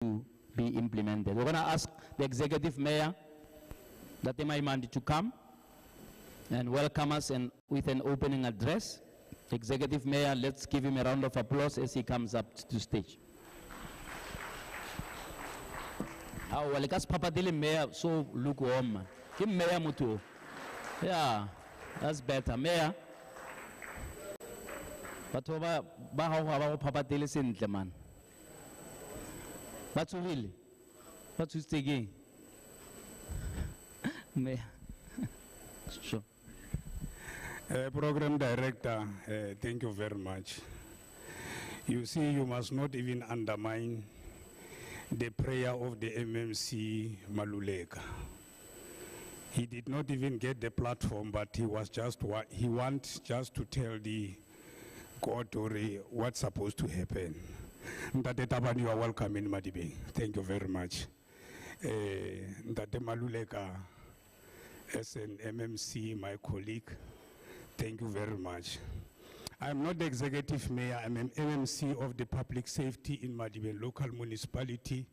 to be implemented. We're going to ask the executive mayor, Date Maimandi, to come and welcome us with an opening address. Executive Mayor, let's give him a round of applause as he comes up to stage. Well, because Papa Dili Mayor, so lukewarm. Kim Mayor Mutu. Yeah, that's better. Mayor. But Papa Dili Sintle man. What's really? What's you taking? Mayor. Sure. Program Director, thank you very much. You see, you must not even undermine the prayer of the MMC Maluleka. He did not even get the platform, but he was just he wants just to tell the court or what's supposed to happen. Ndate Taban, you are welcome in Madibeng. Thank you very much. Ndate Maluleka, as an MMC, my colleague, thank you very much. I'm not the executive mayor, I'm an MMC of the public safety in Madibeng local municipality.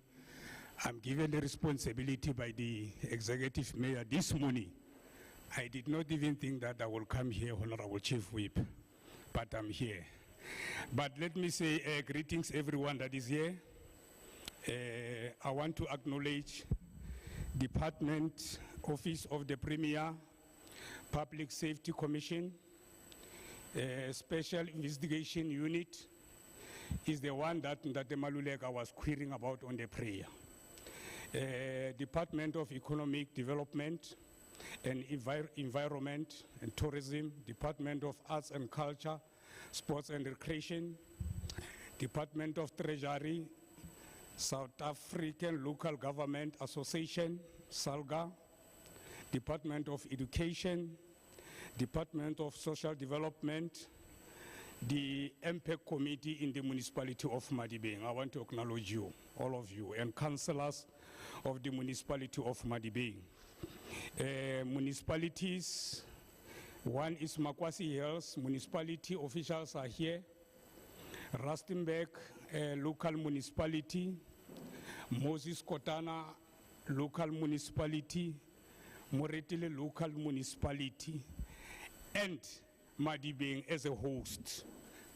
I'm given the responsibility by the executive mayor this morning. I did not even think that I will come here, Honorable Chief Whip, but I'm here. But let me say greetings everyone that is here. I want to acknowledge Department Office of the Premier, Public Safety Commission, Special Investigation Unit is the one that the Maluleka was querying about on the prayer. Department of Economic Development and Environment and Tourism, Department of Arts and Culture, Sports and Recreation, Department of Treasury, South African Local Government Association, SALGA, Department of Education, Department of Social Development, the MPEC committee in the municipality of Madibeng. I want to acknowledge you, all of you, and councillors of the municipality of Madibeng. Municipalities, one is Makwasi Hills, municipality officials are here. Rustenburg, local municipality. Moses Kotana, local municipality. Moretile, local municipality. And Madibeng as a host.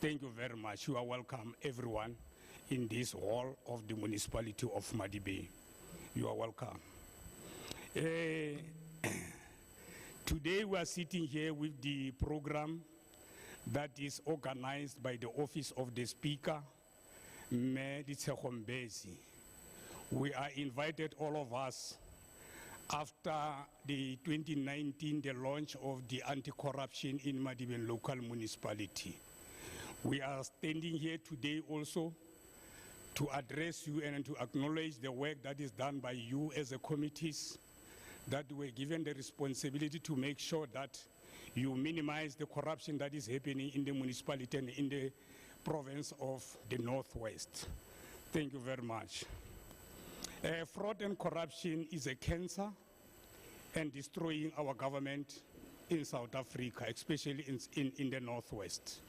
Thank you very much. You are welcome, everyone, in this hall of the municipality of Madibeng. You are welcome. Today we are sitting here with the program that is organized by the Office of the Speaker, Madibeng. We are invited, all of us, after the 2019, the launch of the anti-corruption in Madibeng local municipality. We are standing here today also to address you and to acknowledge the work that is done by you as a committees that were given the responsibility to make sure that you minimize the corruption that is happening in the municipality and in the province of the Northwest. Thank you very much. Fraud and corruption is a cancer and destroying our government in South Africa, especially in the Northwest.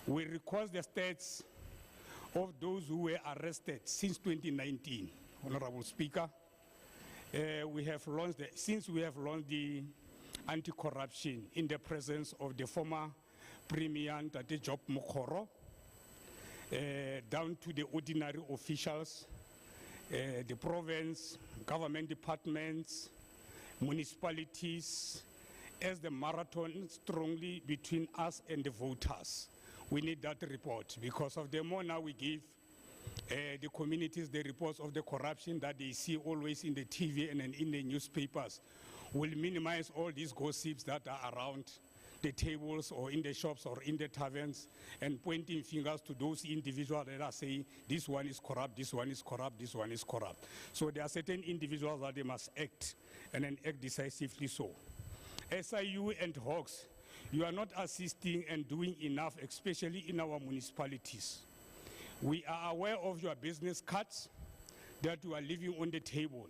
We record the stats of those who were arrested since 2019, Honorable Speaker. Since we have launched the anti-corruption in the presence of the former Premier Tate Job Mokoro, down to the ordinary officials, the province, government departments, municipalities, as the marathon strongly between us and the voters. We need that report because of the more now we give the communities the reports of the corruption that they see always in the TV and in the newspapers will minimize all these gossips that are around the tables or in the shops or in the taverns and pointing fingers to those individuals that are saying this one is corrupt, this one is corrupt, this one is corrupt. So there are certain individuals that they must act and then act decisively so. SIU and Hawks, you are not assisting and doing enough, especially in our municipalities. We are aware of your business cards that you are leaving on the table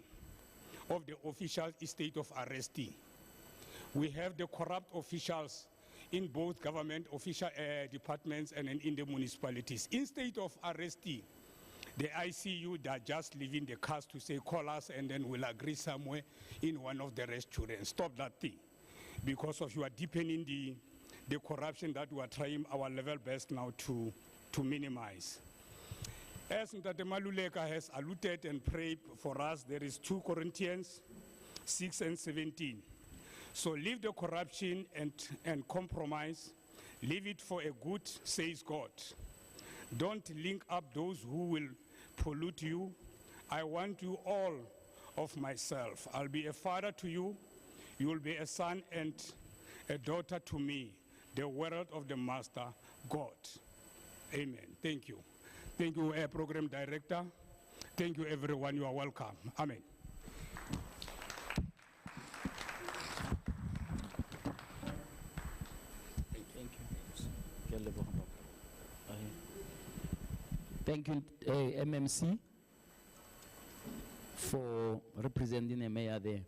of the official state of arresting. We have the corrupt officials in both government official departments and in the municipalities. Instead of arresting The ICU, they're just leaving the cars to say, call us, and then we'll agree somewhere in one of the restaurants. Stop that thing. Because of you are deepening the corruption that we are trying our level best now to minimize. As Ntate Maluleka has alluded and prayed for us, there is 2 Corinthians 6 and 17. So leave the corruption and compromise. Leave it for a good, says God. Don't link up those who will pollute you. I want you all of myself. I'll be a father to you. You will be a son and a daughter to me. The word of the Master, God. Amen. Thank you. Thank you, Program Director. Thank you, everyone. You are welcome. Amen. Thank you, MMC, for representing the mayor there.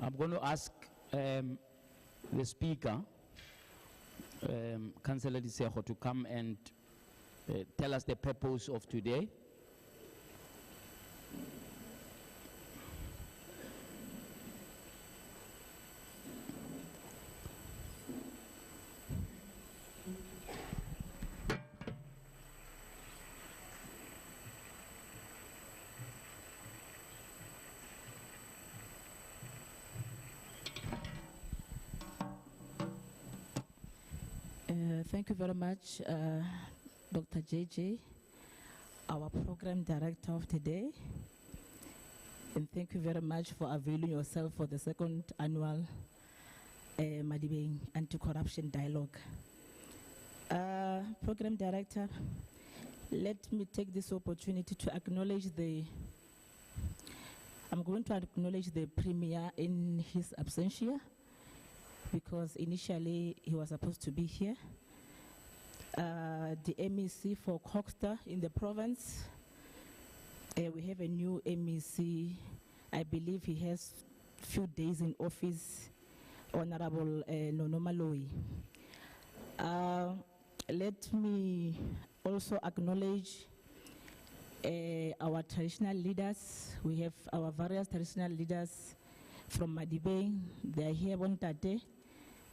I'm going to ask the speaker, Councillor Disejo, to come and tell us the purpose of today. Thank you very much, Dr. JJ, our program director of today. And thank you very much for availing yourself for the 2nd annual Madibeng Anti-Corruption Dialogue. Program director, let me take this opportunity to acknowledge I'm going to acknowledge the Premier in his absentia, because initially he was supposed to be here. The MEC for Coxter in the province, we have a new MEC. I believe he has few days in office, Honorable Nono Maloi. Let me also acknowledge our traditional leaders. We have our various traditional leaders from Madibeng. They are here on Tate.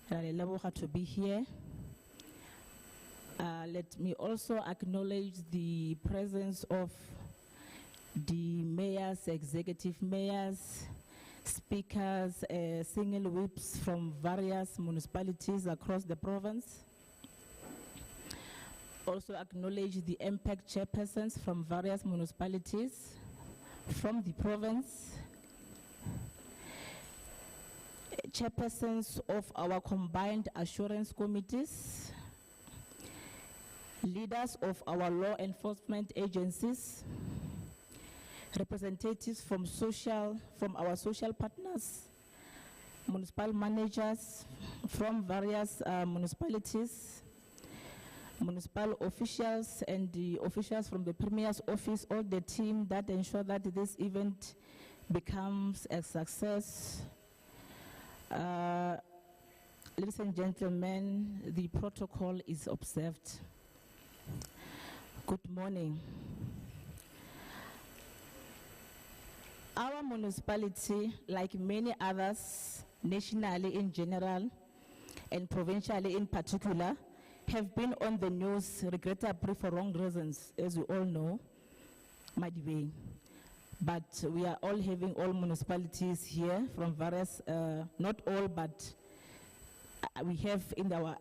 To be here. Let me also acknowledge the presence of the mayors, executive mayors, speakers, single whips from various municipalities across the province. Also acknowledge the impact chairpersons from various municipalities from the province. Chairpersons of our combined assurance committees, leaders of our law enforcement agencies, representatives from our social partners, municipal managers from various municipalities, municipal officials and the officials from the Premier's office, all the team that ensure that this event becomes a success. Ladies and gentlemen, the protocol is observed. Good morning. Our municipality, like many others, nationally in general and provincially in particular, have been on the news, regrettably for wrong reasons, as we all know, Madibeng. But we are all having all municipalities here from various, not all, but we have in our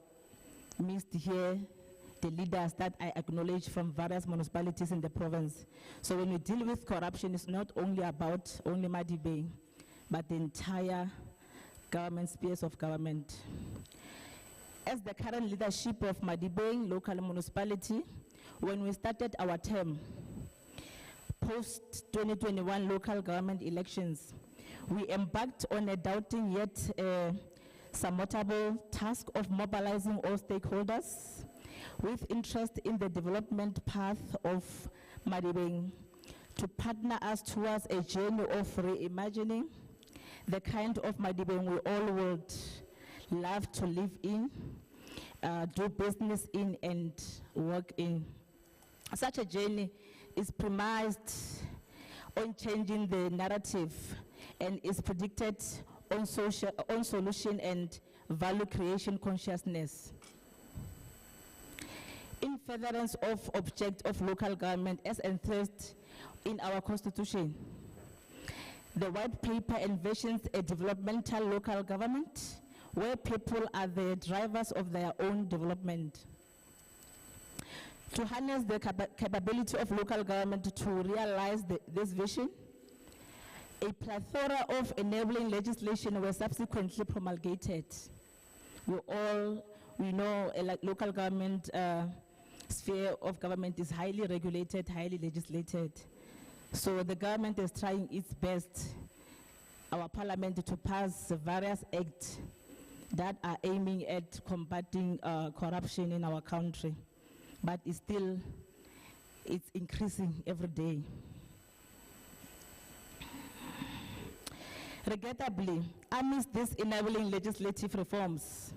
midst here the leaders that I acknowledge from various municipalities in the province. So when we deal with corruption, it's not only about only Madibeng, but the entire government, spheres of government. As the current leadership of Madibeng local municipality, when we started our term, post-2021 local government elections, we embarked on a doubting yet surmountable task of mobilizing all stakeholders with interest in the development path of Madibeng to partner us towards a journey of reimagining the kind of Madibeng we all would love to live in, do business in, and work in. Such a journey is premised on changing the narrative and is predicted on solution and value creation consciousness. In furtherance of object of local government as enforced in our constitution, the white paper envisions a developmental local government where people are the drivers of their own development. To harness the capability of local government to realize this vision, a plethora of enabling legislation was subsequently promulgated. We know a local government sphere of government is highly regulated, highly legislated. So the government is trying its best, our parliament, to pass various acts that are aiming at combating corruption in our country. But it's increasing every day. Regrettably, amidst these enabling legislative reforms,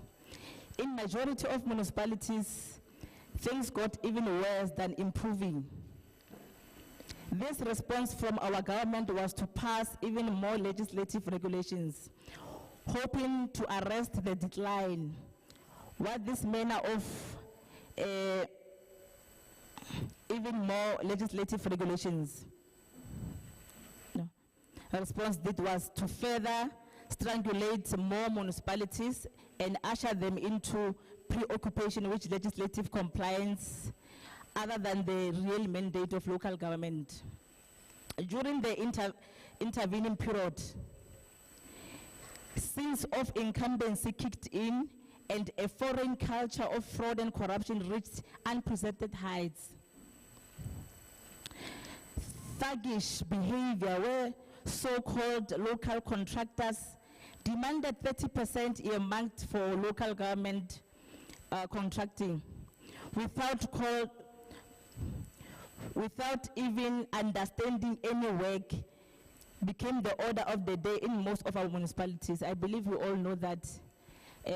in majority of municipalities, things got even worse than improving. This response from our government was to pass even more legislative regulations, hoping to arrest the decline. What this manner of even more legislative regulations response did was to further strangulate more municipalities and usher them into preoccupation with legislative compliance other than the real mandate of local government. During the intervening period, sins of incumbency kicked in and a foreign culture of fraud and corruption reached unprecedented heights. Thuggish behavior where so-called local contractors demanded 30% earmarked for local government contracting without even understanding any work became the order of the day in most of our municipalities. I believe we all know that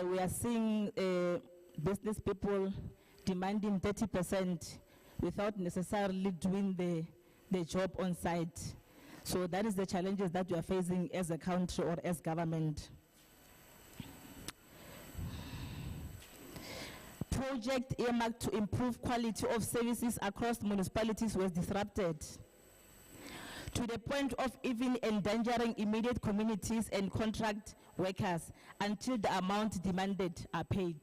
we are seeing business people demanding 30% without necessarily doing the job on site. So that is the challenges that we are facing as a country or as government. Project earmarked to improve quality of services across municipalities was disrupted to the point of even endangering immediate communities and contract workers until the amount demanded are paid.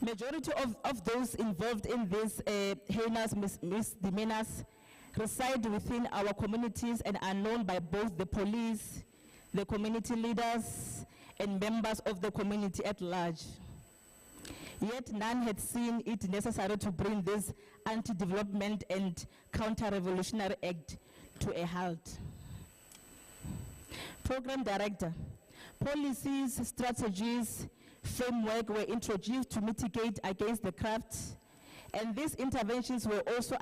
Majority of those involved in these heinous misdemeanors reside within our communities and are known by both the police, the community leaders, and members of the community at large. Yet none had seen it necessary to bring this anti-development and counter-revolutionary act to a halt. Program Director, policies, strategies, framework were introduced to mitigate against the craft, and these interventions were also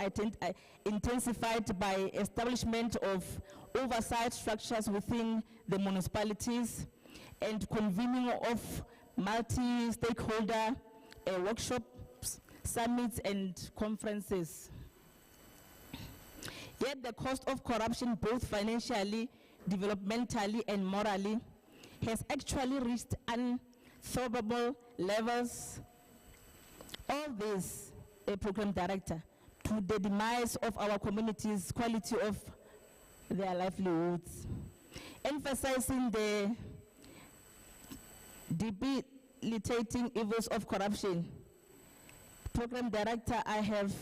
intensified by establishment of oversight structures within the municipalities and convening of multi-stakeholder workshops, summits, and conferences. Yet the cost of corruption, both financially, developmentally, and morally, has actually reached unfathomable levels. All this, a program director, to the demise of our communities' quality of their livelihoods. Emphasizing the debilitating evils of corruption. Program director, I have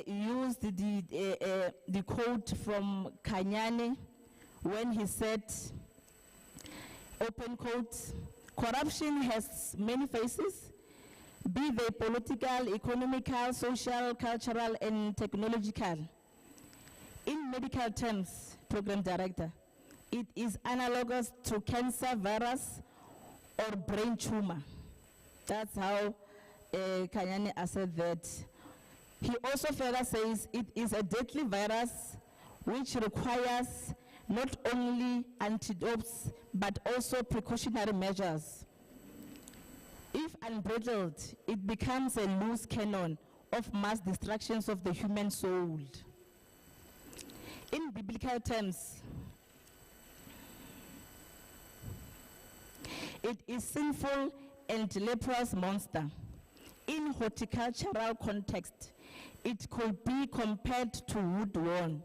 used the quote from Kanyane when he said, open quote, corruption has many faces, be they political, economical, social, cultural, and technological. In medical terms, program director, it is analogous to cancer, virus, or brain tumor. That's how Kanyane said that. He also further says it is a deadly virus which requires not only antidotes but also precautionary measures. If unbridled, it becomes a loose cannon of mass destructions of the human soul. In biblical terms, it is sinful and leprous monster. In horticultural context, it could be compared to woodworm,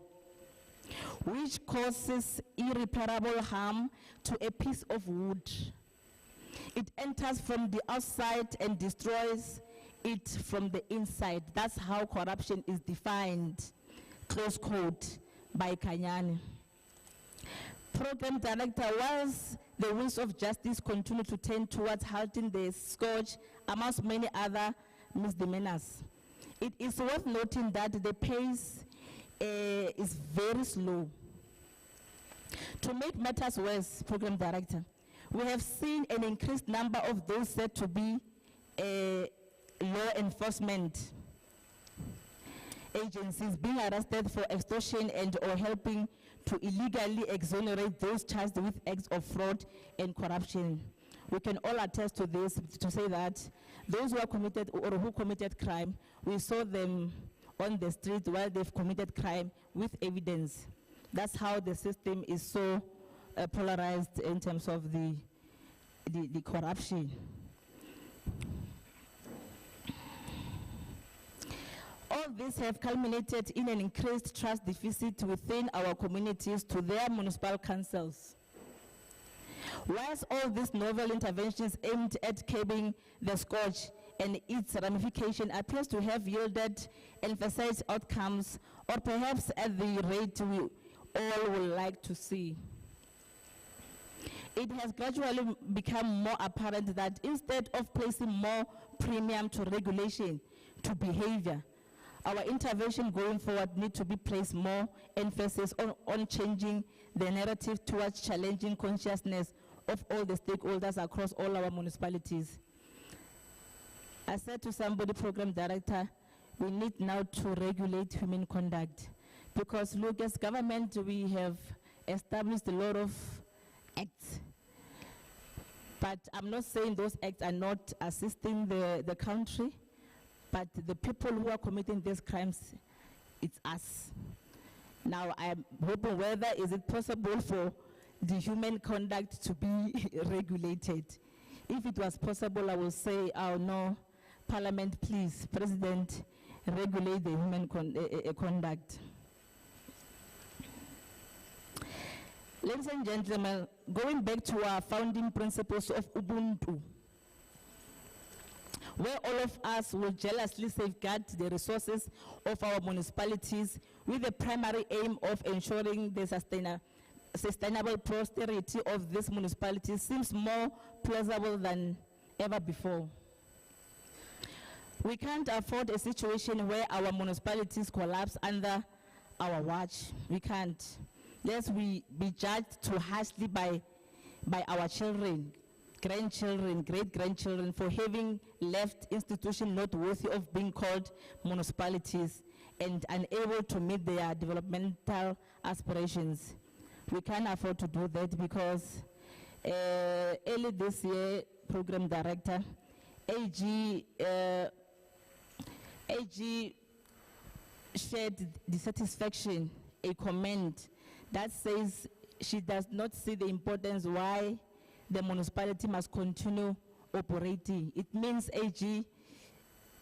which causes irreparable harm to a piece of wood. It enters from the outside and destroys it from the inside. That's how corruption is defined, close quote, by Kanyani. Program Director, whilst the wheels of justice continue to tend towards halting the scourge amongst many other misdemeanors, it is worth noting that the pace is very slow. To make matters worse, Program Director, we have seen an increased number of those said to be law enforcement agencies being arrested for extortion and or helping to illegally exonerate those charged with acts of fraud and corruption. We can all attest to this, to say that those who are committed or who committed crime, we saw them on the street while they've committed crime with evidence. That's how the system is so polarized in terms of the corruption. All this have culminated in an increased trust deficit within our communities to their municipal councils. Whilst all these novel interventions aimed at curbing the scourge and its ramification appears to have yielded emphasized outcomes, or perhaps at the rate we all would like to see, it has gradually become more apparent that instead of placing more premium to regulation, to behavior, our intervention going forward need to be placed more emphasis on changing the narrative towards challenging consciousness of all the stakeholders across all our municipalities. I said to somebody, Program Director, we need now to regulate human conduct, because look, as government, we have established a lot of acts, but I'm not saying those acts are not assisting the country, but the people who are committing these crimes, it's us. Now, I'm hoping whether is it possible for the human conduct to be regulated. If it was possible, I will say, oh no, Parliament, please, President, regulate the human conduct. Ladies and gentlemen, going back to our founding principles of Ubuntu, where all of us will jealously safeguard the resources of our municipalities with the primary aim of ensuring the sustainable prosperity of this municipality, seems more plausible than ever before. We can't afford a situation where our municipalities collapse under our watch. We can't. Lest we be judged too harshly by our children, grandchildren, great-grandchildren, for having left institutions not worthy of being called municipalities and unable to meet their developmental aspirations. We can't afford to do that, because early this year, Program Director, AG shared dissatisfaction, a comment that says she does not see the importance why the municipality must continue operating. It means AG,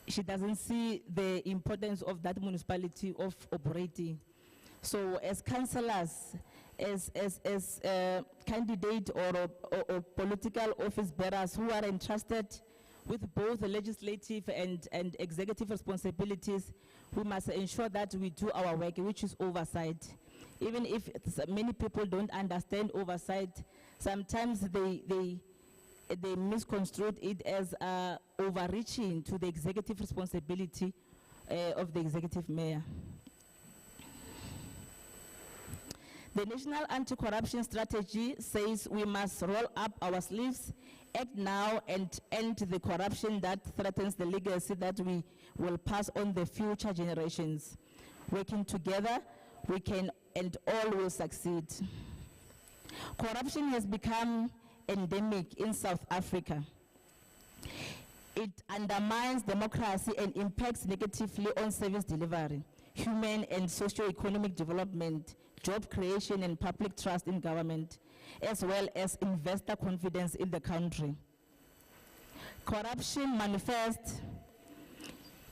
she doesn't see the importance of that municipality of operating. So as councillors, as candidate or political office bearers who are entrusted with both the legislative and executive responsibilities, we must ensure that we do our work, which is oversight. Even if many people don't understand oversight, sometimes they misconstrued it as overreaching to the executive responsibility of the executive mayor. The National Anti-Corruption Strategy says we must roll up our sleeves, act now, and end the corruption that threatens the legacy that we will pass on the future generations. Working together, we can and all will succeed. Corruption has become endemic in South Africa. It undermines democracy and impacts negatively on service delivery, human and socio-economic development, job creation and public trust in government, as well as investor confidence in the country. Corruption manifests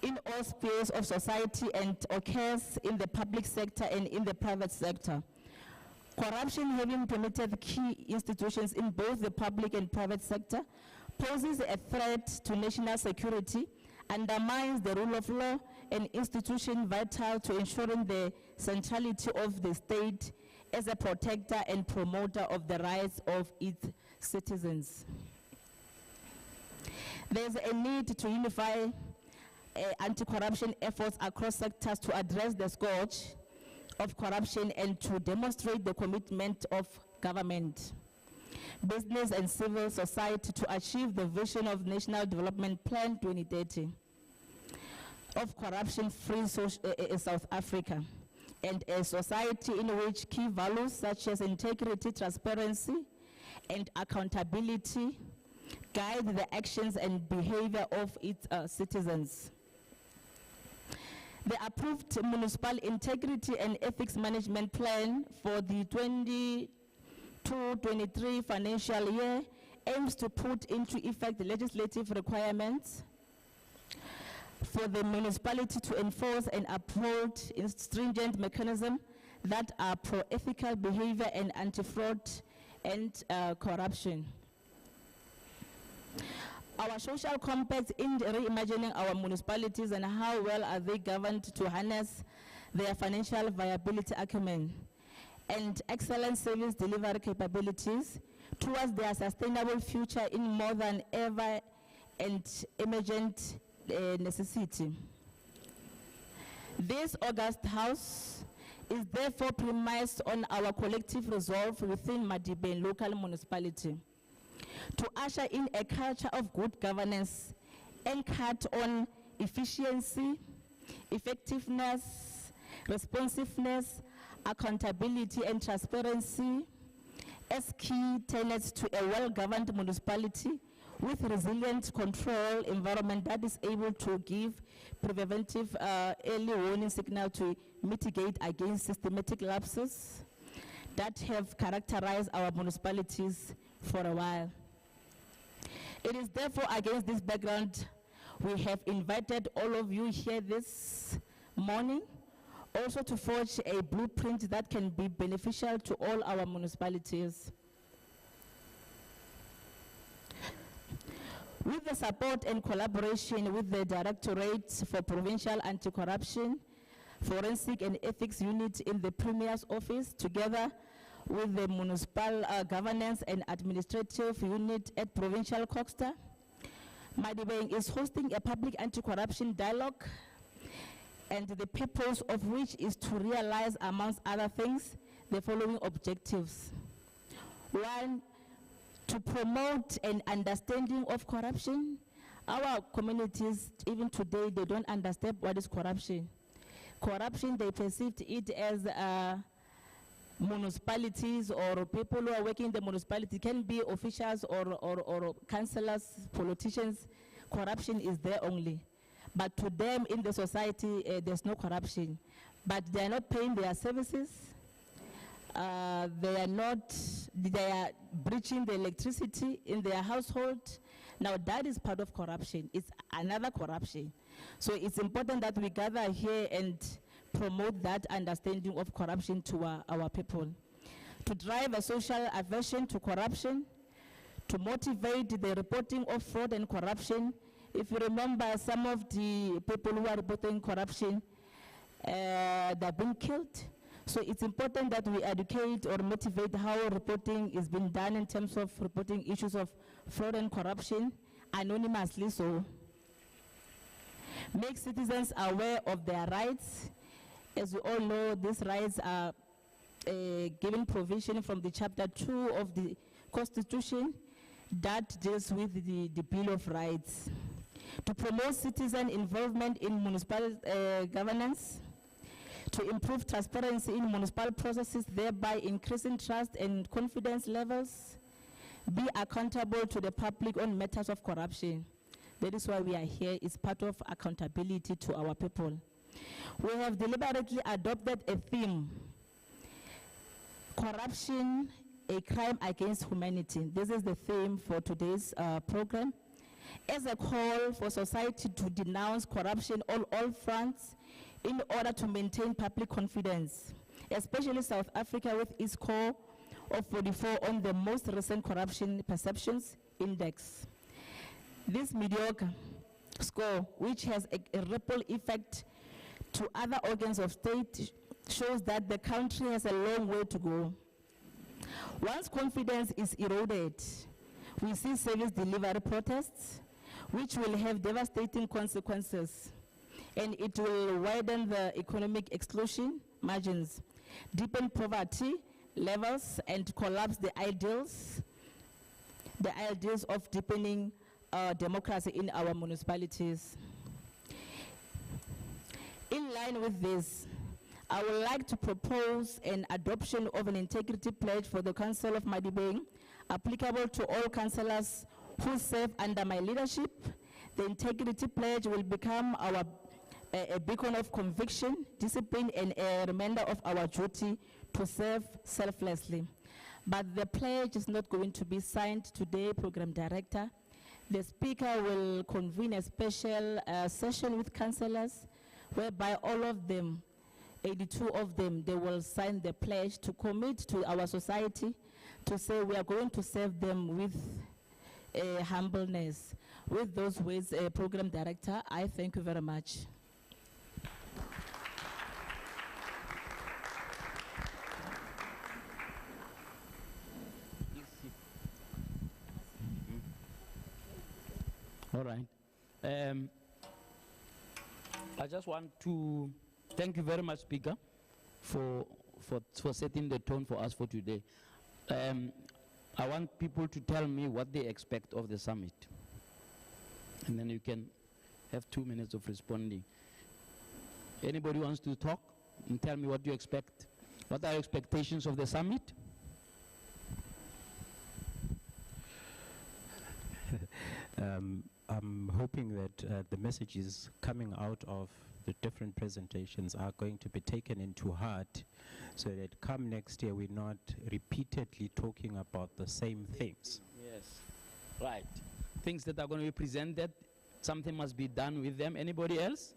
in all spheres of society and occurs in the public sector and in the private sector. Corruption having permitted key institutions in both the public and private sector poses a threat to national security, undermines the rule of law, an institution vital to ensuring the centrality of the state as a protector and promoter of the rights of its citizens. There's a need to unify anti-corruption efforts across sectors to address the scourge of corruption and to demonstrate the commitment of government, business and civil society to achieve the vision of National Development Plan 2030 of corruption-free South Africa, and a society in which key values such as integrity, transparency, and accountability guide the actions and behavior of its citizens. The approved Municipal Integrity and Ethics Management Plan for the 22-23 financial year aims to put into effect legislative requirements for the municipality to enforce and uphold stringent mechanisms that are pro-ethical behavior and anti-fraud and corruption. Our social compact in reimagining our municipalities and how well are they governed to harness their financial viability acumen and excellent service delivery capabilities towards their sustainable future in more than ever and emergent necessity. This August House is therefore premised on our collective resolve within Madibeng local municipality to usher in a culture of good governance anchored on efficiency, effectiveness, responsiveness, accountability, and transparency as key tenets to a well-governed municipality with resilient control environment that is able to give preventive early warning signal to mitigate against systematic lapses that have characterized our municipalities for a while. It is therefore against this background we have invited all of you here this morning also to forge a blueprint that can be beneficial to all our municipalities. With the support and collaboration with the Directorate for Provincial Anti-Corruption, Forensic and Ethics Unit in the Premier's Office, together with the Municipal Governance and Administrative Unit at Provincial Coxta, Madibeng is hosting a public anti-corruption dialogue, and the purpose of which is to realize, amongst other things, the following objectives. One, to promote an understanding of corruption. Our communities, even today, they don't understand what is corruption. Corruption, they perceived it as municipalities or people who are working in the municipality, can be officials or councillors, politicians. Corruption is there only. But to them in the society, there's no corruption. But they are not paying their services. They are breaching the electricity in their household. Now that is part of corruption. It's another corruption. So it's important that we gather here and promote that understanding of corruption to our people. To drive a social aversion to corruption, to motivate the reporting of fraud and corruption. If you remember, some of the people who are reporting corruption, they're being killed. So it's important that we educate or motivate how reporting is being done in terms of reporting issues of fraud and corruption anonymously. So make citizens aware of their rights. As we all know, these rights are given provision from the Chapter 2 of the Constitution that deals with the Bill of Rights. To promote citizen involvement in municipal governance, to improve transparency in municipal processes, thereby increasing trust and confidence levels, be accountable to the public on matters of corruption. That is why we are here. It's part of accountability to our people. We have deliberately adopted a theme: corruption, a crime against humanity. This is the theme for today's program. As a call for society to denounce corruption on all fronts in order to maintain public confidence, especially South Africa with its score of 44 on the most recent Corruption Perceptions Index. This mediocre score, which has a ripple effect to other organs of state, shows that the country has a long way to go. Once confidence is eroded, we see service delivery protests, which will have devastating consequences, and it will widen the economic exclusion margins, deepen poverty levels, and collapse the ideals of deepening democracy in our municipalities. In line with this, I would like to propose an adoption of an integrity pledge for the Council of Madibeng, applicable to all councillors who serve under my leadership. The integrity pledge will become a beacon of conviction, discipline, and a reminder of our duty to serve selflessly. But the pledge is not going to be signed today, Program Director. The Speaker will convene a special session with councillors, whereby all of them, 82 of them, they will sign the pledge to commit to our society, to say we are going to serve them with humbleness. With those words, Program Director, I thank you very much. All right. I just want to thank you very much, Speaker, for setting the tone for us for today. I want people to tell me what they expect of the summit. And then you can have 2 minutes of responding. Anybody wants to talk and tell me what you expect? What are your expectations of the summit? I'm hoping that the messages coming out of the different presentations are going to be taken into heart, so that come next year we're not repeatedly talking about the same things. Yes, right. Things that are going to be presented, something must be done with them. Anybody else?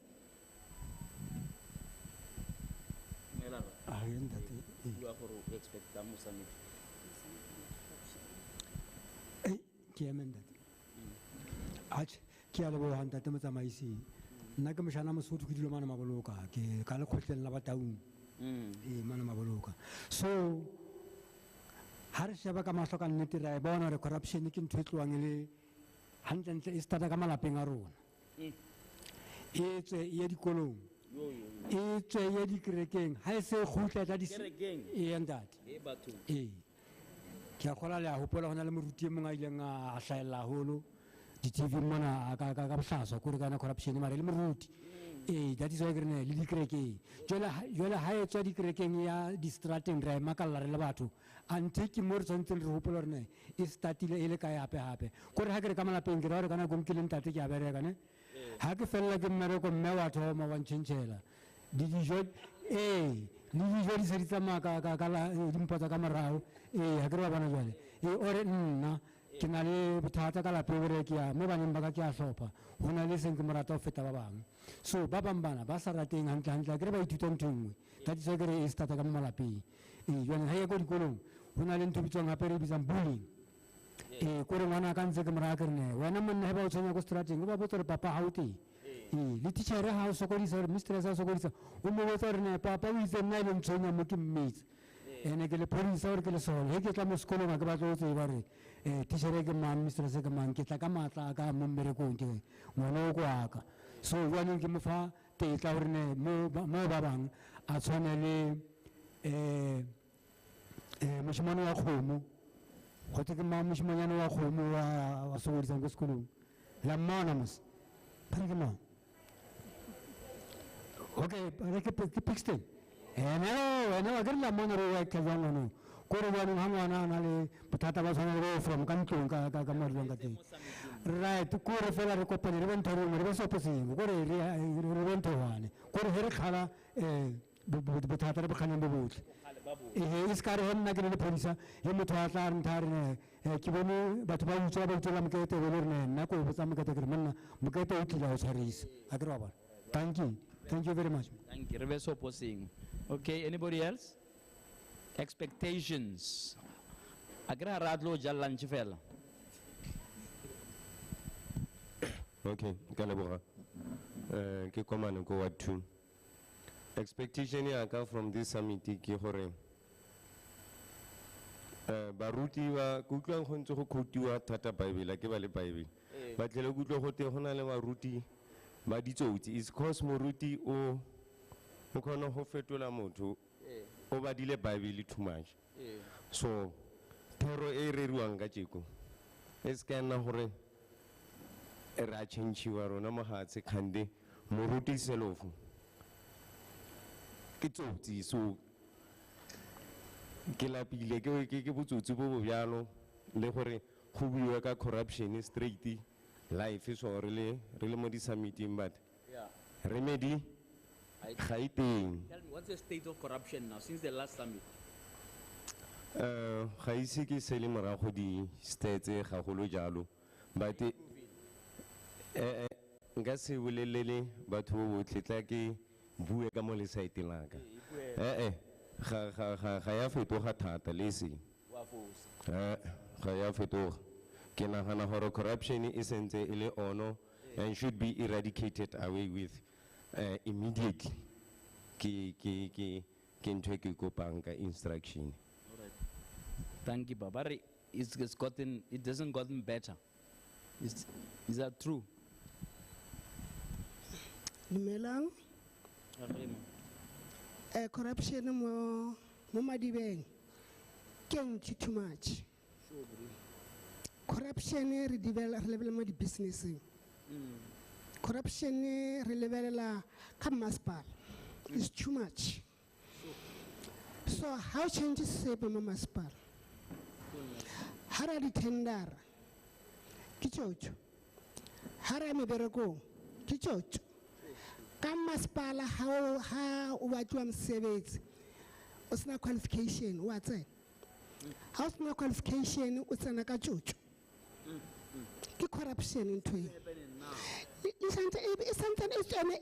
You are for expect summit. Ach, kia le bohan ta temo tsamaisi. Nna ke moshana mosotho ke dilo mana maboloka ke ka le khotleng la bataung. Mana maboloka. So ha re sheba ka mahlo ka nnete ra bona re corruption ke ntho e tloang le hantle e starta ka malapeng a rona. E tswe ye dikolong. E tswe ye dikerekeng. Ha se khutla tla di e ndate. E batho. Ke a khola le a hopola hona le moruti e mong a ileng a hlaela holo. Di TV mona ka bohlaswa kore kana corruption mare le moruti that is why re ne le dikerekeng jole ha e tswa dikerekeng ya distrateng re makalla re le batho ante ke mo re tsontse re hopola re ne e startile e le ka yape hape kore ha ke re ka malapeng ke re kana go mkile ntate ke a bereka ne ha ke fella ke mmere ko mme wa thoma wa ntshentshela di dijo di se di tsamaka ka la di mpotsa ka morao ha ke re ba bona jwale ore nna ke na le bothata ka lapeng re ke ya mo baneng ba ka ke a hlopha hona le seng ke morata ho feta ba bang so ba bang bana ba sa rateng hantle ke re ba ithuta ntho nngwe that is why ke re e starta ka malapeng jwane ha ye go dikolong hona le ntho bitswang hape re bitsang bullying ko re ngwana ka ntse ke morata ke re ne wena monna ha ba o tshwenya go strateng o ba botsa re papa ha o teng le teacher ha o sokodisa re mistress ha o sokodisa o mo botsa re ne papa o itse nna ile ntshwenya mo ke mmetse ene ke le polisa or ke le sole he ke tla mo sekolong ga ke ba tlo tseba re teacher ke mang mistress ke mang ke tla ka matla ka mo mmerekong ke ngwana o kwa ka so jwaneng ke mo fa tetla hore ne mo ba bang a tshwane le moshimane wa khomo go tse ke mang moshimanyane wa khomo wa sokodisa go sekolong la mana mos ba ke mang okay re ke pixten no ke la mana re ke jwang no ko re bana ha ngwana na le bothata ba tshwana le from ka ntlong ka mo re ka teng right kore fela re kopane re bentho re be soposeng kore re bentho wane kore he re khala bothata re bokganeng bo botle e ska re nna ke le polisa he motho a tla re nthare ke bone batho ba utswa ba utswa mokete be le re nna ko botsa mokete ke re monna mokete o tlila o tshwarisa a ke re ba thank you very much. Thank you. Re be soposeng. Okay, anybody else? Expectations. Agra radlo jallanchi fela. Okay, Kalabora. Ke komane ko Ward 2. Expectation ya ka from this summit ke hore baruti wa kutlwang go ntse go khutiwa thata Bible ke ba le Bible. Ba tlele kutlwa go te gona le baruti ba ditsotsi is cause moruti o khona go fetola motho o ba dile Bible too much. So thero e re riwang ka tsheko es kana hore ra changiwa rona mohatse khande moruti selofu ke tsotsi so ke lapile ke botsotsi bo bo byalo le gore go buiwa ka corruption straight life so re le mo di submitting but remedy ga iteng. Tell me, what's the state of corruption now since the last summit? Ga ise ke sele morago di stats ga golo jalo but nka se bolelele batho bo botle tla ke bue ka mo le site laka ga ya fetoga thata le se ga ya fetoga ke nagana gore corruption e sentse e le ono and should be eradicated away with immediately ke ntwe ke kopang ka instruction. Thank you, Baba. It doesn't gotten better. Is that true? Dumelang. Corruption mo Madibeng can too much. Corruption re level mo di business. Corruption re level la ka masipala is too much. So how changes se mo masipala? Hara di tender. Kichocho. Hara mebereko. Kichocho. Masipala how what you msebetsi usina qualification what's it how usina qualification usana ka chuchu ki corruption into something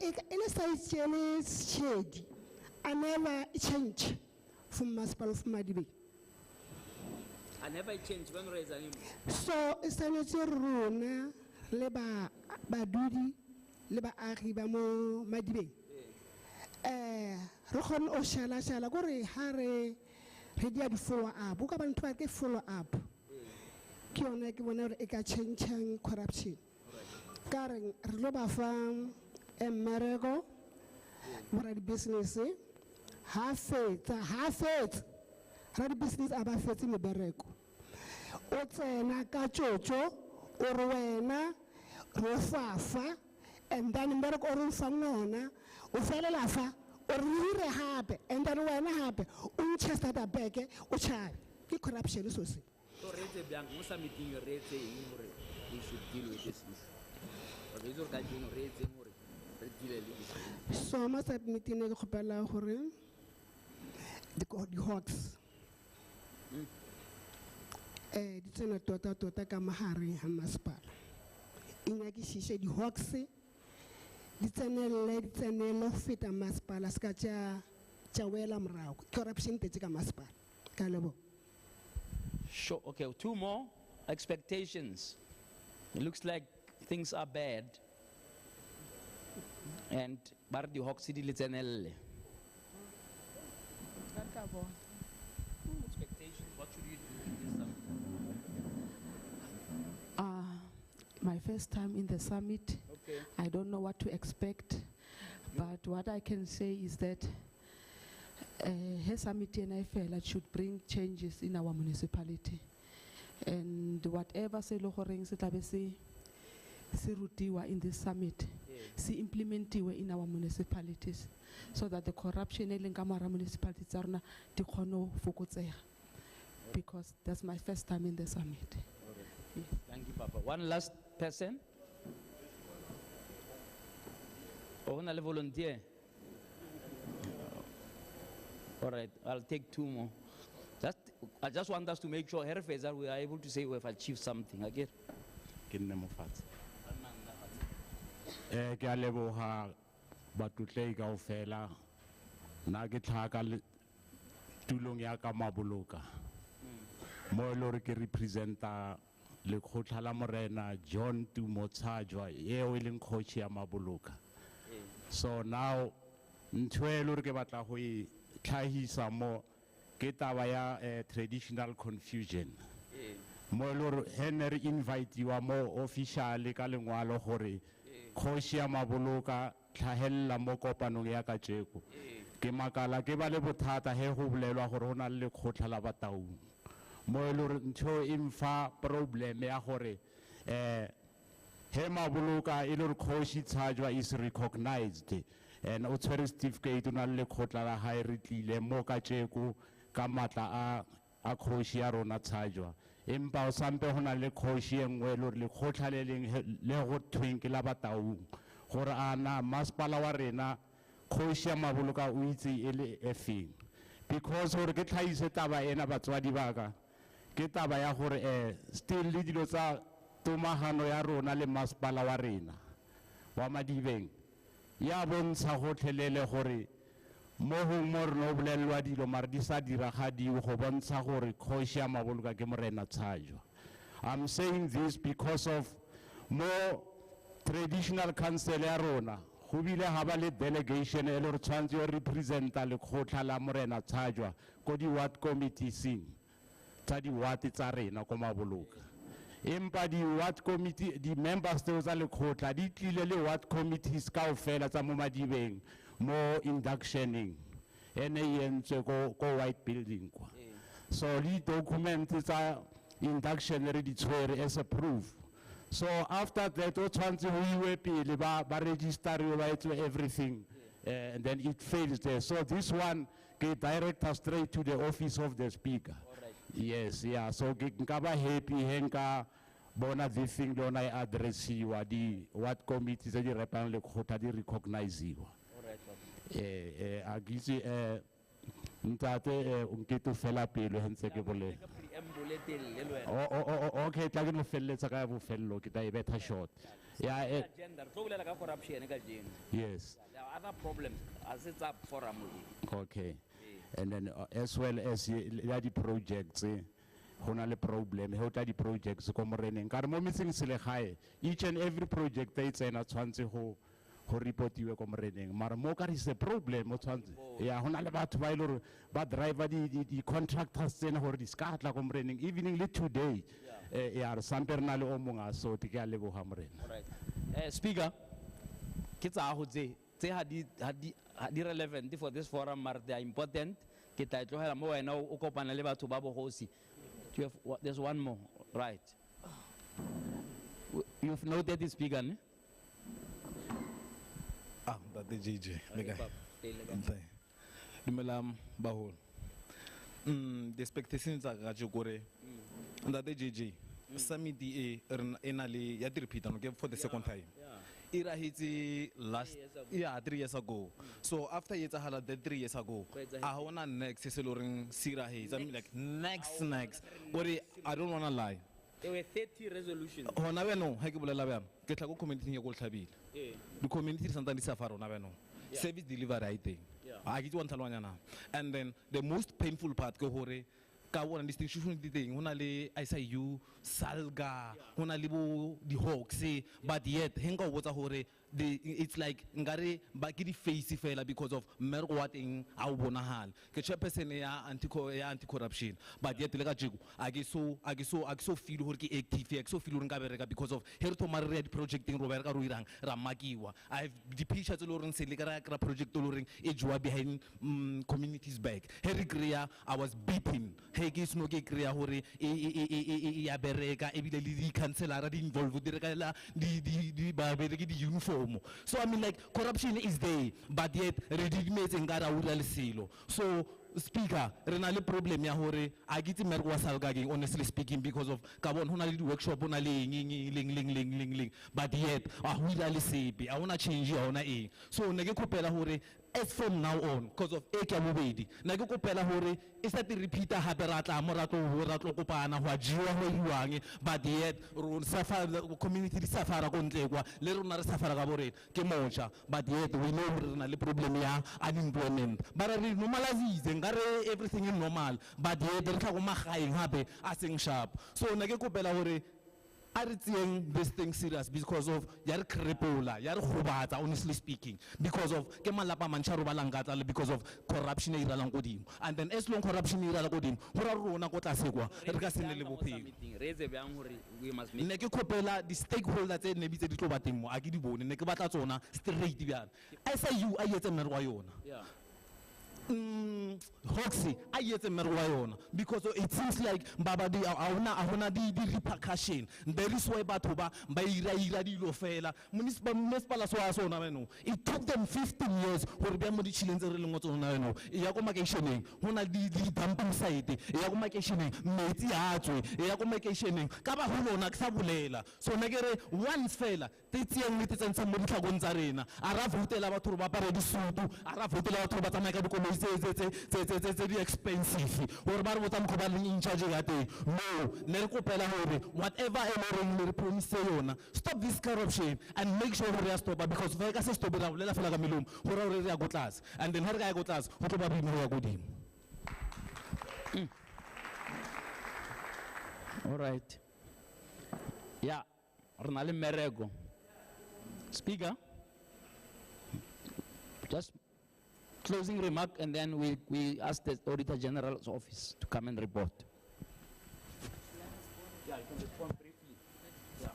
is in a size shade I never change from masipala of Madibeng. I never change when raise anymore. So it's a runa leba badudi le baagi ba mo Madibeng re khone o shala gore ha re dia di follow up o ka ba ntwa ke follow up ke yona ke bona re e ka change corruption ka re lo ba fa mmereko bora di business ha fetsa ra di business aba fetse mebereko o tsena ka tshotso o re wena ro fafa and then mbereko o re fangona o felela fa o re hape and then wena hape o nchesta ta beke o chabe ke corruption so se so retse bjang mo submitting your retse eng hore we should deal with this issue or is it that you retse hore re deal le this so ma submitting le khopela hore the hawks di tsena tota ka mahare ha masipala inyakishishe di hawks di tsenelo feta masipala ska tja wela morago corruption tetse ka masipala ka lebo. Sure. Okay, 2 more expectations. It looks like things are bad and bar di hoxidi le tsenelle. Expectations, what should you do in this summit? My first time in the summit. Okay. I don't know what to expect, but what I can say is that her summit and I feel that should bring changes in our municipality, and whatever se lohoreng se tlabe se rutiwa in this summit, se implementiwe in our municipalities, so that the corruption e leng ka mara municipalities tsa rona di kgone fokotsega, because that's my first time in the summit. Yes. Thank you, Papa. One last person? Or a volunteer? All right, I'll take 2 more. I just want us to make sure that we are able to say we have achieved something. Okay? Ke nne mofatshe. Ke a leboga batutlei kaofela. Nna ke tlhaga le tulong ya ka Maboloka. Mo e le hore ke representa lekgotla la morena John Tumotshajwa eo e leng kgoši ya Maboloka. So now ntho e le hore ke batla go e tlhahisa mo ke taba ya traditional confusion. Mo e le hore he ne re invite-iwa mo officially ka lengwalo gore kgoši ya Maboloka tlhagelela mo kopanong ya kajeko. Ke makala ke ba le bothata he go bolelwa gore go na le lekgotla la Bataung. Mo e le hore ntho e mfa problem ya gore he Maboloka e le hore kgoši Tshajwa is recognized and o tshwere certificate o na le lekgotla la hae re tlile mo kajeko ka matla a kgoši ya rona Tshajwa. Empa o sampe go na le kgoši e nngwe le hore lekgotla le leng le go thweng ke la Bataung gore ana masepala wa rena kgoši ya Maboloka o itse e le efeng. Because gore ke tlhaise taba ena batswadi ba ka ke taba ya gore still le dilo tsa tomagano ya rona le masepala wa rena wa Madibeng ya bontsha gotlhelele gore mo gongwe mo re no bolelelwa dilo mare di sa diragadiwe go bontsha gore kgoši ya Maboloka ke morena Tshajwa. I'm saying this because of more traditional council ya rona go bile ga ba le delegation e le re tshwanetse yo representa lekgotla la morena Tshajwa ko di ward committees tsa di ward tsa rena ko Maboloka. Empa di ward committee di members tseo tsa lekgotla di tlile le ward committees kaofela tsa mo Madibeng mo inductioning ene yentswe ko white building kwa. So le document tsa induction re di tshwere as a proof. So after that o tshwanetse go iwe pele ba register ba etse everything and then it fails there. So this one ke direct us straight to the office of the speaker. Yes, yeah. So nka ba happy he nka bona this thing lona I addressiwa di what committee tse di repang lekgotla di recognize-iwa. A gitse ntate unketo fela pelo hentse ke bole. Okay, tla ke no felletsa ka bofello ke ta e betha short. Yeah, agenda tlo bolela ka corruption ka jeno. Yes. There are other problems as it's up forum. Okay. And then as well as the projects go na le problem he o tla di projects ko moreneng ka re mo metseng selegae each and every project e tsena tshwantse go reportiwe ko moreneng mara mo ka re se problem o tshwantse ya go na le batho ba ile ba driver di contractors tsena gore di ska tla ko moreneng evening le today ya re sampe re na le o monga so ke a leboga morena. Alright. Speaker ke tsa go tse ha di relevant for this forum mara they are important ke tla tlogela mo wena o kopana le batho ba bogosi. There's one more, right? You've noted the speaker, ne? That the JJ. Dumelang baholo. The expectations are gajokore. That the JJ. Summit ena le ya repeat for the second time. Ira hiti last 3 years ago. So after yeta hala 3 years ago, I wanna next seloring sira hits. I mean like next. But I don't wanna lie. There were 30 resolutions. Oh na beno, heke bolela bjang. Ke tla go community ya go tlhabile. The community santang di safaro na beno. Service delivery I think. I get one talwanyana. And then the most painful part ke hore ka bona distinction di teng hona le ICU Salga hona le bo di Hawks but yet henga o botsa hore it's like ngare ba ke di face fela because of mergo wa teng a o bonagala ke chairperson ya anti corruption but yet le ka jeko a ke so feel hore ke active ke so feel hore nka bereka because of here to mare red projecting ro bereka ro irang ra makiwa I have the pictures tse lo reng se le ka project lo reng e jwa behind communities back here Greya I was beaten he ke sno ke Greya hore ya bereka e bile le di councilor di involve direkela di ba bereki di uniform. So I mean like corruption is there but yet legitimates ngara ura lesilo. So speaker re na le problem ya hore a ke itse mmereko wa salgageng honestly speaking because of ka bona hona le di-workshop hona le eng but yet a ho ira le sepe a hona change a hona eng so ne ke kopela hore as from now on because of e ke ya bobedi ne ke kopela hore e sa te repeater hape ra tla mo ra tlo kopana ho jiwa ho iwang but yet ro safara community di safara ko ntle kwa le rona re safara ka borena ke mocha but yet we know re na le problem ya unemployment bara re normalize ngare everything is normal but yet re tla go magaeng hape a seng sharp so ne ke kopela hore are seeing this thing serious because of yar crepola yar khobata honestly speaking because of ke malapa mancharo balangata because of corruption e iralang godimo and then as long corruption e irala godimo hora rona go tla sekwa re ka sene le bophelo re etse bang hore we must make ne ke khopela di stakeholders tse ne bitse di tlo bateng mo a ke di bone ne ke batla tsona straight bjana SIU a yetse mmerwa yona yeah Hoxie, I yet a marijuana because it seems like Baba di ahona di repercussion. There is why Batuba by Ira Lofela, Municipal so no. It took them 15 years for Bamudi Chilens no. Yagomacationing, Hona di dumping site, Yagomacationing, Meti Atri, Yagomacationing, Kabahulo Naxabulela. So Negere once fella, Titian with and somebody Gonzarena, Araf Hotel Abatuba Paradisutu, Araf Hotel Abatamaca. It's expensive. Or about what I'm calling in charge of no, Nercopella Hore, whatever I'm promising, stop this corruption and make sure we are stopped because Vegas is stopped out Lela Flagamilum, who already got class, and then her guy got us, who probably know good him. All right. Yeah, Ronald Merego. Speaker, just closing remark, and then we ask the Auditor General's office to come and report. Yeah, you can respond briefly. Yeah.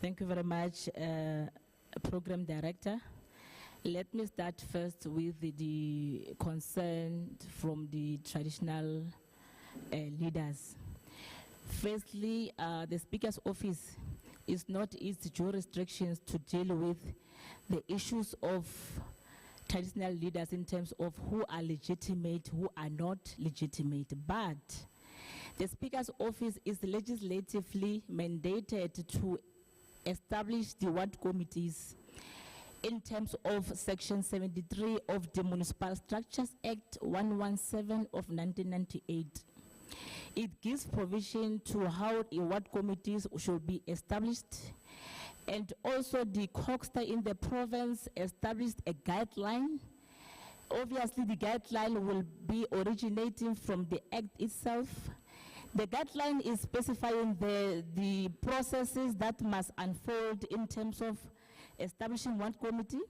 Thank you very much, Program Director. Let me start first with the concern from the traditional leaders. Firstly, the Speaker's office is not its jurisdictions to deal with the issues of traditional leaders in terms of who are legitimate, who are not legitimate. But the Speaker's office is legislatively mandated to establish the ward committees in terms of Section 73 of the Municipal Structures Act 117 of 1998. It gives provision to how ward committees should be established, and also the COGSTA in the province established a guideline. Obviously, the guideline will be originating from the Act itself. The guideline is specifying the processes that must unfold in terms of establishing one committee.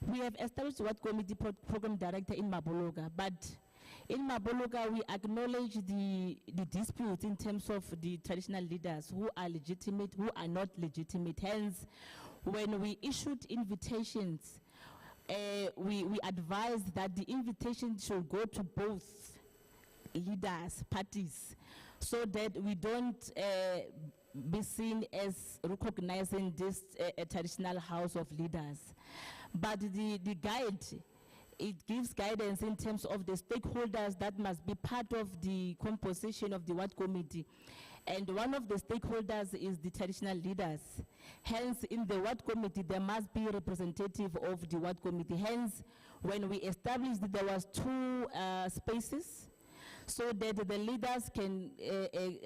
We have established one committee program director in Mabologa, but in Mabologa, we acknowledge the disputes in terms of the traditional leaders who are legitimate, who are not legitimate. Hence, when we issued invitations, we advised that the invitation should go to both leaders, parties, so that we don't be seen as recognizing this traditional house of leaders. But the guide, it gives guidance in terms of the stakeholders that must be part of the composition of the ward committee. And one of the stakeholders is the traditional leaders. Hence, in the ward committee, there must be a representative of the ward committee. Hence, when we established, there was 2 spaces, so that the leaders can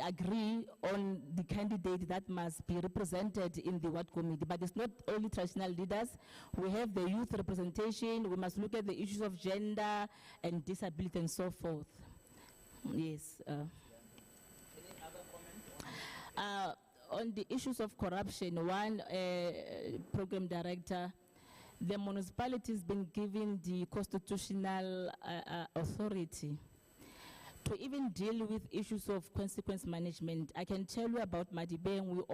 agree on the candidate that must be represented in the ward committee. But it's not only traditional leaders. We have the youth representation. We must look at the issues of gender and disability and so forth. Yes. Any other comment? On the issues of corruption, one program director, the municipality has been given the constitutional authority to even deal with issues of consequence management. I can tell you about Madibeng.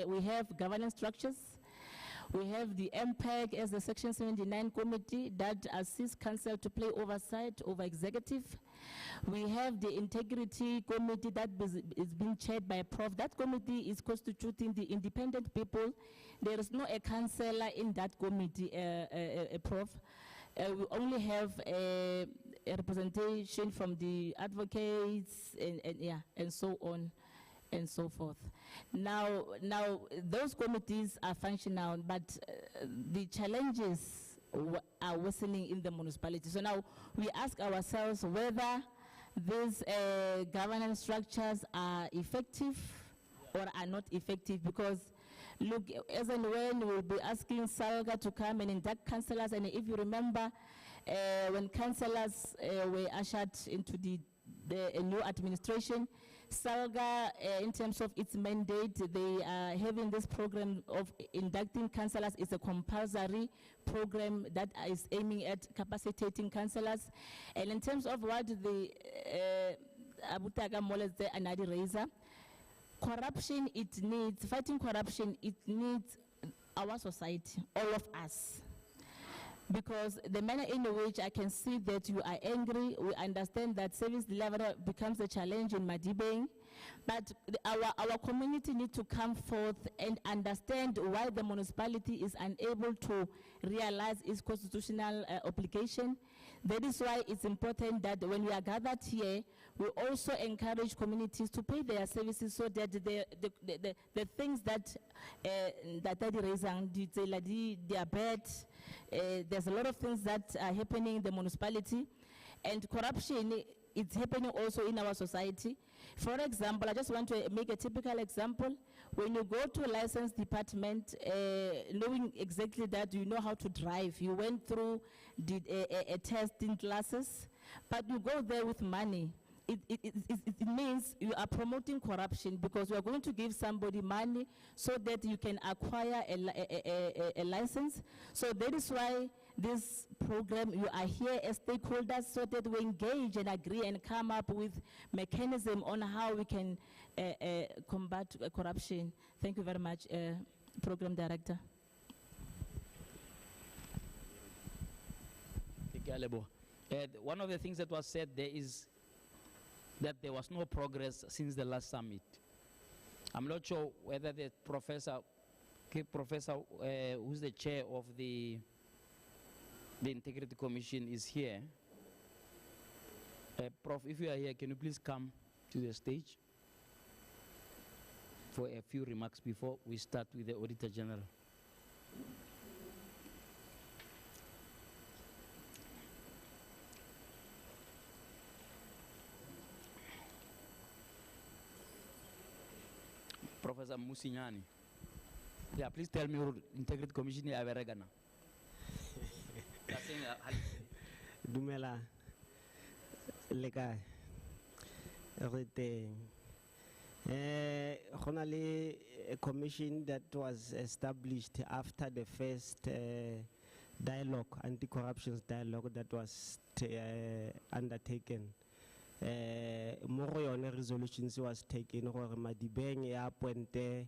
We have governance structures. We have the MPEG as the Section 79 committee that assists council to play oversight over executive. We have the integrity committee that is being chaired by a prof. That committee is constituting the independent people. There is no a councillor in that committee, a prof. We only have a representation from the advocates and so on and so forth. Now those committees are functional, but the challenges are worsening in the municipality. So now we ask ourselves whether these governance structures are effective or are not effective, because look, as and when we'll be asking Salga to come and induct councillors, and if you remember, when councillors were ushered into the new administration, Salga, in terms of its mandate, they are having this program of inducting councillors. It's a compulsory program that is aiming at capacitating councillors. And in terms of what the Abutaga Moles and Adi Reza, corruption, it needs, fighting corruption, it needs our society, all of us. Because the manner in which I can see that you are angry, we understand that service delivery becomes a challenge in Madibeng, but our community needs to come forth and understand why the municipality is unable to realize its constitutional obligation. That is why it's important that when we are gathered here, we also encourage communities to pay their services so that the things that they raise, they are bad. There's a lot of things that are happening in the municipality, and corruption is happening also in our society. For example, I just want to make a typical example. When you go to a license department, knowing exactly that you know how to drive, you went through a test in classes, but you go there with money. It means you are promoting corruption, because you are going to give somebody money so that you can acquire a license. So that is why this program, you are here as stakeholders so that we engage and agree and come up with mechanism on how we can combat corruption. Thank you very much, Program Director. One of the things that was said there is that there was no progress since the last summit. I'm not sure whether the professor, who's the chair of the Integrity Commission, is here. Prof, if you are here, can you please come to the stage for a few remarks before we start with the Auditor General? Professor Musinyani. Yeah, please tell me your Integrity Commission is Averegana. Dumela leka rete honali a commission that was established after the first dialogue, anti-corruption dialogue that was undertaken. More on resolutions was taken or Madibeng appointed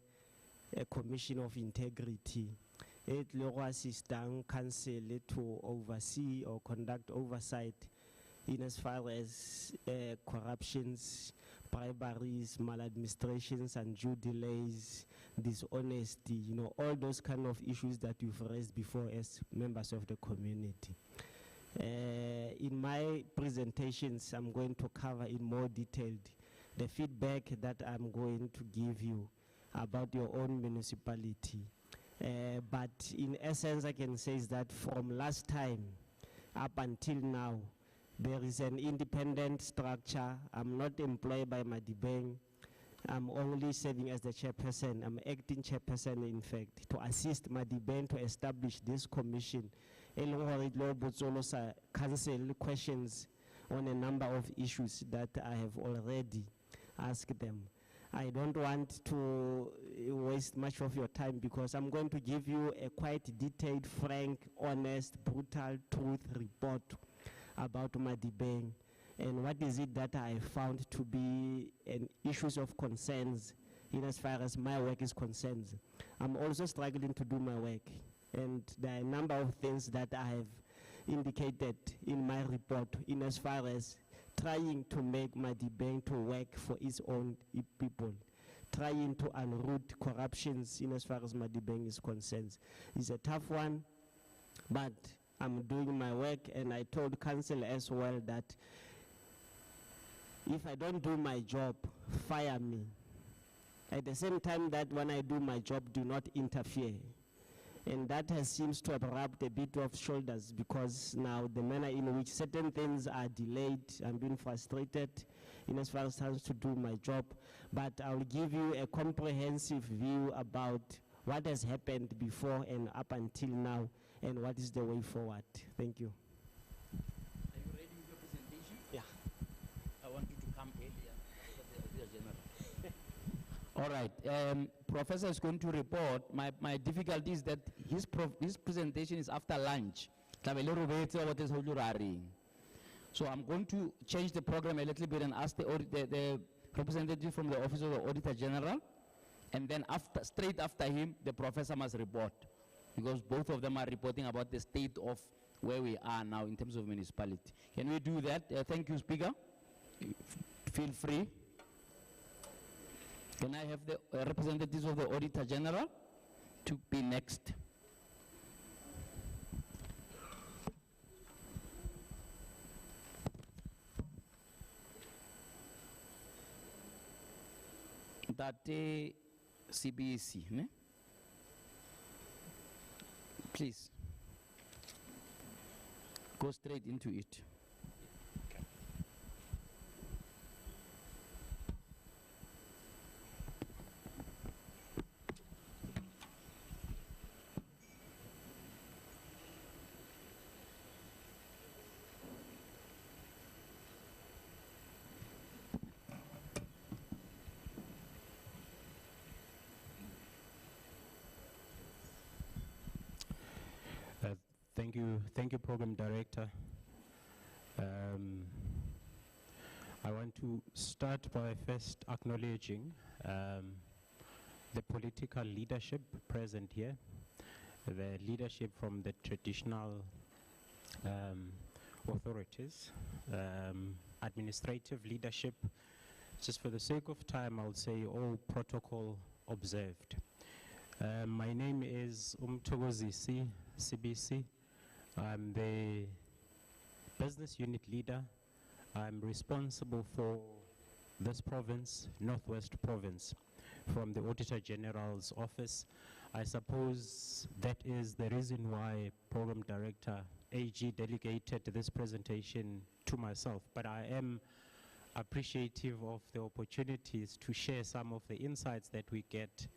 a commission of integrity. It will assist council to oversee or conduct oversight in as far as corruptions, briberies, maladministrations, and due delays, dishonesty, all those kind of issues that you've raised before as members of the community. In my presentations, I'm going to cover in more detail the feedback that I'm going to give you about your own municipality. But in essence, I can say is that from last time up until now, there is an independent structure. I'm not employed by Madibeng. I'm only serving as the chairperson. I'm acting chairperson, in fact, to assist Madibeng to establish this commission. Council questions on a number of issues that I have already asked them. I don't want to waste much of your time because I'm going to give you a quite detailed, frank, honest, brutal truth report about Madibeng and what is it that I found to be an issues of concerns in as far as my work is concerned. I'm also struggling to do my work. And there are a number of things that I have indicated in my report in as far as trying to make Madibeng to work for its own people, trying to unroot corruptions in as far as Madibeng is concerned. It's a tough one, but I'm doing my work, and I told council as well that if I don't do my job, fire me. At the same time that when I do my job, do not interfere. And that seems to have rubbed a bit of shoulders, because now the manner in which certain things are delayed, I'm being frustrated in as far as times to do my job. But I'll give you a comprehensive view about what has happened before and up until now, and what is the way forward. Thank you. Are you ready with your presentation? Yeah. I want you to come earlier after the General. All right, Professor is going to report. My difficulty is that his presentation is after lunch. So I'm going to change the program a little bit and ask the representative from the Office of the Auditor General, and then straight after him, the professor must report, because both of them are reporting about the state of where we are now in terms of municipality. Can we do that? Thank you, Speaker. Feel free. Can I have the representatives of the Auditor General to be next? Tate CBC, ne? Please, go straight into it. Thank you, Program Director. I want to start by first acknowledging the political leadership present here, the leadership from the traditional authorities, administrative leadership. Just for the sake of time, I'll say all protocol observed. My name is Umtogozisi, CBC. I'm the business unit leader. I'm responsible for this province, Northwest Province, from the Auditor General's office. I suppose that is the reason why Program Director AG delegated this presentation to myself, but I am appreciative of the opportunities to share some of the insights that we get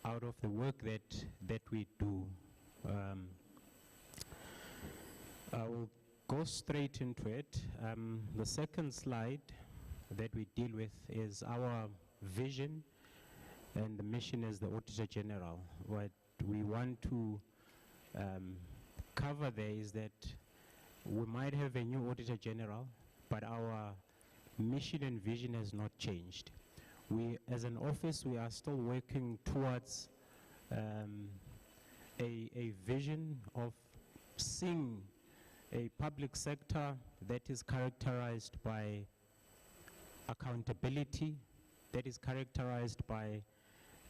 out of the work that we do. I will go straight into it. The second slide that we deal with is our vision and the mission as the Auditor General. What we want to cover there is that we might have a new Auditor General, but our mission and vision has not changed. We, as an office, we are still working towards a vision of seeing a public sector that is characterized by accountability, that is characterized by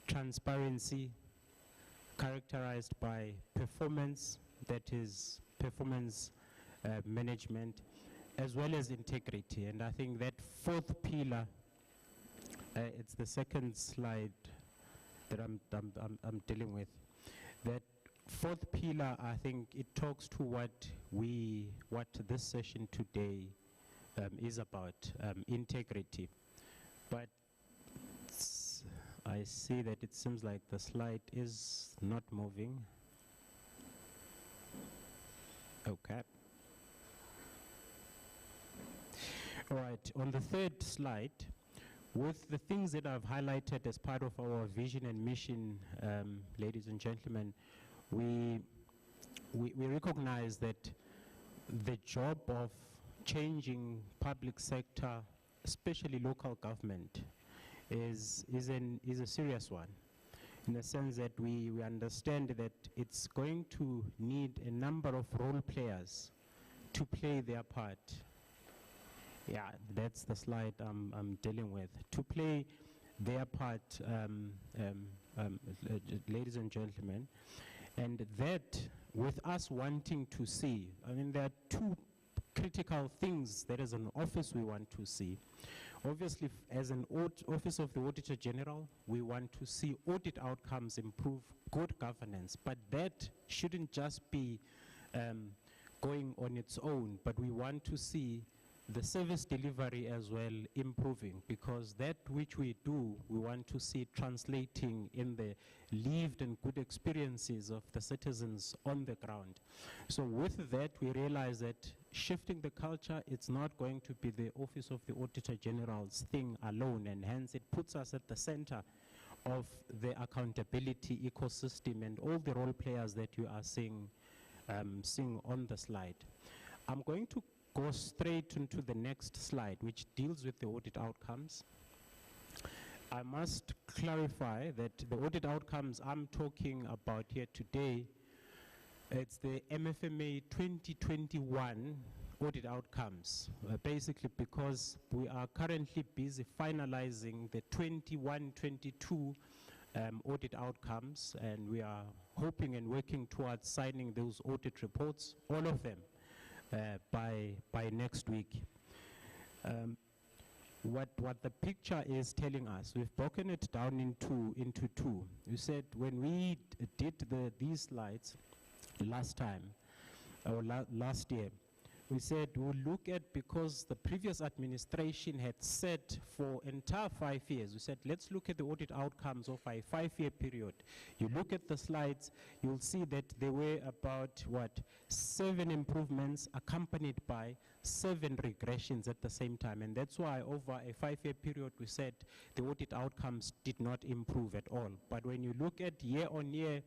transparency, characterized by performance, that is performance management, as well as integrity. And I think that fourth pillar, it's the second slide that I'm dealing with. That fourth pillar, I think it talks to what this session today is about, integrity. But I see that it seems like the slide is not moving. Okay. All right, on the third slide, with the things that I've highlighted as part of our vision and mission, ladies and gentlemen, we recognize that the job of changing public sector, especially local government, is a serious one. in the sense that we understand that it's going to need a number of role players to play their part. Yeah, that's the slide I'm dealing with. To play their part, ladies and gentlemen, and that with us wanting to see, I mean, there are two critical things that as an office we want to see. Obviously, as an Office of the Auditor General, we want to see audit outcomes improve, good governance, but that shouldn't just be going on its own, but we want to see the service delivery as well improving, because that which we do, we want to see translating in the lived and good experiences of the citizens on the ground. So with that, we realize that shifting the culture, it's not going to be the Office of the Auditor General's thing alone, and hence it puts us at the center of the accountability ecosystem and all the role players that you are seeing on the slide. I'm going to go straight into the next slide, which deals with the audit outcomes. I must clarify that the audit outcomes I'm talking about here today, it's the MFMA 2021 audit outcomes, basically because we are currently busy finalizing the 21-22 audit outcomes, and we are hoping and working towards signing those audit reports, all of them, by next week. What the picture is telling us, we've broken it down into two. You said when we did these slides last time, or last year, we said we'll look at, because the previous administration had set for entire 5 years, we said let's look at the audit outcomes of a 5-year period. You look at the slides, you'll see that there were about, 7 improvements accompanied by 7 regressions at the same time. And that's why over a 5-year period, we said the audit outcomes did not improve at all. But when you look at year on year,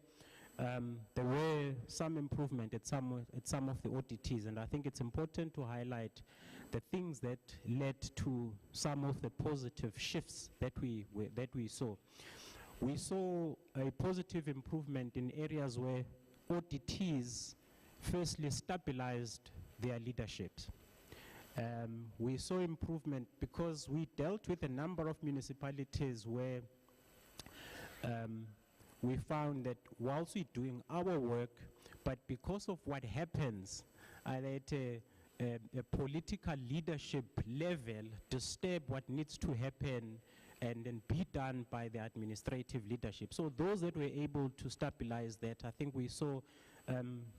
there were some improvement at some of the auditees, and I think it's important to highlight the things that led to some of the positive shifts that we saw. We saw a positive improvement in areas where auditees firstly stabilized their leaderships. We saw improvement because we dealt with a number of municipalities where we found that whilst we're doing our work, but because of what happens at a political leadership level, disturb what needs to happen and then be done by the administrative leadership. So those that were able to stabilize that, I think we saw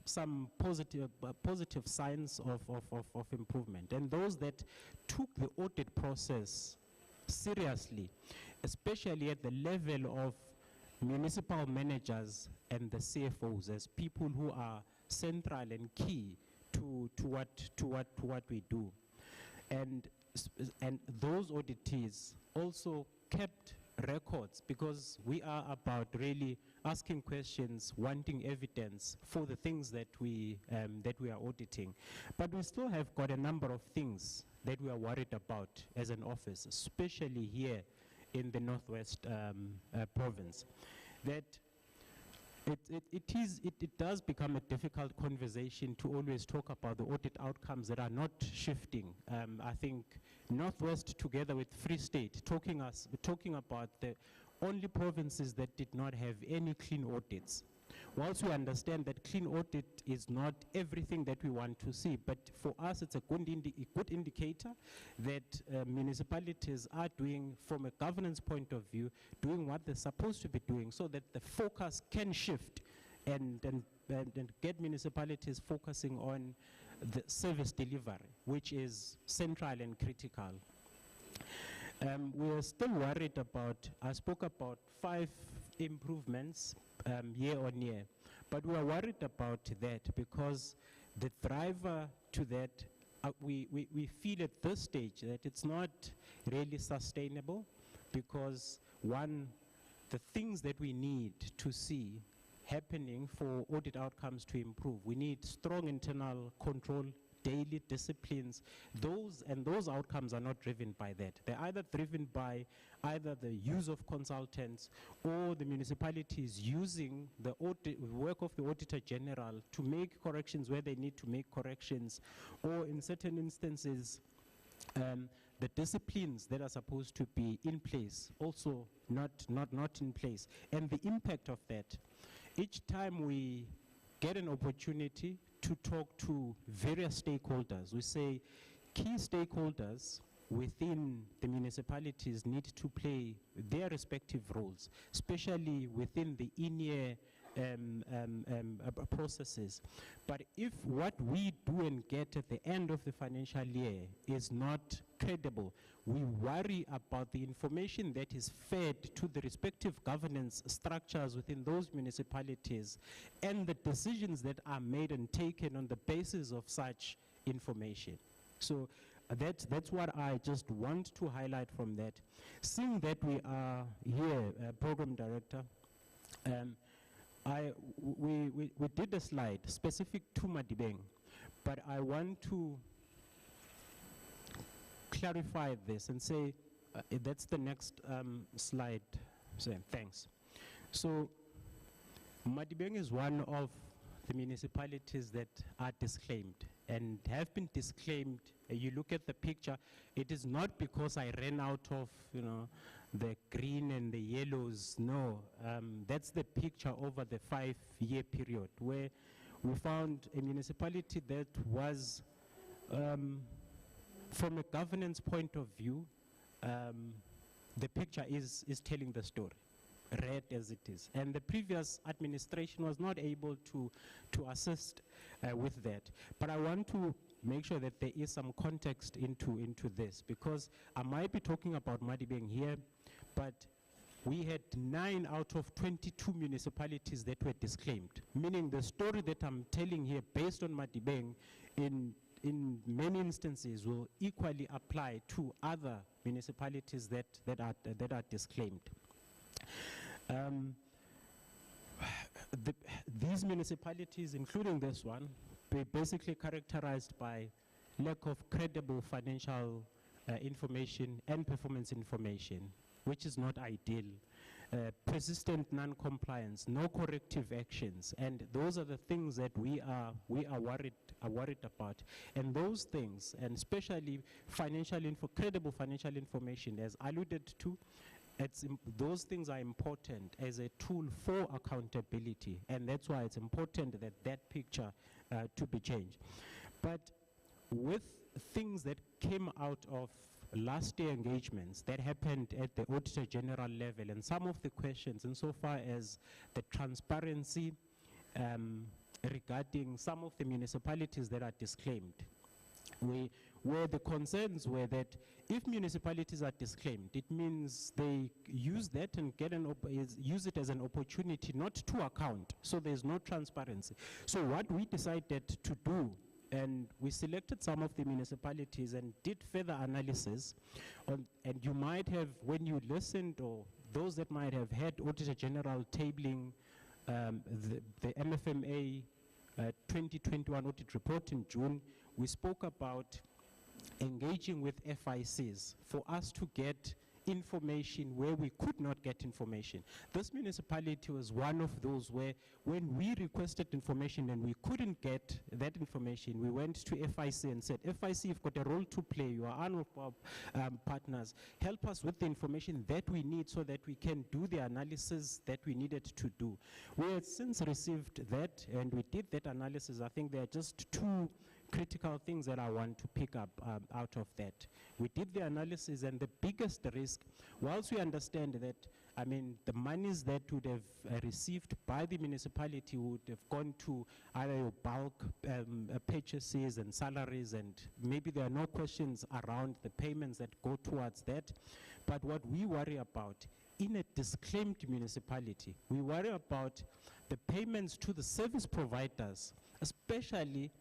some positive signs of improvement. And those that took the audit process seriously, especially at the level of municipal managers and the CFOs, as people who are central and key to what we do. And those auditees also kept records, because we are about really asking questions, wanting evidence for the things that we are auditing. But we still have got a number of things that we are worried about as an office, especially here in the Northwest province, that it does become a difficult conversation to always talk about the audit outcomes that are not shifting. I think Northwest, together with Free State, talking about the only provinces that did not have any clean audits. Whilst we understand that clean audit is not everything that we want to see, but for us it's a good indicator that municipalities are doing, from a governance point of view, doing what they're supposed to be doing, so that the focus can shift and get municipalities focusing on the service delivery, which is central and critical. We're still worried about, I spoke about 5 improvements year on year, but we are worried about that because the driver to that, we feel at this stage that it's not really sustainable, because one, the things that we need to see happening for audit outcomes to improve, we need strong internal control daily disciplines, those outcomes are not driven by that. They're either driven by either the use of consultants or the municipalities using the work of the Auditor General to make corrections where they need to make corrections, or in certain instances, the disciplines that are supposed to be in place also not in place. And the impact of that, each time we get an opportunity to talk to various stakeholders, we say key stakeholders within the municipalities need to play their respective roles, especially within the in-year processes. But if what we do and get at the end of the financial year is not credible, we worry about the information that is fed to the respective governance structures within those municipalities and the decisions that are made and taken on the basis of such information. So that's what I just want to highlight from that. Seeing that we are here, Program Director, we did a slide specific to Madibeng, but I want to clarify this and say, that's the next slide. So, thanks. So, Madibeng is one of the municipalities that are disclaimed and have been disclaimed. You look at the picture, it is not because I ran out of, the green and the yellows. No, that's the picture over the 5-year period where we found a municipality that was, from a governance point of view, the picture is telling the story, red as it is. And the previous administration was not able to assist with that. But I want to make sure that there is some context into this, because I might be talking about Madibeng here, but we had 9 out of 22 municipalities that were disclaimed, meaning the story that I'm telling here based on Madibeng in many instances will equally apply to other municipalities that are disclaimed. These municipalities, including this one, were basically characterized by lack of credible financial information and performance information, which is not ideal. Persistent non-compliance, no corrective actions, and those are the things that we are worried about. And those things, and especially credible financial information, as alluded to, those things are important as a tool for accountability, and that's why it's important that that picture to be changed. But with things that came out of last year engagements that happened at the Auditor General level, and some of the questions insofar as the transparency regarding some of the municipalities that are disclaimed, where the concerns were that if municipalities are disclaimed, it means they use that and use it as an opportunity not to account, so there's no transparency. So what we decided to do, and we selected some of the municipalities and did further analysis on, and you might have, when you listened, or those that might have had Auditor General tabling the MFMA 2021 audit report in June, we spoke about engaging with FICs for us to get information where we could not get information. This municipality was one of those where when we requested information and we couldn't get that information, we went to FIC and said, FIC, you've got a role to play, you are one of our partners, help us with the information that we need so that we can do the analysis that we needed to do. We have since received that and we did that analysis. I think there are just 2 critical things that I want to pick up out of that. We did the analysis, and the biggest risk, whilst we understand that, the monies that would have received by the municipality would have gone to either your bulk purchases and salaries, and maybe there are no questions around the payments that go towards that. But what we worry about in a disclaimed municipality, we worry about the payments to the service providers, especially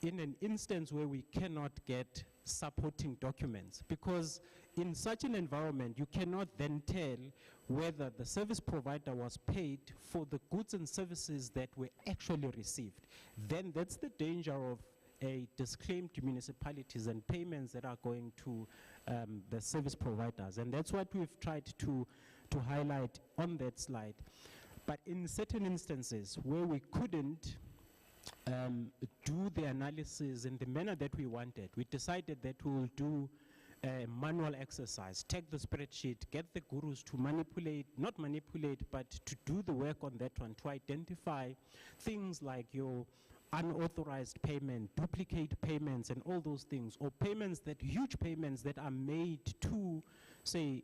in an instance where we cannot get supporting documents, because in such an environment you cannot then tell whether the service provider was paid for the goods and services that were actually received. Then that's the danger of disclaimed municipalities and payments that are going to the service providers. And that's what we've tried to highlight on that slide. But in certain instances where we couldn't do the analysis in the manner that we wanted, we decided that we'll do a manual exercise, take the spreadsheet, get the gurus to manipulate, not manipulate, but to do the work on that one, to identify things like your unauthorized payment, duplicate payments and all those things, or payments that, huge payments that are made to, say,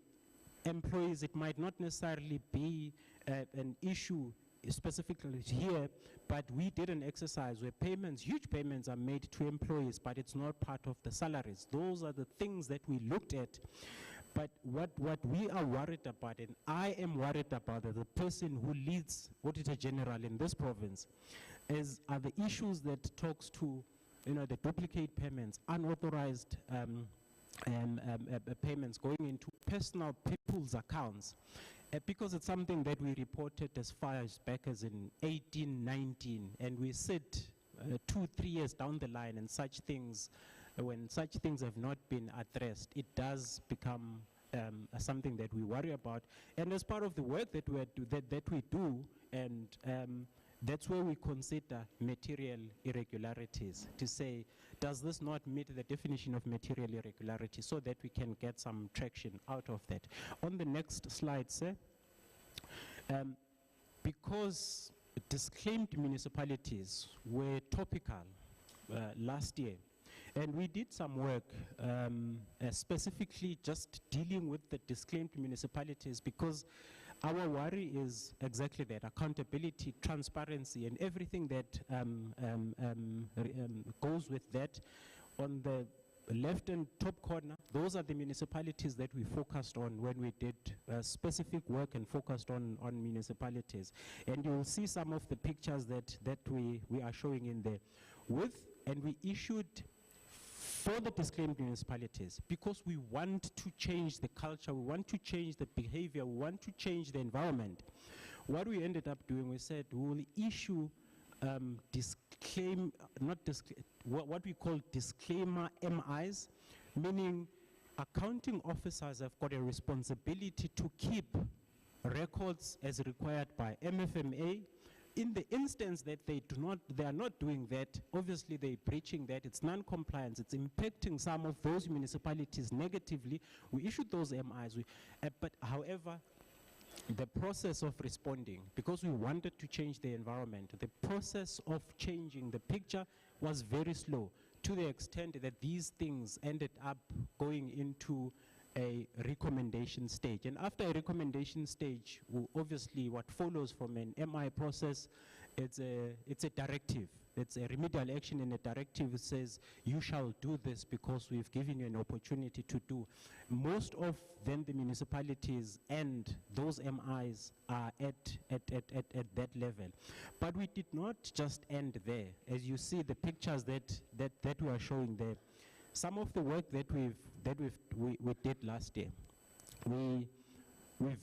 employees. It might not necessarily be an issue specifically here, but we did an exercise where payments, huge payments are made to employees, but it's not part of the salaries. Those are the things that we looked at. But what we are worried about, and I am worried about, the person who leads Auditor General in this province, are the issues that talks to, the duplicate payments, unauthorized payments going into personal people's accounts. Because it's something that we reported as far as back as in 18, 19, and we sit 2-3 years down the line, and such things, when such things have not been addressed, it does become something that we worry about. And as part of the work that we do, and that's where we consider material irregularities, to say, does this not meet the definition of material irregularity, so that we can get some traction out of that. On the next slide, sir, because disclaimed municipalities were topical last year, and we did some work specifically just dealing with the disclaimed municipalities, because our worry is exactly that: accountability, transparency, and everything that goes with that. On the left and top corner, those are the municipalities that we focused on when we did specific work and focused on municipalities. And you will see some of the pictures that we are showing in there. And we issued for the disclaimed municipalities, because we want to change the culture, we want to change the behavior, we want to change the environment. What we ended up doing, we said we will issue what we call disclaimer MIs, meaning accounting officers have got a responsibility to keep records as required by MFMA. In the instance that they are not doing that, obviously they're breaching that, it's non-compliance, it's impacting some of those municipalities negatively. We issued those MIs, but however, the process of responding, because we wanted to change the environment, the process of changing the picture was very slow, to the extent that these things ended up going into a recommendation stage. And after a recommendation stage, obviously what follows from an MI process, it's a directive. It's a remedial action, and a directive says you shall do this because we've given you an opportunity to do. Most of then the municipalities and those MIs are at that level. But we did not just end there. As you see the pictures that we are showing there, some of the work that we did last year, we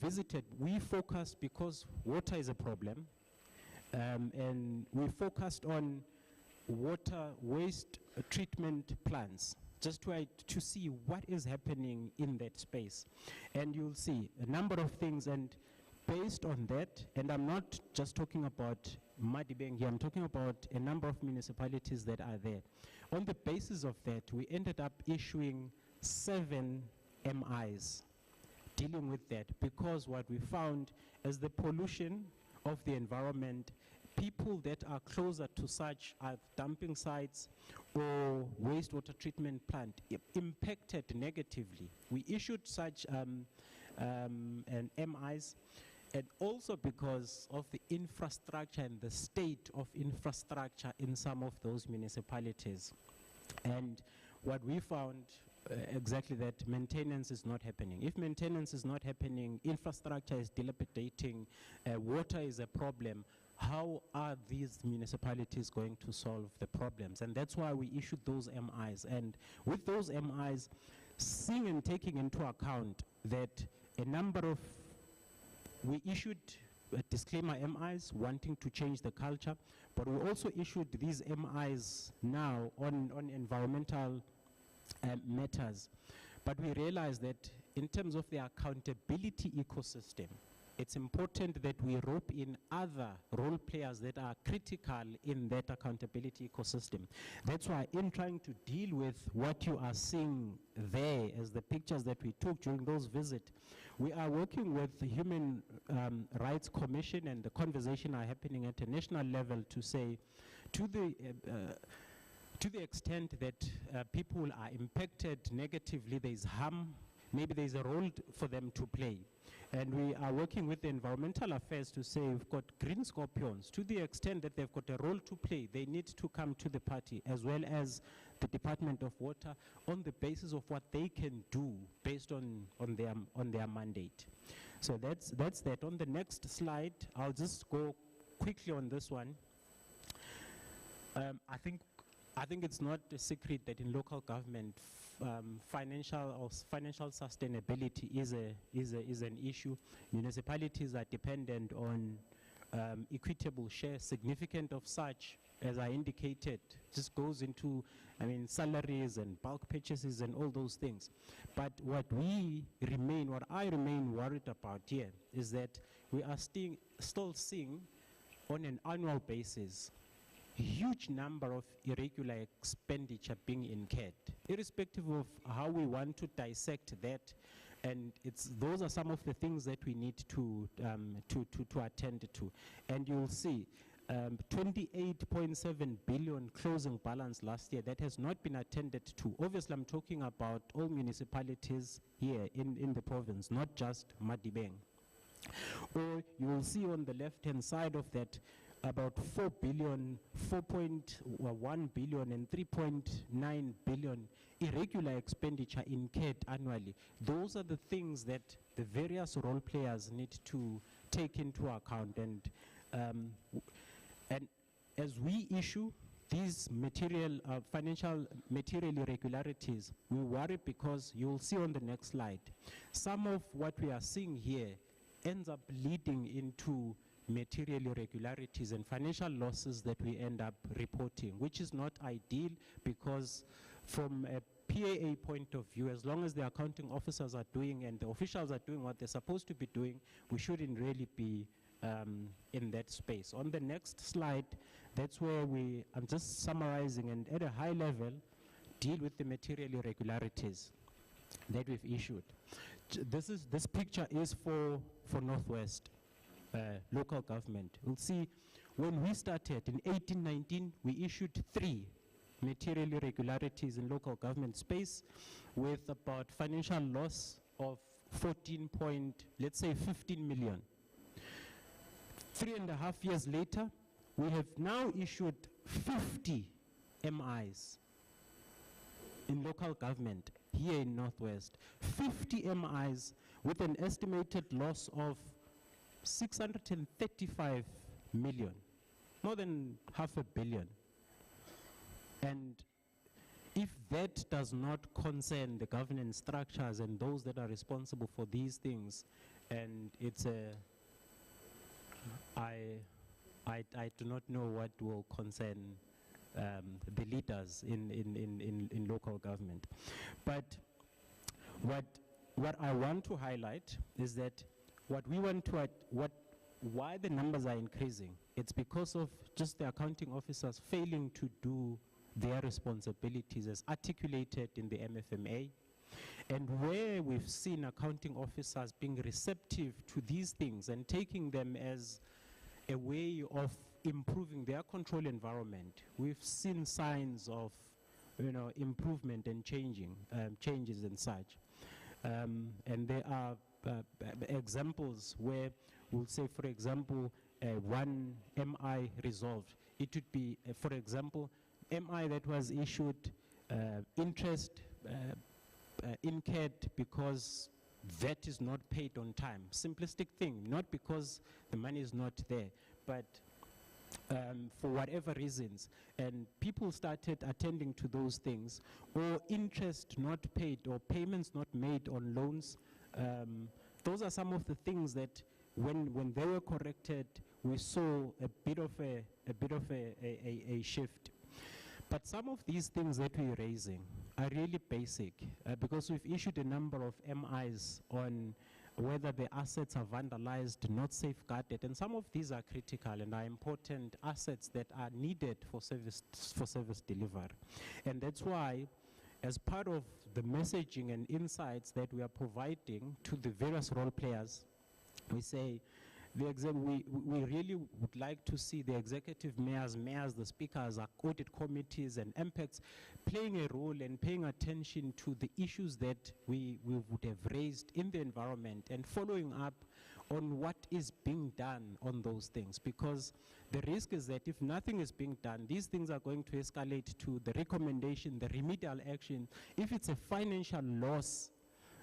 visited, we focused, because water is a problem, and we focused on water waste treatment plants, just to see what is happening in that space. And you'll see a number of things, and based on that, and I'm not just talking about Madibeng here, I'm talking about a number of municipalities that are there. On the basis of that, we ended up issuing 7 MIs dealing with that, because what we found is the pollution of the environment, people that are closer to such dumping sites or wastewater treatment plant impacted negatively. We issued such MIs, and also because of the infrastructure and the state of infrastructure in some of those municipalities. And what we found, exactly that maintenance is not happening. If maintenance is not happening, infrastructure is dilapidating, water is a problem, how are these municipalities going to solve the problems? And that's why we issued those MIs. And with those MIs, seeing and taking into account that a number of, we issued disclaimer MIs, wanting to change the culture, but we also issued these MIs now on environmental matters. But we realize that in terms of the accountability ecosystem, it's important that we rope in other role players that are critical in that accountability ecosystem. That's why in trying to deal with what you are seeing there as the pictures that we took during those visits, we are working with the Human Rights Commission, and the conversation are happening at a national level to say, to the extent that people are impacted negatively, there is harm, maybe there is a role for them to play. And we are working with the environmental affairs to say we've got green scorpions. To the extent that they've got a role to play, they need to come to the party, as well as the Department of Water, on the basis of what they can do based on their mandate. So that's that. On the next slide, I'll just go quickly on this one. I think it's not a secret that in local government, financial sustainability is an issue. Municipalities are dependent on equitable share. Significant of such, as I indicated, just goes into, salaries and bulk purchases and all those things. But what I remain worried about here is that we are still seeing on an annual basis huge number of irregular expenditure being incurred, irrespective of how we want to dissect that. And those are some of the things that we need to attend to. And you'll see 28.7 billion closing balance last year that has not been attended to. Obviously, I'm talking about all municipalities here in the province, not just Madibeng. Or you will see on the left-hand side of that about 4 billion, 4.1 billion and 3.9 billion irregular expenditure incurred annually. Those are the things that the various role players need to take into account. And as we issue these financial material irregularities, we worry because you'll see on the next slide, some of what we are seeing here ends up leading into material irregularities and financial losses that we end up reporting, which is not ideal, because from a PAA point of view, as long as the accounting officers are doing and the officials are doing what they're supposed to be doing, we shouldn't really be in that space. On the next slide, that's where I'm just summarizing and at a high level deal with the material irregularities that we've issued. This picture is for Northwest. Local government. We'll see when we started in 1819, we issued 3 material irregularities in local government space with about financial loss of 15 million. 3.5 years later, we have now issued 50 MIs in local government here in Northwest. 50 MIs with an estimated loss of 635 million, more than $500 million. And if that does not concern the governance structures and those that are responsible for these things, and I do not know what will concern the leaders in local government. But what I want to highlight is that why the numbers are increasing, it's because of just the accounting officers failing to do their responsibilities as articulated in the MFMA. And where we've seen accounting officers being receptive to these things and taking them as a way of improving their control environment, we've seen signs of improvement and changes and such. And there are examples where we'll say, for example, one MI resolved. It would be, for example, MI that was issued, interest incurred because VAT is not paid on time. Simplistic thing, not because the money is not there, but for whatever reasons. And people started attending to those things, or interest not paid or payments not made on loans. Those are some of the things that when they were corrected, we saw a bit of a shift. But some of these things that we're raising are really basic because we've issued a number of MIs on whether the assets are vandalized, not safeguarded, and some of these are critical and are important assets that are needed for service delivery. And that's why, as part of the messaging and insights that we are providing to the various role players, we say we really would like to see the executive mayors, the speakers, our audit committees and MPECs playing a role and paying attention to the issues that we would have raised in the environment and following up on what is being done on those things. Because the risk is that if nothing is being done, these things are going to escalate to the recommendation, the remedial action. If it's a financial loss,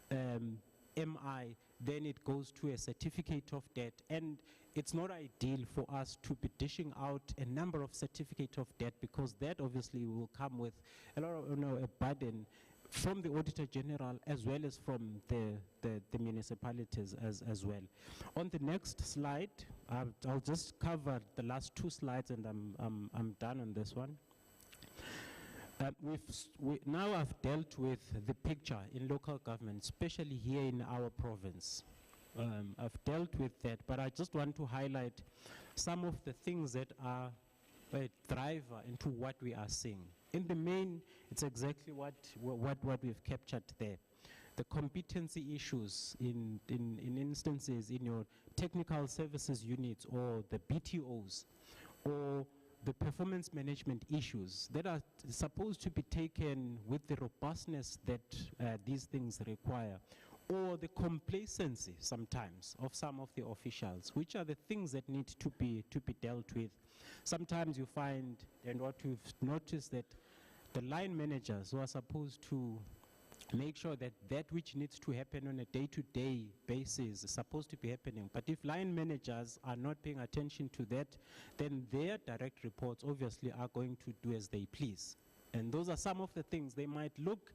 MI, then it goes to a certificate of debt, and it's not ideal for us to be dishing out a number of certificate of debt, because that obviously will come with a lot of a burden from the Auditor General as well as from the municipalities as well. On the next slide, I'll just cover the last two slides and I'm done on this one. Now I've dealt with the picture in local government, especially here in our province. I've dealt with that, but I just want to highlight some of the things that are a driver into what we are seeing. In the main, it's exactly what we've captured there. The competency issues in instances in your technical services units or the BTOs, or the performance management issues that are supposed to be taken with the robustness that these things require, or the complacency sometimes of some of the officials, which are the things that need to be dealt with. Sometimes you find, and what we've noticed, that the line managers who are supposed to make sure that that which needs to happen on a day-to-day basis is supposed to be happening. But if line managers are not paying attention to that, then their direct reports obviously are going to do as they please. And those are some of the things. They might look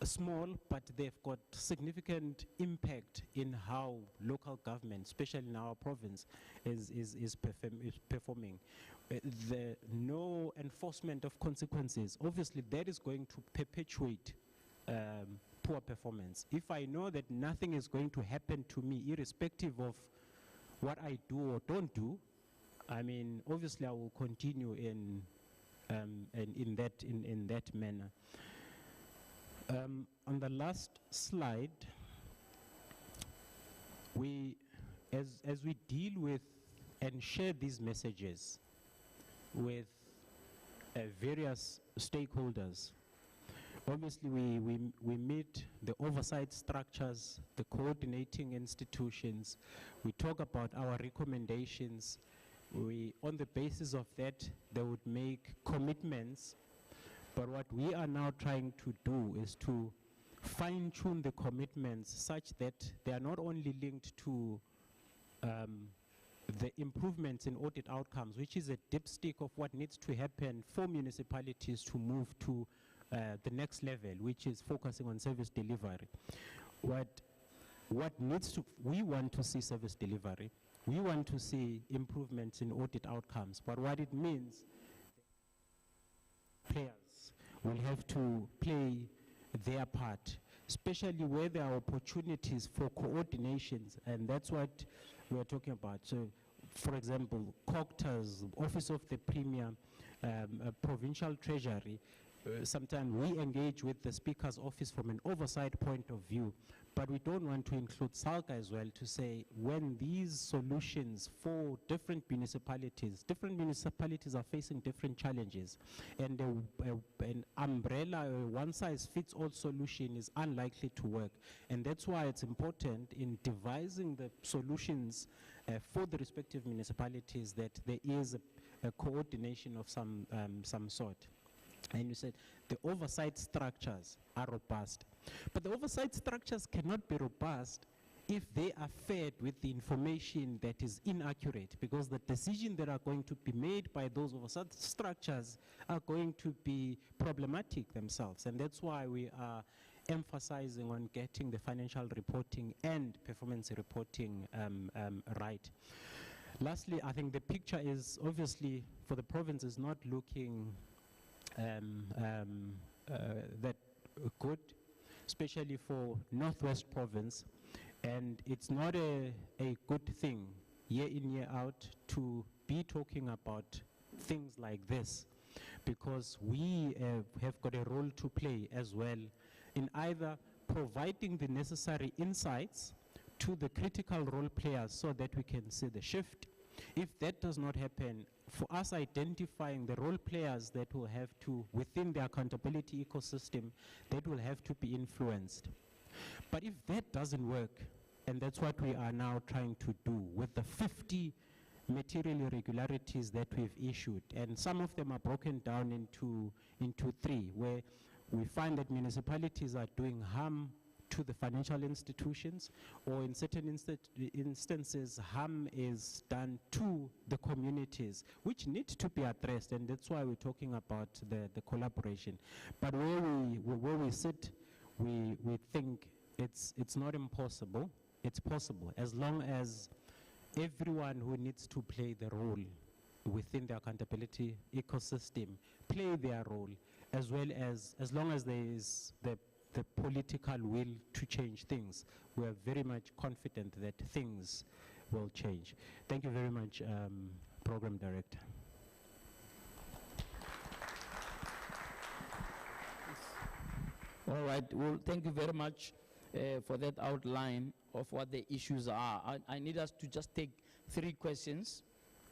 small, but they've got significant impact in how local government, especially in our province, is performing. The no enforcement of consequences, obviously that is going to perpetuate poor performance. If I know that nothing is going to happen to me, irrespective of what I do or don't do, I mean, obviously I will continue in that manner. On the last slide, as we deal with and share these messages with various stakeholders, obviously we meet the oversight structures, the coordinating institutions, we talk about our recommendations. On the basis of that, they would make commitments. But what we are now trying to do is to fine-tune the commitments such that they are not only linked to the improvements in audit outcomes, which is a dipstick of what needs to happen for municipalities to move to the next level, which is focusing on service delivery. We want to see service delivery. We want to see improvements in audit outcomes. But what it means, players will have to play their part, especially where there are opportunities for coordinations, and that's what we're talking about. So, for example, COCTA's, Office of the Premier, Provincial Treasury, sometimes we engage with the Speaker's office from an oversight point of view, but we don't want to include SALGA as well to say when these solutions for different municipalities are facing different challenges, and an umbrella, a one-size-fits-all solution is unlikely to work. And that's why it's important in devising the solutions for the respective municipalities that there is a coordination of some sort. And you said the oversight structures are robust. But the oversight structures cannot be robust if they are fed with the information that is inaccurate, because the decisions that are going to be made by those oversight structures are going to be problematic themselves. And that's why we are emphasizing on getting the financial reporting and performance reporting right. Lastly, I think the picture is obviously for the province is not looking that good, especially for Northwest Province, and it's not a good thing year in, year out to be talking about things like this, because we have got a role to play as well in either providing the necessary insights to the critical role players so that we can see the shift. If that does not happen, for us identifying the role players that will have to, within the accountability ecosystem, that will have to be influenced. But if that doesn't work, and that's what we are now trying to do with the 50 material irregularities that we've issued, and some of them are broken down into 3, where we find that municipalities are doing harm to the financial institutions, or in certain instances, harm is done to the communities, which need to be addressed, and that's why we're talking about the collaboration. But where we sit, we think it's not impossible, it's possible, as long as everyone who needs to play the role within the accountability ecosystem play their role, as well as long as there is the political will to change things. We are very much confident that things will change. Thank you very much, Program Director. All right, well, thank you very much for that outline of what the issues are. I need us to just take 3 questions,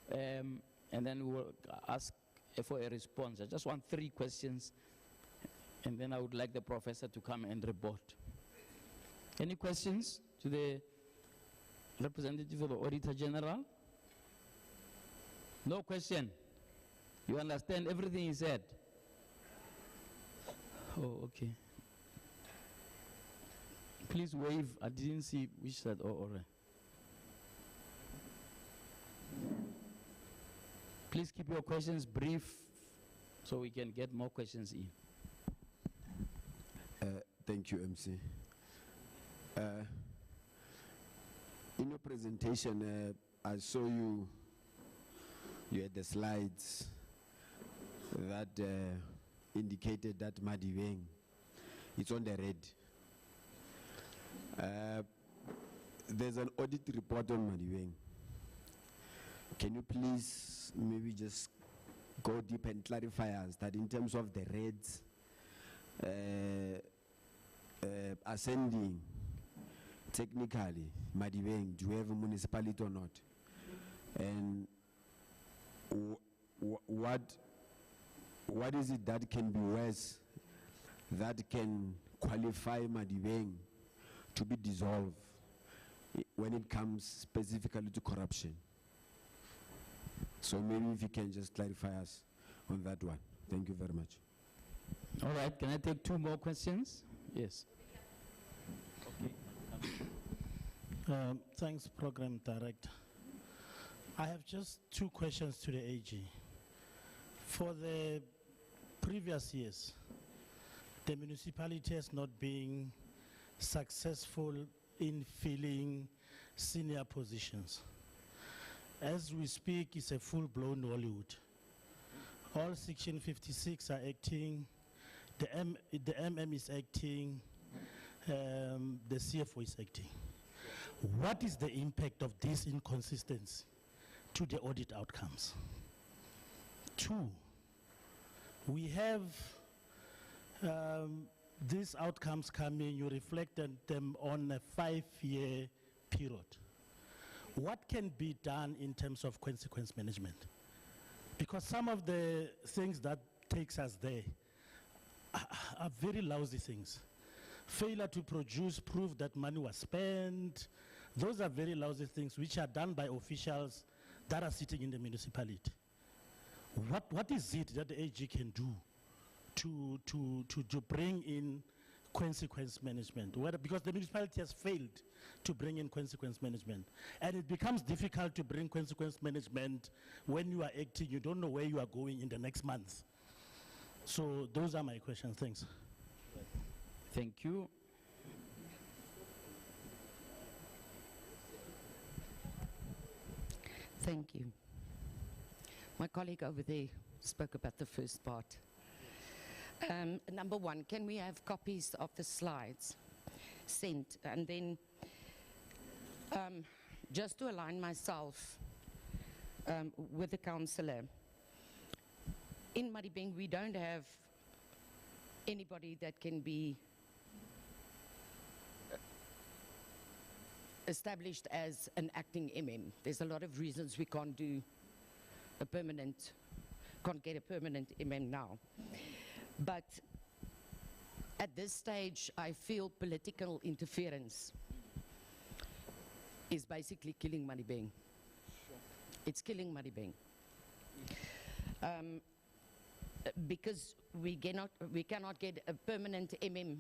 and then we'll ask for a response. I just want 3 questions, and then I would like the professor to come and report. Any questions to the representative of the Auditor General? No question? You understand everything he said? Oh, okay. Please wave. I didn't see which side. Oh, all right. Please keep your questions brief so we can get more questions in. Thank you, MC. In your presentation, I saw you had the slides that indicated that Madibeng, it's on the red. There's an audit report on Madibeng. Can you please maybe just go deep and clarify us that in terms of the reds, ascending technically Madibeng, do we have a municipality or not? And what is it that can be worse that can qualify Madibeng to be dissolved when it comes specifically to corruption? So maybe if you can just clarify us on that one. Thank you very much. All right, can I take 2 more questions? Yes. Okay. Thanks, Program Director. I have just 2 questions to the AG. For the previous years, the municipality has not been successful in filling senior positions. As we speak, it's a full-blown Hollywood. All Section 56 are acting, the MM is acting, the CFO is acting. What is the impact of this inconsistency to the audit outcomes? 2, we have these outcomes coming, you reflected them on a 5-year period. What can be done in terms of consequence management? Because some of the things that takes us there are very lousy things. Failure to produce proof that money was spent, those are very lousy things which are done by officials that are sitting in the municipality. What is it that the AG can do to bring in consequence management? Because the municipality has failed to bring in consequence management. And it becomes difficult to bring consequence management when you are acting, you don't know where you are going in the next month. So those are my questions, thanks. Thank you. Thank you. My colleague over there spoke about the first part. Number one, can we have copies of the slides sent? And then, just to align myself with the councillor, in Madibeng we don't have anybody that can be established as an acting MM. There's a lot of reasons we can't do a permanent, can't get a permanent MM now. But at this stage, I feel political interference is basically killing Madibeng. It's killing Madibeng. Because we cannot get a permanent MM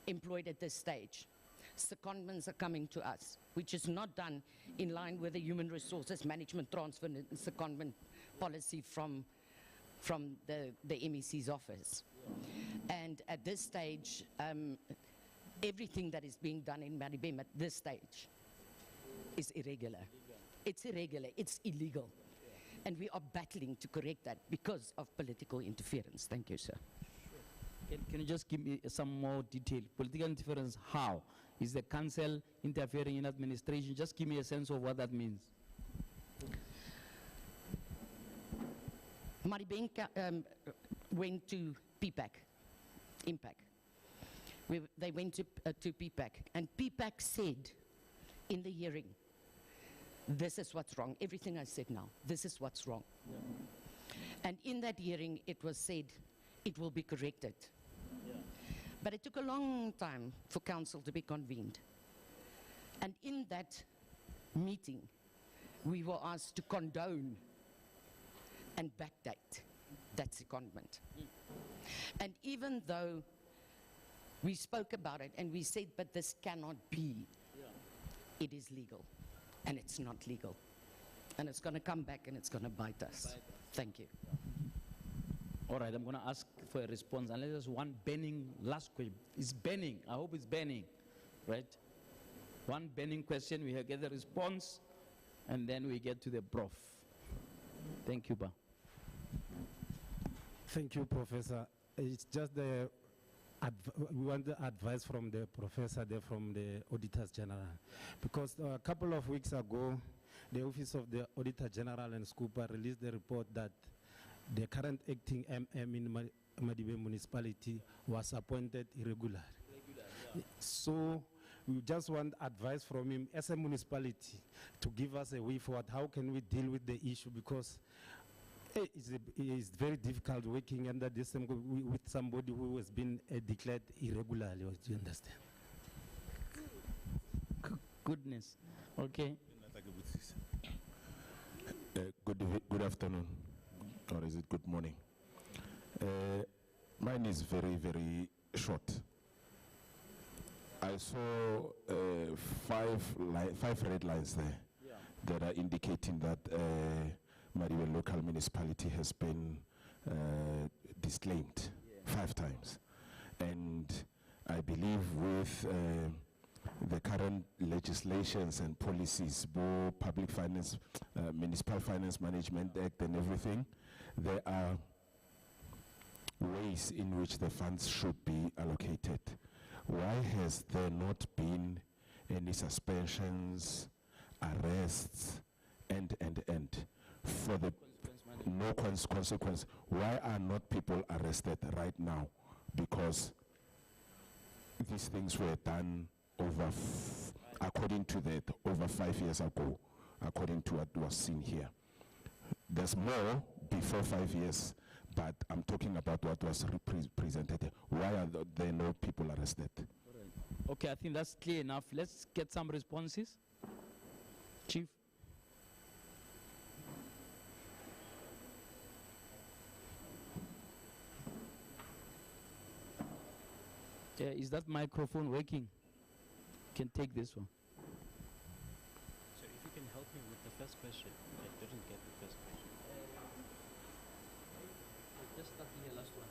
employed at this stage. Secondments are coming to us, which is not done in line with the human resources management transfer and secondment policy from the MEC's office. And at this stage, everything that is being done in Madibeng at this stage is irregular. It's irregular, it's illegal. And we are battling to correct that because of political interference. Thank you, sir. Can you just give me some more detail? Political interference, how? Is the council interfering in administration? Just give me a sense of what that means. Madibeng went to PPAC, Impact. They went to PPAC, and PPAC said in the hearing, this is what's wrong. Everything I said now, this is what's wrong. Yeah. And in that hearing, it was said, it will be corrected. Yeah. But it took a long time for council to be convened. And in that meeting, we were asked to condone and backdate that secondment. And even though we spoke about it and we said, but this cannot be, it is legal. And it's not legal. And it's going to come back and it's going to bite us. Thank you. All right, I'm going to ask for a response. Unless there's one burning last question. It's burning. I hope it's burning, right? One burning question, we get the response, and then we get to the prof. Thank you, Ba. Thank you, Professor. It's just we want the advice from the professor there, from the Auditors General. Because a couple of weeks ago, the Office of the Auditor General and SCUPA released the report that the current acting MM in Madibeng Municipality was appointed irregularly. So we just want advice from him as a municipality to give us a way forward. How can we deal with the issue? Because it's very difficult working under this system with somebody who has been declared irregularly. Do you understand? Goodness. Okay. Good afternoon, or is it good morning? Mine is very, very short. I saw five red lines there that are indicating that Madibeng local municipality has been disclaimed 5 times. And I believe with the current legislations and policies, both public finance, Municipal Finance Management Act and everything, there are ways in which the funds should be allocated. Why has there not been any suspensions, arrests, and for the no consequence? Why are not people arrested right now? Because these things were done over, according to that, over 5 years ago, according to what was seen here. There's more before 5 years, but I'm talking about what was presented. Why are there no people arrested? Okay, I think that's clear enough. Let's get some responses. Chief. Is that microphone working? Can take this one. So if you can help me with the first question. I didn't get the first question. Just start the last one.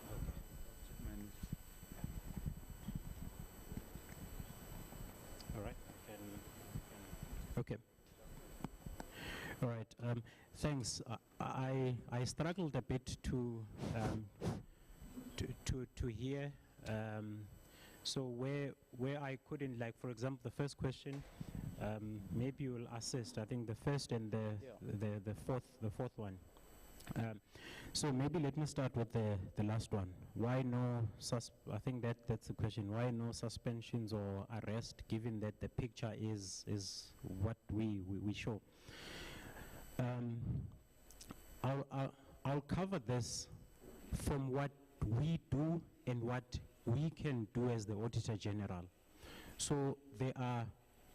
Thanks. I struggled a bit to hear. So where I couldn't, like for example, the first question, maybe you will assist. I think the first and the fourth one. So maybe let me start with the last one. Why no? I think that's the question. Why no suspensions or arrest, given that the picture is what we show? I'll cover this from what we do and what we can do as the Auditor General. So there are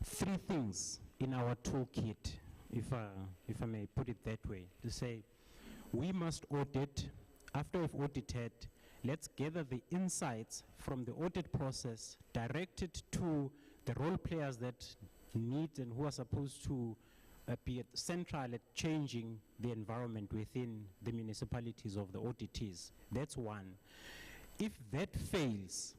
3 things in our toolkit, if I may put it that way, to say we must audit. After we've audited, let's gather the insights from the audit process, direct it to the role players that need and who are supposed to be central at changing the environment within the municipalities of the auditees. That's one. If that fails,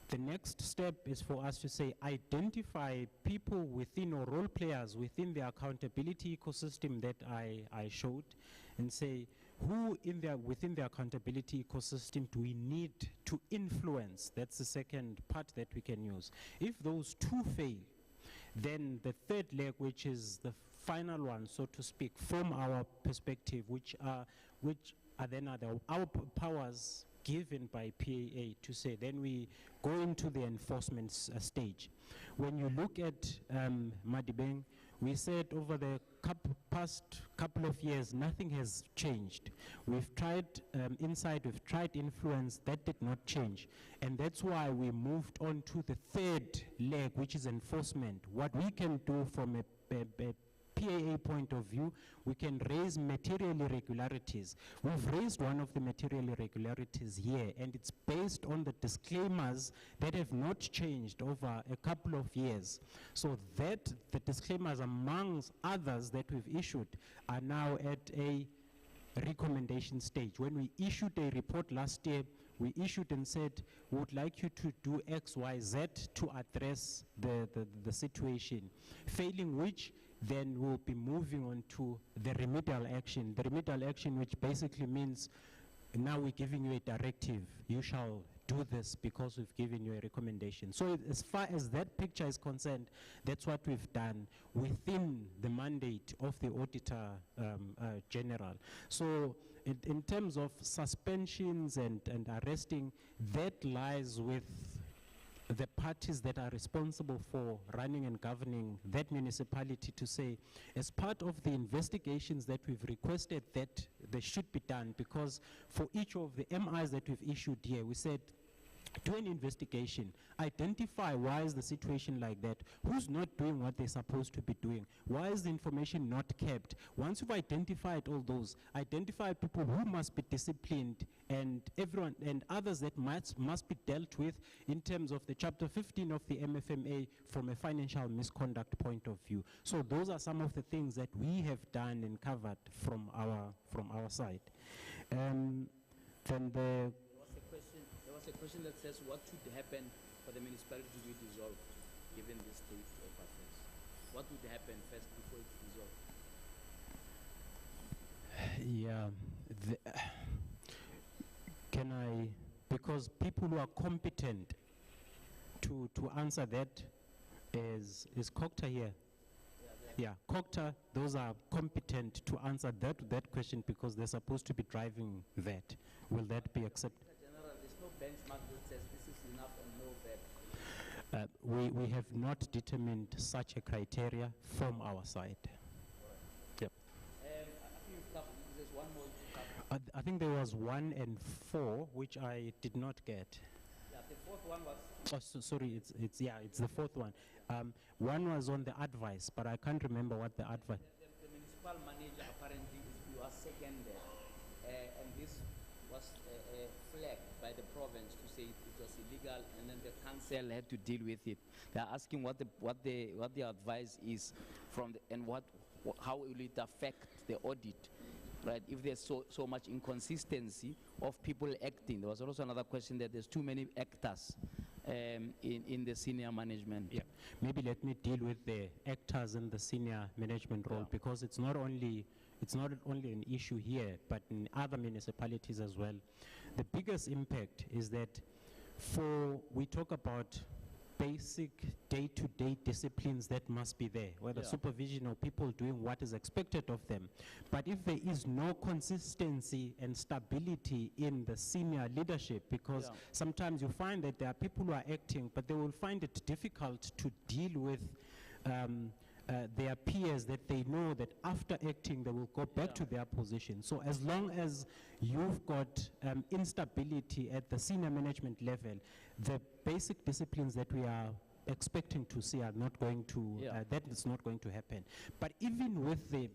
the next step is for us to say, identify people within or role players within the accountability ecosystem that I showed, and say, who within the accountability ecosystem do we need to influence? That's the second part that we can use. If those 2 fail, then the third leg, which is the final one, so to speak, from our perspective, which are then our powers given by PAA to say, then we go into the enforcement stage. When you look at Madibeng, we said over the past couple of years, nothing has changed. We've tried insight, we've tried influence, that did not change. And that's why we moved on to the third leg, which is enforcement. What we can do from a PAA point of view, we can raise material irregularities. We've raised one of the material irregularities here, and it's based on the disclaimers that have not changed over a couple of years. So that the disclaimers, amongst others that we've issued, are now at a recommendation stage. When we issued a report last year, we issued and said, we would like you to do X, Y, Z to address the situation. Failing which, then we'll be moving on to the remedial action. The remedial action, which basically means now we're giving you a directive. You shall do this because we've given you a recommendation. So as far as that picture is concerned, that's what we've done within the mandate of the Auditor General. So in terms of suspensions and arresting, that lies with the parties that are responsible for running and governing that municipality, to say, as part of the investigations that we've requested, that they should be done, because for each of the MIs that we've issued here, we said, do an investigation, identify why is the situation like that, who's not doing what they're supposed to be doing, why is the information not kept. Once you've identified all those, identify people who must be disciplined, and everyone and others that must be dealt with in terms of the chapter 15 of the MFMA from a financial misconduct point of view. So those are some of the things that we have done and covered from our side. Then There was a question that says, what should happen for the municipality to be dissolved, given this state of affairs? What would happen first before it's dissolved? Yeah, can I, because people who are competent to answer that is Cocta here? Yeah, Cocta, those are competent to answer that question, because they're supposed to be driving that. Will that be accepted? There's no benchmark that says this is enough and no VAT. We have not determined such a criteria from our side. Yep. There's one more to cover. I think there was 1 and 4, which I did not get. Yeah, the fourth one was. Oh, sorry, it's the fourth one. One was on the advice, but I can't remember what the advice. The municipal manager apparently you are second there, and this was flagged by the province to say it was illegal, and then the council had to deal with it. They are asking what the advice is from and how will it affect the audit, right? If there's so much inconsistency of people acting. There was also another question that there's too many actors in the senior management. Yeah, maybe let me deal with the actors in the senior management role, because it's not only it's not only an issue here, but in other municipalities as well. The biggest impact is that we talk about basic day-to-day disciplines that must be there, whether Yeah. supervision or people doing what is expected of them. But if there is no consistency and stability in the senior leadership, because Yeah. sometimes you find that there are people who are acting, but they will find it difficult to deal with their peers that they know that after acting they will go back to their position. So as long as you've got instability at the senior management level, the basic disciplines that we are expecting to see are not going to, that is not going to happen. But even with the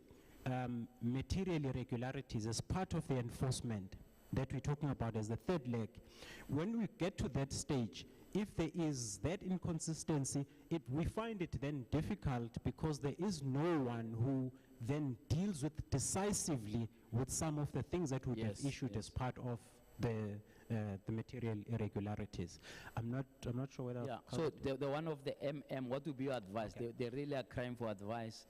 material irregularities as part of the enforcement that we're talking about as the third leg, when we get to that stage, if there is that inconsistency, we find it then difficult because there is no one who then deals with decisively with some of the things that would have issued as part of the material irregularities. I'm not sure whether. Yeah. So the one of the what would be your advice? They really are crying for advice,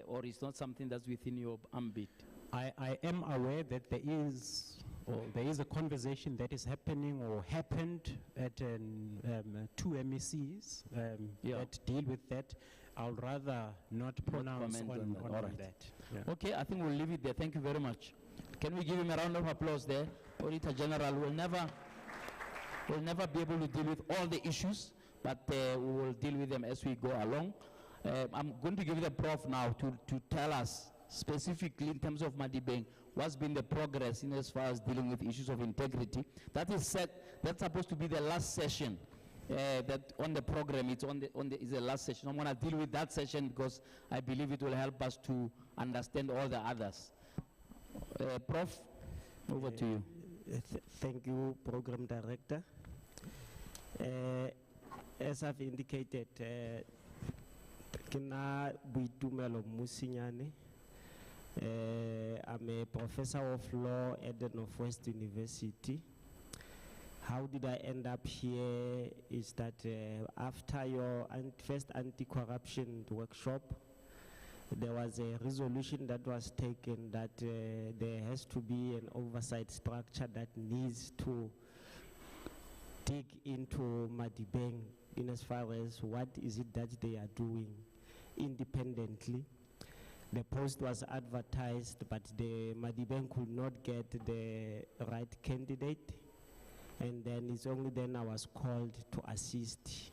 or it's not something that's within your ambit. I am aware that there is a conversation that is happening or happened at two MECs that deal with that. I'll rather not pronounce on All right. that. Yeah. Okay, I think we'll leave it there. Thank you very much. Can we give him a round of applause there? Auditor General will never be able to deal with all the issues, but we will deal with them as we go along. I'm going to give the prof now to tell us specifically in terms of Madibeng, what's been the progress in as far as dealing with issues of integrity. That is that's supposed to be the last session that on the program. It's is the last session. I'm going to deal with that session because I believe it will help us to understand all the others. Prof, over to you. Thank you, Program Director. As I've indicated, Kina Buitumelo Musinyane. I'm a professor of law at the Northwest University. How did I end up here is that after your first anti-corruption workshop, there was a resolution that was taken that there has to be an oversight structure that needs to dig into Madibeng in as far as what is it that they are doing independently. The post was advertised, but the Madibeng could not get the right candidate. And then it's only then I was called to assist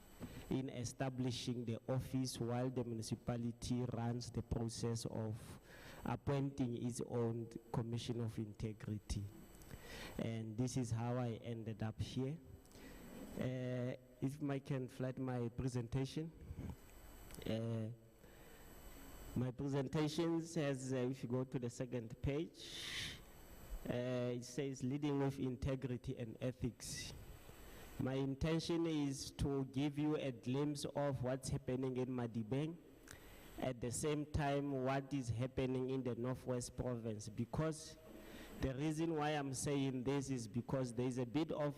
in establishing the office while the municipality runs the process of appointing its own Commission of Integrity. And this is how I ended up here. If I can flat my presentation. My presentation says, if you go to the second page, it says leading with integrity and ethics. My intention is to give you a glimpse of what's happening in Madibeng, at the same time what is happening in the Northwest Province, because the reason why I'm saying this is because there is a bit of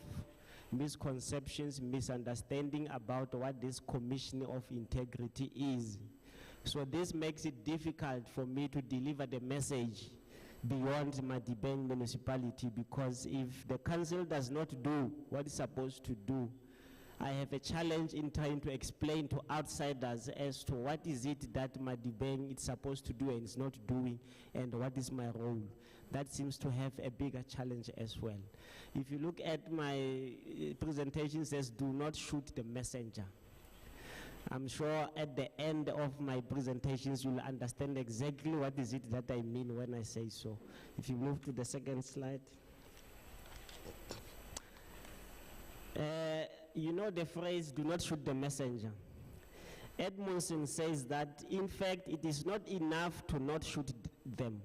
misconceptions, misunderstanding about what this Commission of Integrity is. So this makes it difficult for me to deliver the message beyond Madibeng municipality, because if the council does not do what it's supposed to do, I have a challenge in trying to explain to outsiders as to what is it that Madibeng is supposed to do and is not doing, and what is my role. That seems to have a bigger challenge as well. If you look at my presentation, it says do not shoot the messenger. I'm sure at the end of my presentations, you'll understand exactly what is it that I mean when I say so. If you move to the second slide. You know the phrase, do not shoot the messenger. Edmondson says that, in fact, it is not enough to not shoot them.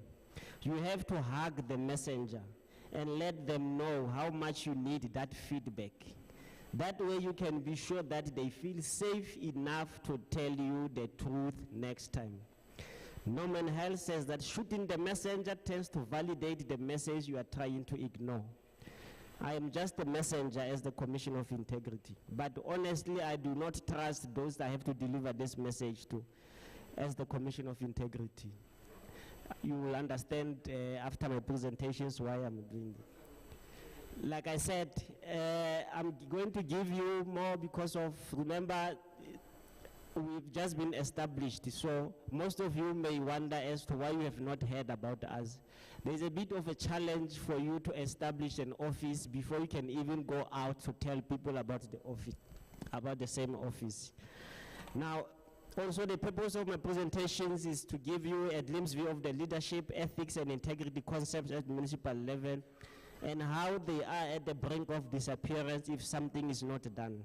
You have to hug the messenger and let them know how much you need that feedback. That way you can be sure that they feel safe enough to tell you the truth next time. Norman Hale says that shooting the messenger tends to validate the message you are trying to ignore. I am just a messenger as the Commission of Integrity. But honestly, I do not trust those that I have to deliver this message to as the Commission of Integrity. You will understand after my presentations why I'm doing it. Like I said, I'm going to give you more because of, remember, we've just been established, so most of you may wonder as to why you have not heard about us. There's a bit of a challenge for you to establish an office before you can even go out to tell people about the office, about the same office. Now, also the purpose of my presentations is to give you a glimpse view of the leadership, ethics, and integrity concepts at municipal level and how they are at the brink of disappearance if something is not done.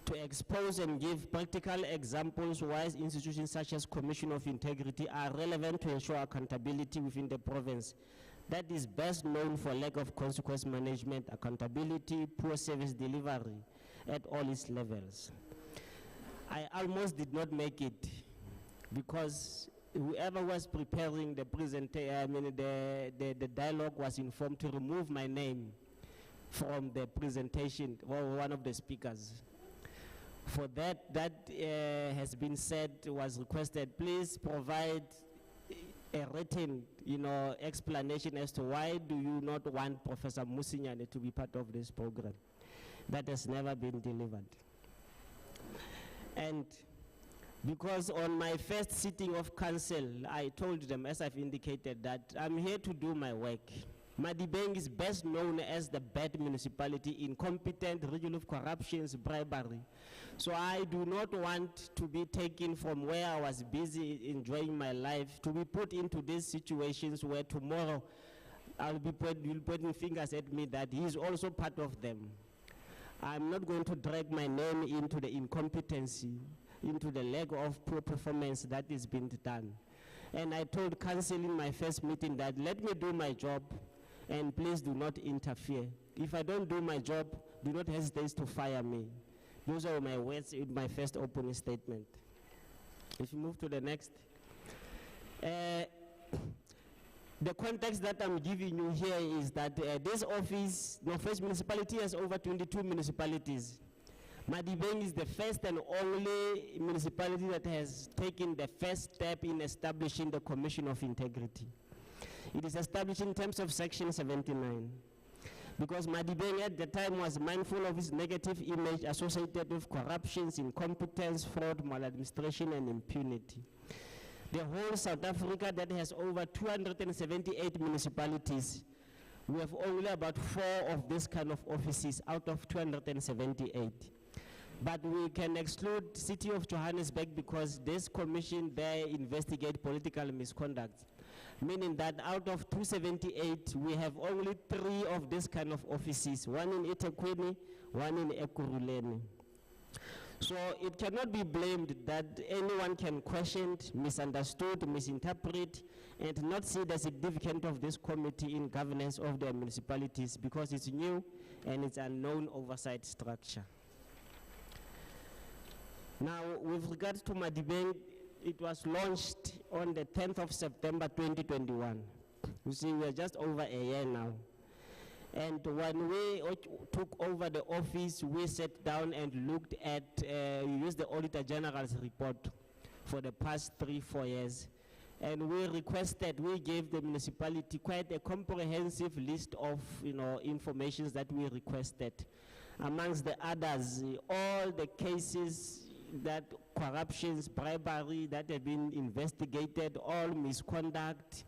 To expose and give practical examples why institutions such as Commission of Integrity are relevant to ensure accountability within the province that is best known for lack of consequence management, accountability, poor service delivery at all its levels. I almost did not make it because whoever was preparing the the dialogue was informed to remove my name from the presentation, or one of the speakers. For that has been said, was requested, please provide a written, explanation as to why do you not want Professor Musinyane to be part of this program. That has never been delivered. And because on my first sitting of council, I told them, as I've indicated, that I'm here to do my work. Madibeng is best known as the bad municipality, incompetent, region of corruptions, bribery. So I do not want to be taken from where I was busy enjoying my life to be put into these situations where tomorrow you'll be pointing fingers at me that he is also part of them. I'm not going to drag my name into the incompetency, into the lack of poor performance that is being done. And I told council in my first meeting that let me do my job and please do not interfere. If I don't do my job, do not hesitate to fire me. Those are my words in my first opening statement. If you move to the next. The context that I'm giving you here is that this office, Northwest Municipality has over 22 municipalities. Madibeng is the first and only municipality that has taken the first step in establishing the Commission of Integrity. It is established in terms of Section 79. Because Madibeng at the time was mindful of its negative image associated with corruptions, incompetence, fraud, maladministration, and impunity. The whole South Africa that has over 278 municipalities, we have only about 4 of this kind of offices out of 278. But we can exclude City of Johannesburg because this commission there investigate political misconduct. Meaning that out of 278, we have only 3 of this kind of offices, one in eThekwini, one in Ekurhuleni. So it cannot be blamed that anyone can question, misunderstood, misinterpret, and not see the significance of this committee in governance of their municipalities because it's new and it's a known oversight structure. Now, with regards to Madibeng, it was launched on the 10th of September 2021. You see, we are just over a year now. And when we took over the office, we sat down and looked at, we used the Auditor General's report for the past 3-4 years. And we requested, we gave the municipality quite a comprehensive list of information that we requested. Amongst the others, all the cases that corruptions, bribery that have been investigated, all misconduct,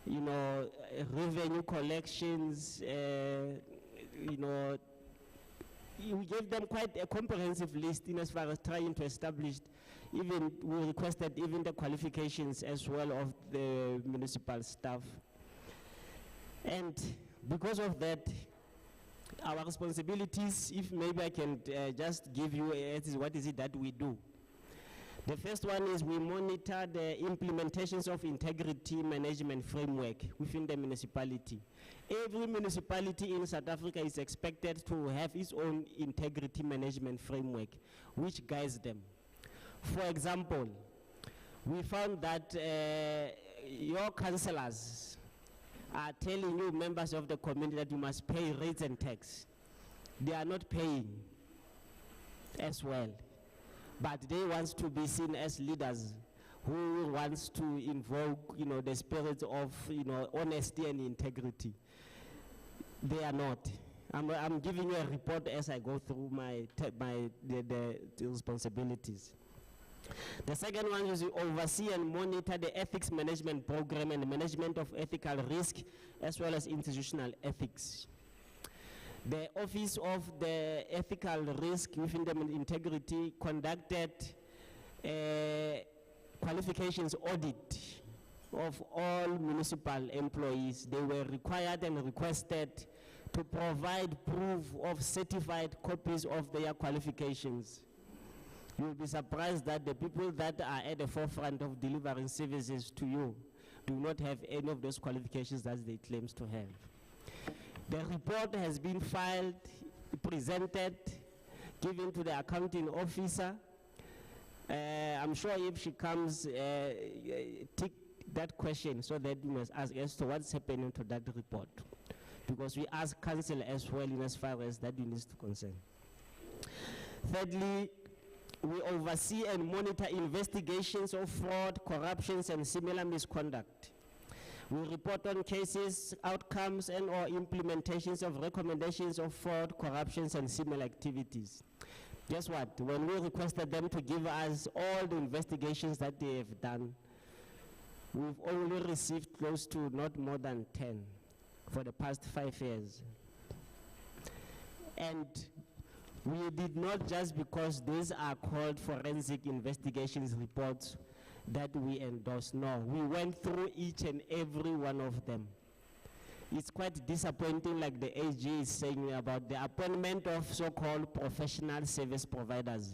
revenue collections, we gave them quite a comprehensive list in as far as trying to establish, even we requested even the qualifications as well of the municipal staff. And because of that, our responsibilities, if maybe I can just give you what is it that we do. The first one is we monitor the implementations of integrity management framework within the municipality. Every municipality in South Africa is expected to have its own integrity management framework, which guides them. For example, we found that your councillors are telling you, members of the community, that you must pay rates and tax. They are not paying as well. But they want to be seen as leaders who wants to invoke, the spirit of, honesty and integrity. They are not. I'm giving you a report as I go through the responsibilities. The second one is to oversee and monitor the ethics management program and the management of ethical risk as well as institutional ethics. The Office of the Ethical Risk within the Integrity conducted a qualifications audit of all municipal employees. They were required and requested to provide proof of certified copies of their qualifications. You will be surprised that the people that are at the forefront of delivering services to you do not have any of those qualifications that they claim to have. The report has been filed, presented, given to the accounting officer. I'm sure if she comes, tick that question so that we must ask as to what's happening to that report. Because we ask council as well in as far as that unit is concerned. Thirdly, we oversee and monitor investigations of fraud, corruptions, and similar misconduct. We report on cases, outcomes, and or implementations of recommendations of fraud, corruptions, and similar activities. Guess what? When we requested them to give us all the investigations that they have done, we've only received close to not more than 10 for the past 5 years. And we did not just because these are called forensic investigations reports that we endorse. No, we went through each and every one of them. It's quite disappointing, like the AG is saying about the appointment of so-called professional service providers.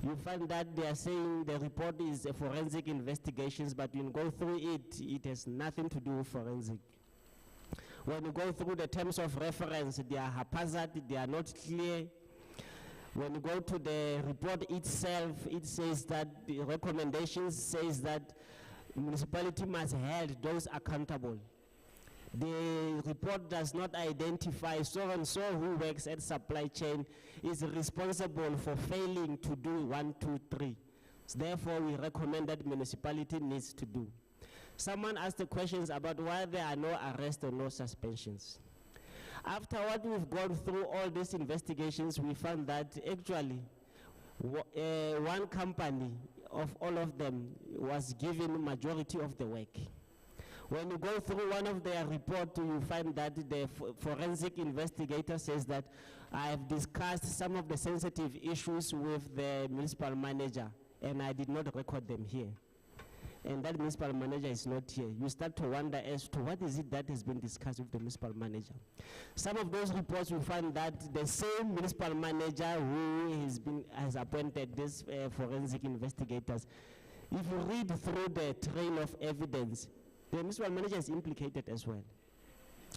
You find that they are saying the report is a forensic investigations, but when you go through it, it has nothing to do with forensic. When you go through the terms of reference, they are haphazard, they are not clear. When you go to the report itself, it says that the recommendations says that municipality must hold those accountable. The report does not identify so and so who works at supply chain is responsible for failing to do 1, 2, 3. So therefore, we recommend that municipality needs to do. Someone asked the questions about why there are no arrests or no suspensions. After what we've gone through all these investigations, we found that actually one company of all of them was given majority of the work. When you go through one of their reports, you find that the forensic investigator says that I have discussed some of the sensitive issues with the municipal manager, and I did not record them here. And that municipal manager is not here. You start to wonder as to what is it that has been discussed with the municipal manager. Some of those reports will find that the same municipal manager who has appointed these forensic investigators, if you read through the trail of evidence, the municipal manager is implicated as well.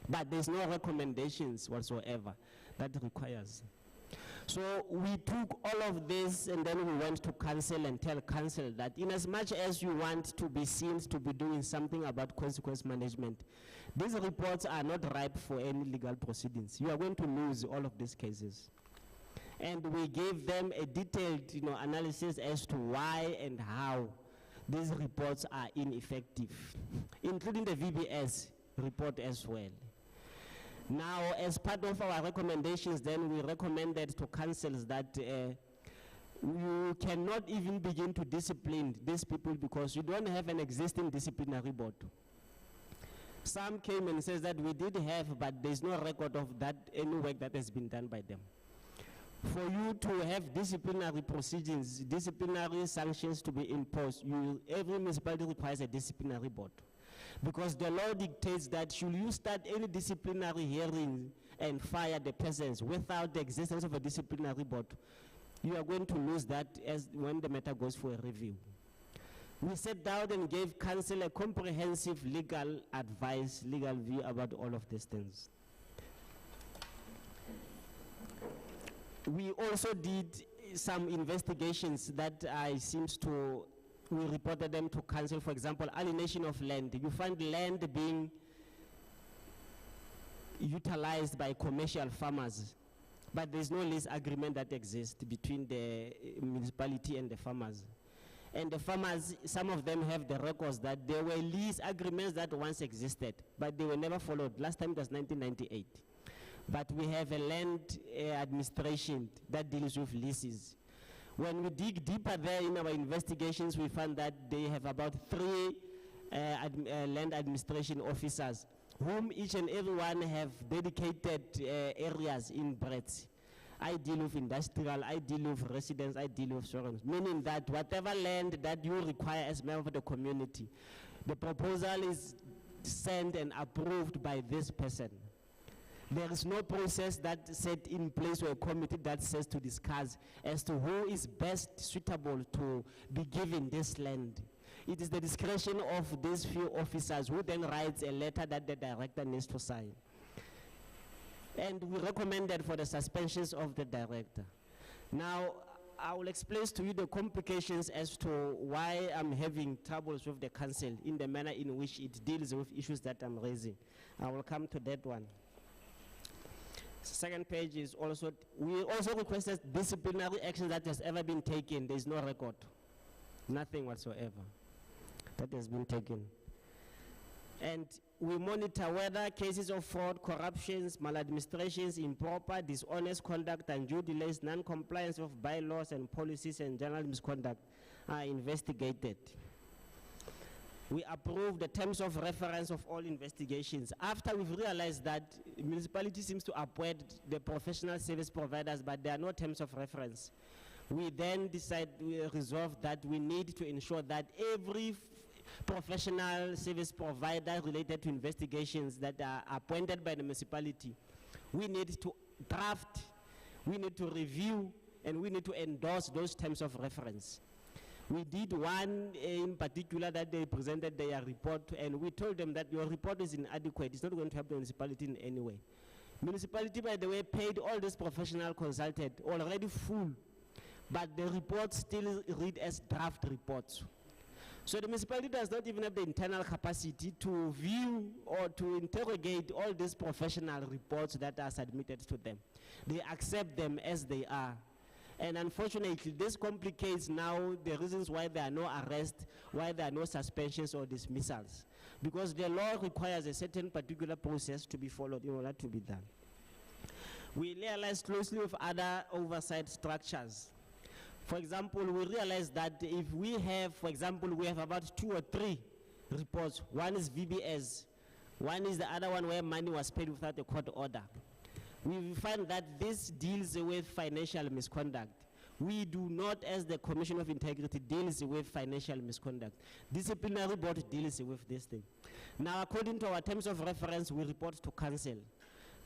But there's no recommendations whatsoever that requires. So we took all of this and then we went to council and tell council that in as much as you want to be seen to be doing something about consequence management, these reports are not ripe for any legal proceedings. You are going to lose all of these cases. And we gave them a detailed analysis as to why and how these reports are ineffective, including the VBS report as well. Now, as part of our recommendations, then we recommended to councils that you cannot even begin to discipline these people because you don't have an existing disciplinary board. Some came and says that we did have, but there's no record of that, any work that has been done by them. For you to have disciplinary proceedings, disciplinary sanctions to be imposed, every municipality requires a disciplinary board. Because the law dictates that should you start any disciplinary hearing and fire the persons without the existence of a disciplinary board, you are going to lose that as when the matter goes for a review. We sat down and gave council a comprehensive legal advice, legal view about all of these things. We also did some investigations that we reported them to council. For example, alienation of land. You find land being utilized by commercial farmers, but there's no lease agreement that exists between the municipality and the farmers. And the farmers, some of them have the records that there were lease agreements that once existed, but they were never followed. Last time it was 1998. But we have a land administration that deals with leases. When we dig deeper there in our investigations, we found that they have about 3 land administration officers, whom each and every one have dedicated areas in Brits. I deal with industrial, I deal with residents, I deal with insurance, meaning that whatever land that you require as member of the community, the proposal is sent and approved by this person. There is no process that set in place or a committee that says to discuss as to who is best suitable to be given this land. It is the discretion of these few officers who then writes a letter that the director needs to sign. And we recommended for the suspensions of the director. Now, I will explain to you the complications as to why I'm having troubles with the council in the manner in which it deals with issues that I'm raising. I will come to that one. Second page is also, we also requested disciplinary action that has ever been taken. There is no record, nothing whatsoever that has been taken. And we monitor whether cases of fraud, corruptions, maladministrations, improper, dishonest conduct, undue delays, non-compliance of bylaws and policies, and general misconduct are investigated. We approve the terms of reference of all investigations. After we've realized that the municipality seems to appoint the professional service providers, but there are no terms of reference, we then we resolve that we need to ensure that every professional service provider related to investigations that are appointed by the municipality, we need to draft, we need to review, and we need to endorse those terms of reference. We did one in particular that they presented their report, and we told them that your report is inadequate. It's not going to help the municipality in any way. Municipality, by the way, paid all this professional consultant already full, but the reports still read as draft reports. So the municipality does not even have the internal capacity to view or to interrogate all these professional reports that are submitted to them. They accept them as they are. And unfortunately, this complicates now the reasons why there are no arrests, why there are no suspensions or dismissals. Because the law requires a certain particular process to be followed in order to be done. We liaise closely with other oversight structures. For example, we realize that if we have, for example, we have about 2 or 3 reports. One is VBS. One is the other one where money was paid without a court order. We find that this deals with financial misconduct. We do not, as the Commission of Integrity, deals with financial misconduct. Disciplinary board deals with this thing. Now, according to our terms of reference, we report to council,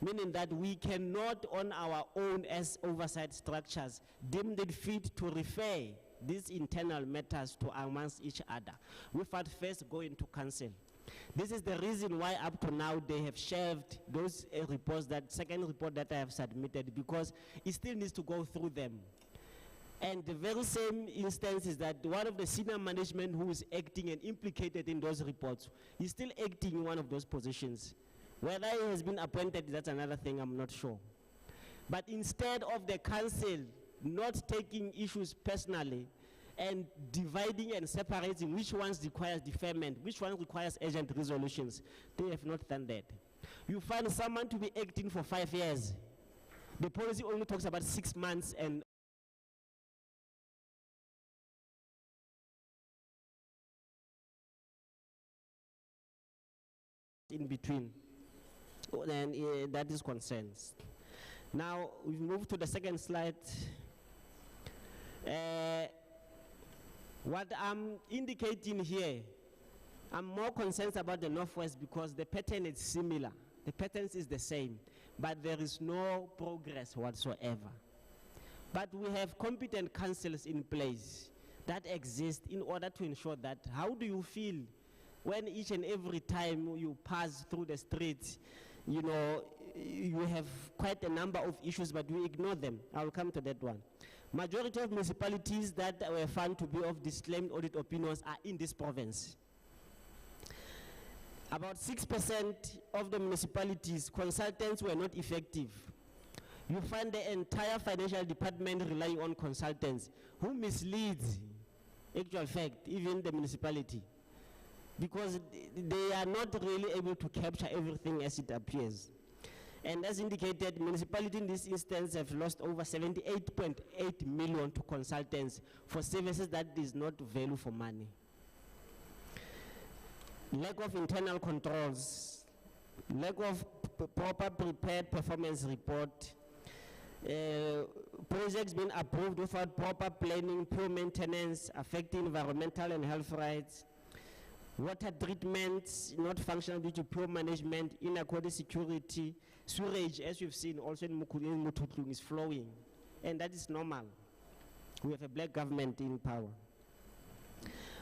meaning that we cannot, on our own as oversight structures, deem it fit to refer these internal matters to amongst each other. We first go into council. This is the reason why up to now they have shelved those reports, that second report that I have submitted, because it still needs to go through them. And the very same instance is that one of the senior management who is acting and implicated in those reports is still acting in one of those positions. Whether he has been appointed, that's another thing, I'm not sure. But instead of the council not taking issues personally and dividing and separating which ones requires deferment, which one requires urgent resolutions, they have not done that. You find someone to be acting for 5 years. The policy only talks about 6 months and in between. And that is concerns. Now, we move to the second slide. What I'm indicating here, I'm more concerned about the Northwest because the pattern is similar. The pattern is the same, but there is no progress whatsoever. But we have competent councils in place that exist in order to ensure that, how do you feel when each and every time you pass through the streets, you know, you have quite a number of issues, but we ignore them. I will come to that one. Majority of municipalities that were found to be of disclaimed audit opinions are in this province. About 6% of the municipalities, consultants were not effective. You find the entire financial department relying on consultants who mislead actual fact, even the municipality, because they are not really able to capture everything as it appears. And as indicated, municipality in this instance have lost over 78.8 million to consultants for services that is not value for money. Lack of internal controls, lack of proper prepared performance report, projects being approved without proper planning, poor maintenance, affecting environmental and health rights, water treatment not functional due to poor management, inequality security, sewage, as we've seen also in Muthutlung, is flowing, and that is normal. We have a black government in power.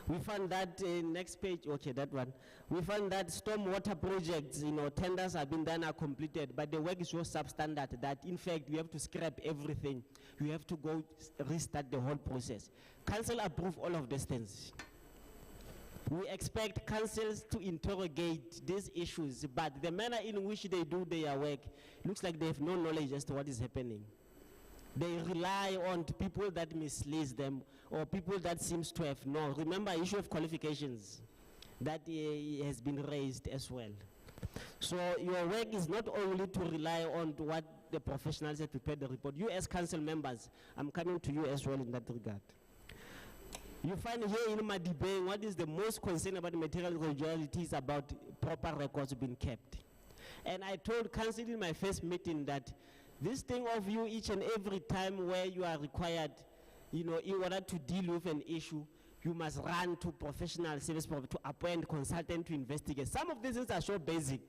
We found that, next page, okay, that one. We found that stormwater projects, tenders have been done, are completed, but the work is so substandard that, in fact, you have to scrap everything. You have to go restart the whole process. Council approve all of these things. We expect councils to interrogate these issues, but the manner in which they do their work looks like they have no knowledge as to what is happening. They rely on people that mislead them or people that seems to have no. Remember, issue of qualifications that has been raised as well. So your work is not only to rely on what the professionals have prepared the report. You as council members, I'm coming to you as well in that regard. You find here in Madibeng, what is the most concern about material irregularities is about proper records being kept. And I told council in my first meeting that this thing of you each and every time where you are required, in order to deal with an issue, you must run to professional service provider to appoint consultant to investigate. Some of these things are so basic.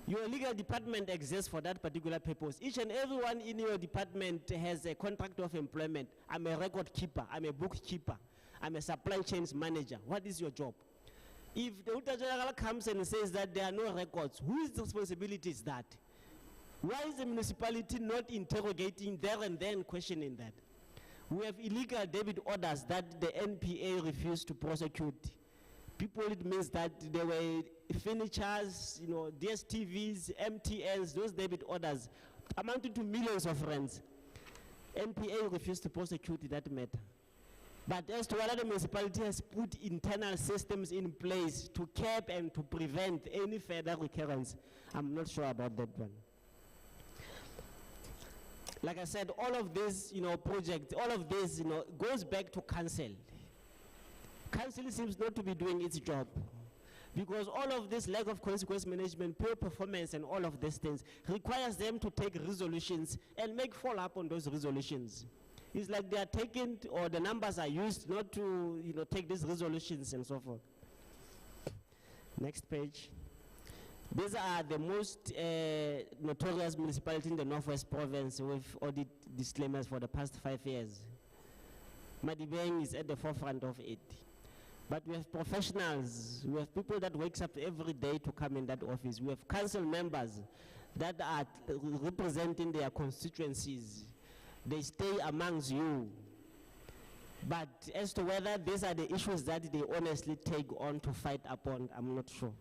Your legal department exists for that particular purpose. Each and everyone in your department has a contract of employment. I'm a record keeper, I'm a bookkeeper, I'm a supply chains manager. What is your job? If the Auditor General comes and says that there are no records, whose responsibility is that? Why is the municipality not interrogating there and then questioning that? We have illegal debit orders that the NPA refused to prosecute. People, it means that there were furnitures, DSTVs, MTNs, those debit orders amounting to millions of rands. NPA refused to prosecute that matter. But as to whether the municipality has put internal systems in place to cap and to prevent any further recurrence, I'm not sure about that one. Like I said, all of this, project, all of this, goes back to council. Council seems not to be doing its job because all of this lack of consequence management, poor performance, and all of these things requires them to take resolutions and make follow-up on those resolutions. It's like they are taken, or the numbers are used not to, take these resolutions and so forth. Next page. These are the most notorious municipalities in the Northwest Province with audit disclaimers for the past 5 years. Madibeng is at the forefront of it. But we have professionals, we have people that wakes up every day to come in that office. We have council members that are representing their constituencies. They stay amongst you. But as to whether these are the issues that they honestly take on to fight upon, I'm not sure.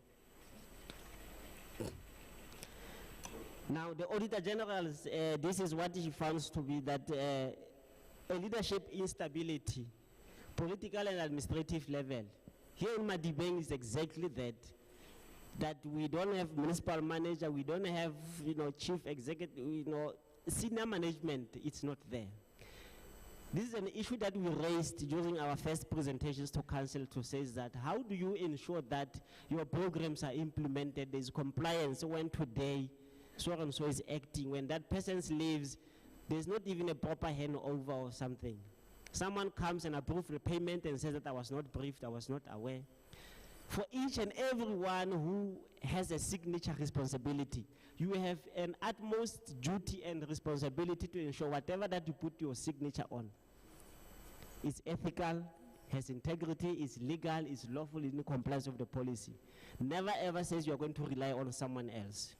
Now, the Auditor General, this is what he finds to be that a leadership instability, political and administrative level. Here in Madibeng is exactly that we don't have municipal manager, we don't have, chief executive, senior management, it's not there. This is an issue that we raised during our first presentations to council to say that how do you ensure that your programs are implemented, there's compliance when today so-and-so is acting, when that person leaves, there's not even a proper handover or something. Someone comes and approves the payment and says that I was not briefed, I was not aware. For each and everyone who has a signature responsibility, you have an utmost duty and responsibility to ensure whatever that you put your signature on is ethical, has integrity, is legal, is lawful, in compliance with the policy. Never ever says you're going to rely on someone else.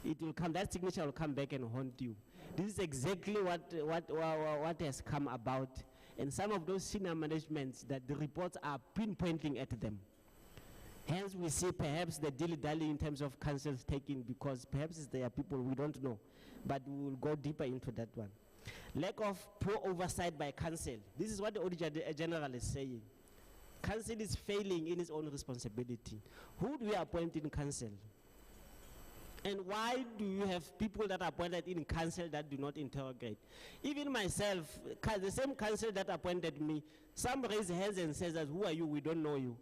It will come, that signature will come back and haunt you. This is exactly what has come about. And some of those senior managements that the reports are pinpointing at them. Hence we see perhaps the dilly-dally in terms of councils taking, because perhaps there are people we don't know. But we will go deeper into that one. Lack of poor oversight by council. This is what the Auditor General is saying. Council is failing in its own responsibility. Who do we appoint in council? And why do you have people that are appointed in council that do not interrogate? Even myself, the same council that appointed me, some raise hands and says that, who are you? We don't know you.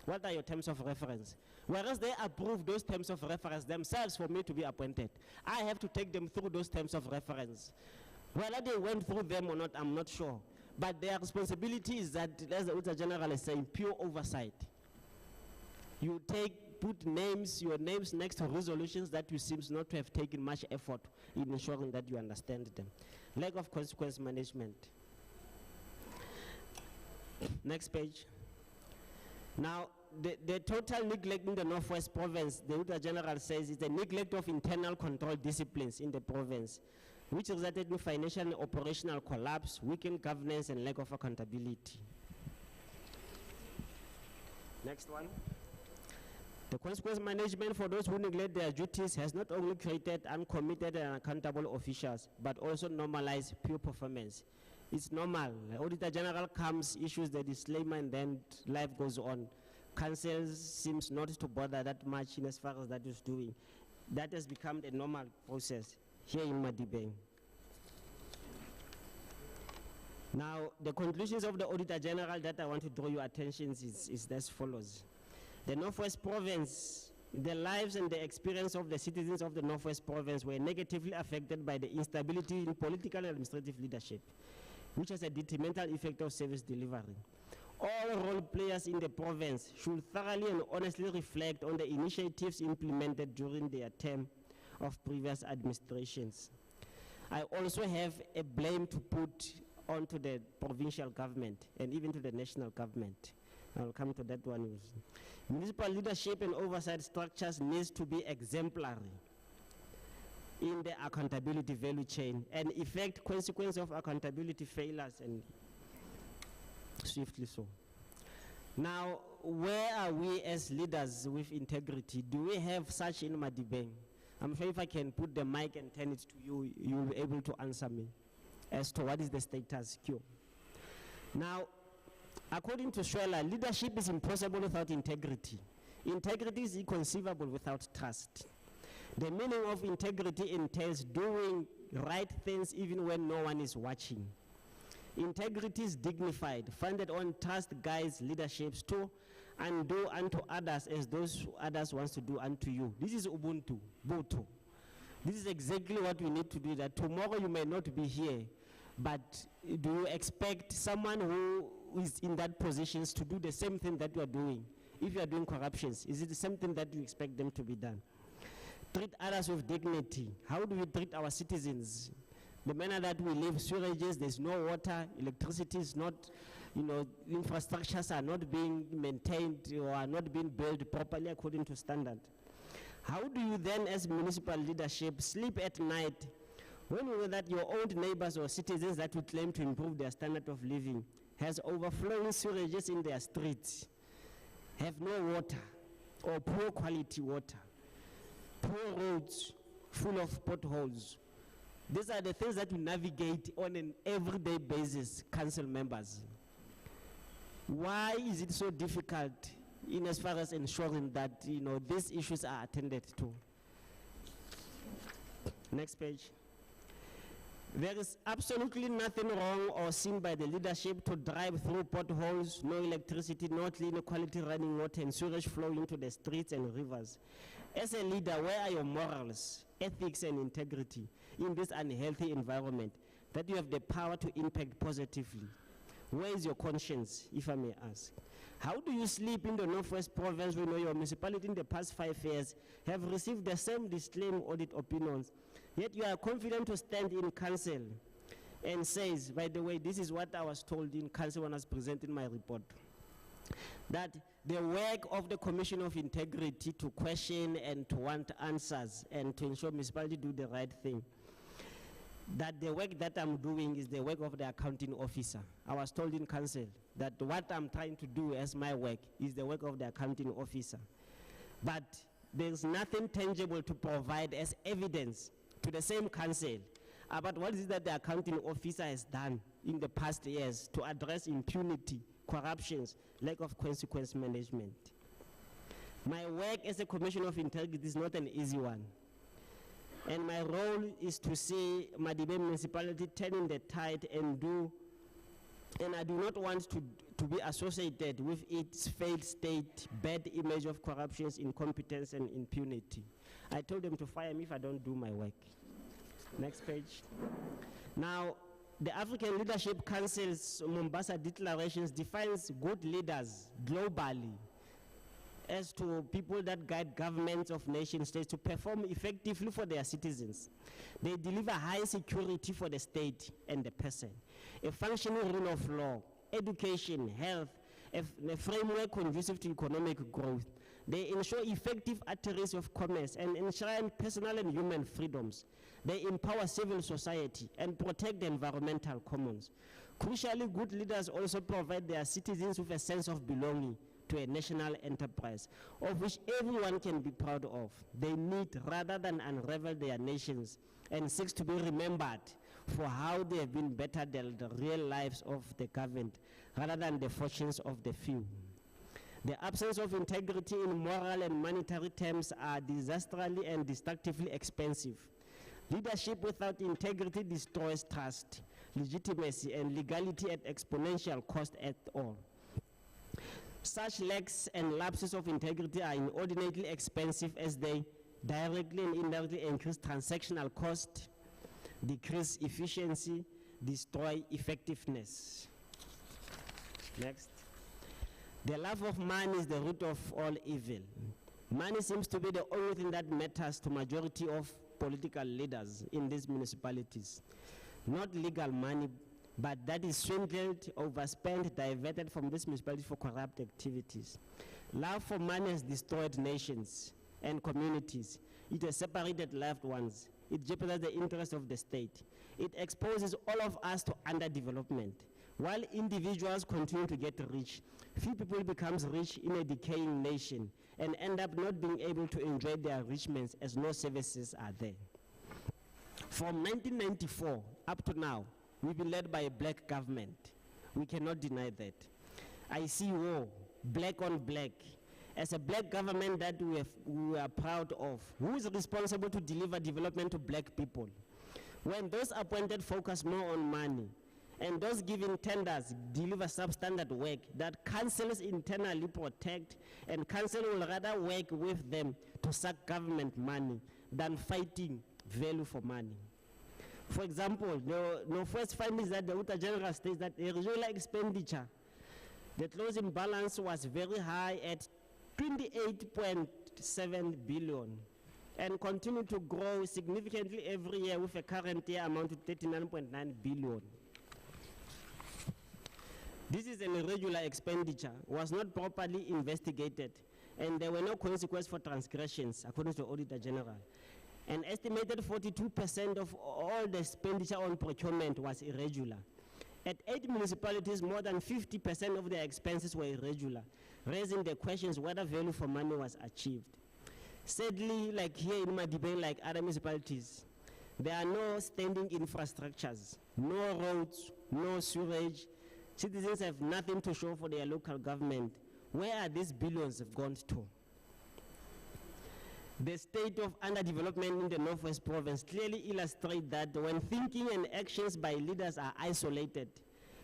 What are your terms of reference? Whereas they approve those terms of reference themselves for me to be appointed. I have to take them through those terms of reference. Whether they went through them or not, I'm not sure. But their responsibility is that, as the Auditor General is saying, pure oversight. You put your names next to resolutions that you seem not to have taken much effort in ensuring that you understand them. Lack of consequence management. Next page. Now, the total neglect in the Northwest Province, the Auditor General says, is the neglect of internal control disciplines in the province, which resulted in financial and operational collapse, weakened governance, and lack of accountability. Next one. The consequence management for those who neglect their duties has not only created uncommitted and accountable officials, but also normalized poor performance. It's normal. The Auditor General comes, issues the disclaimer, and then life goes on. Council seems not to bother that much in as far as that is doing. That has become a normal process here in Madibeng. Now, the conclusions of the Auditor General that I want to draw your attention is as follows. The Northwest Province, the lives and the experience of the citizens of the Northwest Province were negatively affected by the instability in political and administrative leadership, which has a detrimental effect of service delivery. All role players in the province should thoroughly and honestly reflect on the initiatives implemented during their term of previous administrations. I also have a blame to put onto the provincial government and even to the national government. I'll come to that one. Municipal leadership and oversight structures needs to be exemplary in the accountability value chain and effect consequence of accountability failures, and swiftly so. Now, where are we as leaders with integrity? Do we have such in Madibeng? I'm sure if I can put the mic and turn it to you, you'll be able to answer me as to what is the status quo. Now, according to Shwela, leadership is impossible without integrity. Integrity is inconceivable without trust. The meaning of integrity entails doing right things even when no one is watching. Integrity is dignified, founded on trust guides leaderships to and do unto others as those others wants to do unto you. This is Ubuntu, Butu. This is exactly what we need to do, that tomorrow you may not be here, but do you expect someone who is in that position to do the same thing that you are doing? If you are doing corruptions, is it the same thing that you expect them to be done? Treat others with dignity. How do we treat our citizens? The manner that we live, sewages, there's no water, electricity is not, infrastructures are not being maintained or are not being built properly according to standard. How do you then, as municipal leadership, sleep at night when you know that your own neighbors or citizens that would claim to improve their standard of living has overflowing sewages in their streets, have no water or poor quality water, poor roads full of potholes? These are the things that we navigate on an everyday basis, council members. Why is it so difficult in as far as ensuring that these issues are attended to? Next page. There is absolutely nothing wrong or seen by the leadership to drive through potholes, no electricity, no clean quality running water, and sewage flow into the streets and rivers. As a leader, where are your morals, ethics, and integrity in this unhealthy environment that you have the power to impact positively? Where is your conscience, if I may ask? How do you sleep in the Northwest Province when your municipality in the past 5 years have received the same disclaimed audit opinions, yet you are confident to stand in council and says, by the way, this is what I was told in council when I was presenting my report, that the work of the Commission of Integrity to question and to want answers and to ensure municipality do the right thing, that the work that I'm doing is the work of the accounting officer. I was told in council that what I'm trying to do as my work is the work of the accounting officer. But there's nothing tangible to provide as evidence to the same council about what is it that the accounting officer has done in the past years to address impunity, corruptions, lack of consequence management. My work as a Commissioner of Integrity is not an easy one. And my role is to see Madibeng Municipality turning the tide and I do not want to be associated with its failed state, bad image of corruptions, incompetence, and impunity. I told them to fire me if I don't do my work. Next page. Now, the African Leadership Council's Mombasa declarations defines good leaders globally as to people that guide governments of nation states to perform effectively for their citizens. They deliver high security for the state and the person, a functioning rule of law, education, health, a framework conducive to economic growth. They ensure effective utterance of commerce and enshrine personal and human freedoms. They empower civil society and protect the environmental commons. Crucially, good leaders also provide their citizens with a sense of belonging to a national enterprise, of which everyone can be proud of. They need, rather than unravel their nations and seek to be remembered for how they have been better than the real lives of the governed, rather than the fortunes of the few. The absence of integrity in moral and monetary terms are disastrously and destructively expensive. Leadership without integrity destroys trust, legitimacy, and legality at exponential cost at all. Such lacks and lapses of integrity are inordinately expensive as they directly and indirectly increase transactional cost, decrease efficiency, destroy effectiveness. Next. The love of money is the root of all evil. Money seems to be the only thing that matters to majority of political leaders in these municipalities. Not legal money, but that is swindled, overspent, diverted from this municipality for corrupt activities. Love for money has destroyed nations and communities. It has separated loved ones. It jeopardizes the interest of the state. It exposes all of us to underdevelopment. While individuals continue to get rich, few people become rich in a decaying nation and end up not being able to enjoy their enrichments as no services are there. From 1994 up to now, we've been led by a black government. We cannot deny that. I see war, black on black. As a black government that we are proud of, who is responsible to deliver development to black people? When those appointed focus more on money, and those given tenders deliver substandard work that councils internally protect, and council will rather work with them to suck government money than fighting value for money. For example, the first findings that the Auditor General states that the regional expenditure, the closing balance was very high at 28.7 billion and continue to grow significantly every year with a current year amount to 39.9 billion. This is an irregular expenditure, was not properly investigated, and there were no consequences for transgressions, according to the Auditor General. An estimated 42% of all the expenditure on procurement was irregular. At 8 municipalities, more than 50% of their expenses were irregular, raising the questions whether value for money was achieved. Sadly, like here in Madibeng, like other municipalities, there are no standing infrastructures, no roads, no sewage. Citizens have nothing to show for their local government. Where are these billions have gone to? The state of underdevelopment in the Northwest Province clearly illustrates that when thinking and actions by leaders are isolated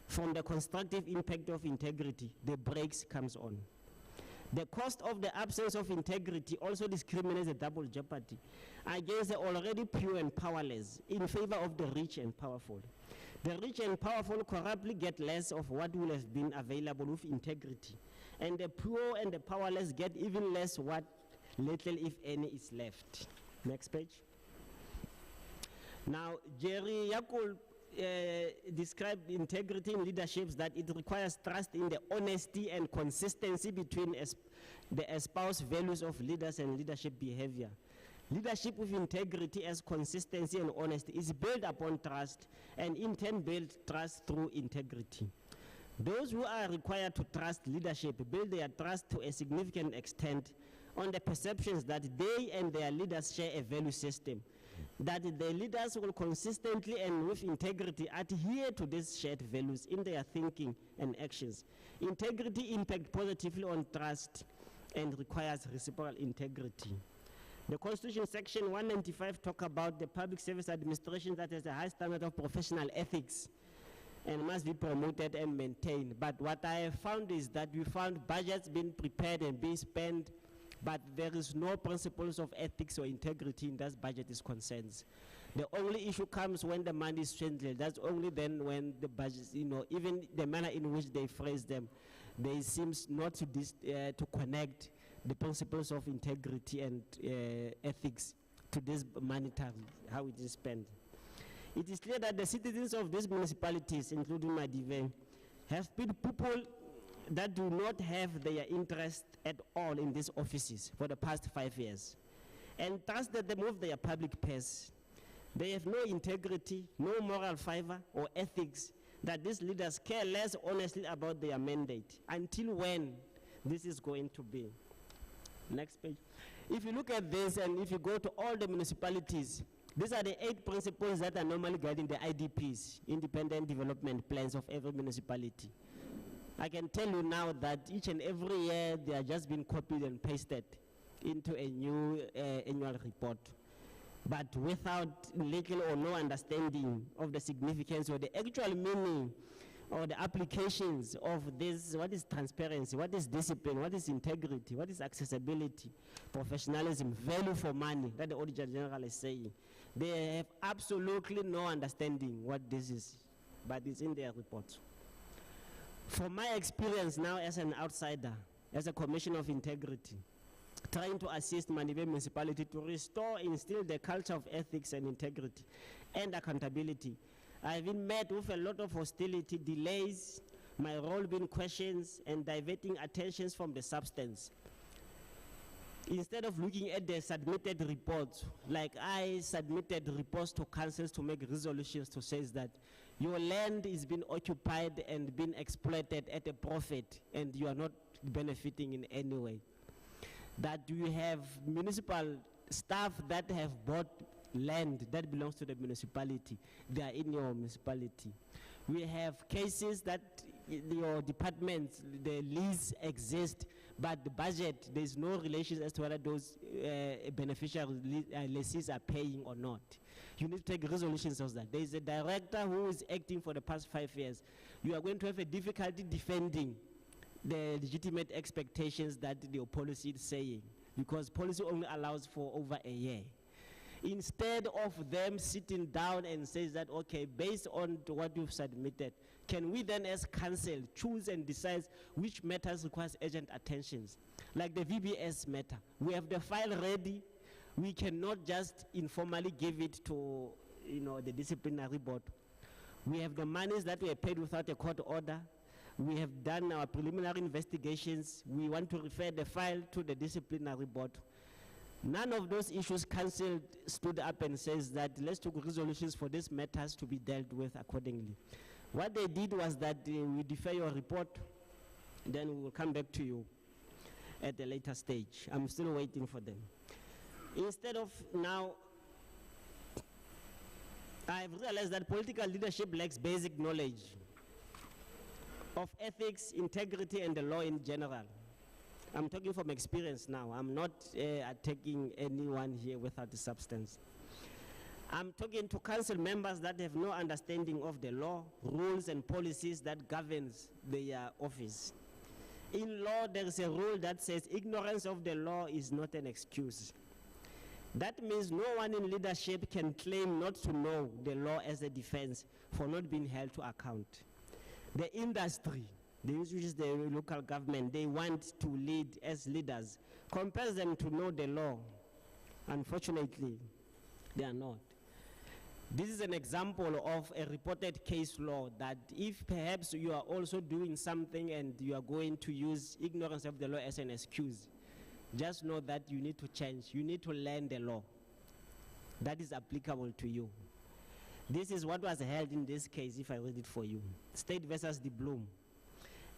from the constructive impact of integrity, the brakes comes on. The cost of the absence of integrity also discriminates a double jeopardy against the already pure and powerless in favor of the rich and powerful. The rich and powerful corruptly get less of what would have been available with integrity, and the poor and the powerless get even less what little, if any, is left. Next page. Now, Jerry Yakul described integrity in leaderships that it requires trust in the honesty and consistency between the espoused values of leaders and leadership behavior. Leadership with integrity as consistency and honesty is built upon trust, and in turn build trust through integrity. Those who are required to trust leadership build their trust to a significant extent on the perceptions that they and their leaders share a value system, that the leaders will consistently and with integrity adhere to these shared values in their thinking and actions. Integrity impacts positively on trust and requires reciprocal integrity. The Constitution section 195 talk about the public service administration that has a high standard of professional ethics and must be promoted and maintained. But what I have found is that we found budgets being prepared and being spent, but there is no principles of ethics or integrity in that budget is concerned. The only issue comes when the money is swindled. That's only then when the budgets, even the manner in which they phrase them, they seems not to to connect the principles of integrity and ethics to this monetary, how it is spent. It is clear that the citizens of these municipalities, including Madibeng, have been people that do not have their interest at all in these offices for the past 5 years, and trust that they move their public purse. They have no integrity, no moral fiber or ethics, that these leaders care less honestly about their mandate. Until when this is going to be? Next page. If you look at this and if you go to all the municipalities, these are the 8 principles that are normally guiding the IDPs, independent development plans of every municipality. I can tell you now that each and every year they are just being copied and pasted into a new annual report, but without little or no understanding of the significance or the actual meaning or the applications of this. What is transparency, what is discipline, what is integrity, what is accessibility, professionalism, value for money that the Auditor General is saying. They have absolutely no understanding what this is, but it's in their report. From my experience now as an outsider, as a Commissioner of Integrity, trying to assist Madibeng Municipality to restore, instill the culture of ethics and integrity and accountability, I've been met with a lot of hostility, delays, my role being questions, and diverting attentions from the substance. Instead of looking at the submitted reports, like I submitted reports to councils to make resolutions to say that your land is being occupied and being exploited at a profit and you are not benefiting in any way. That you have municipal staff that have bought land that belongs to the municipality, they are in your municipality. We have cases that your departments, the lease exists, but the budget, there's no relation as to whether those beneficial lessees are paying or not. You need to take resolutions of that. There's a director who is acting for the past 5 years. You are going to have a difficulty defending the legitimate expectations that the policy is saying, because policy only allows for over a year. Instead of them sitting down and says that, okay, based on what you've submitted, can we then as council choose and decide which matters requires urgent attentions? Like the VBS matter, we have the file ready. We cannot just informally give it to, the disciplinary board. We have the monies that were paid without a court order. We have done our preliminary investigations. We want to refer the file to the disciplinary board. None of those issues council stood up and says that let's take resolutions for these matters to be dealt with accordingly. What they did was that we defer your report, then we will come back to you at a later stage. I'm still waiting for them. Instead of now, I've realized that political leadership lacks basic knowledge of ethics, integrity, and the law in general. I'm talking from experience now. I'm not attacking anyone here without the substance. I'm talking to council members that have no understanding of the law, rules, and policies that governs their office. In law, there is a rule that says ignorance of the law is not an excuse. That means no one in leadership can claim not to know the law as a defense for not being held to account. The industry, which is the local government, they want to lead as leaders, compels them to know the law. Unfortunately, they are not. This is an example of a reported case law that if perhaps you are also doing something and you are going to use ignorance of the law as an excuse, just know that you need to change. You need to learn the law that is applicable to you. This is what was held in this case, if I read it for you. State versus De Bloom.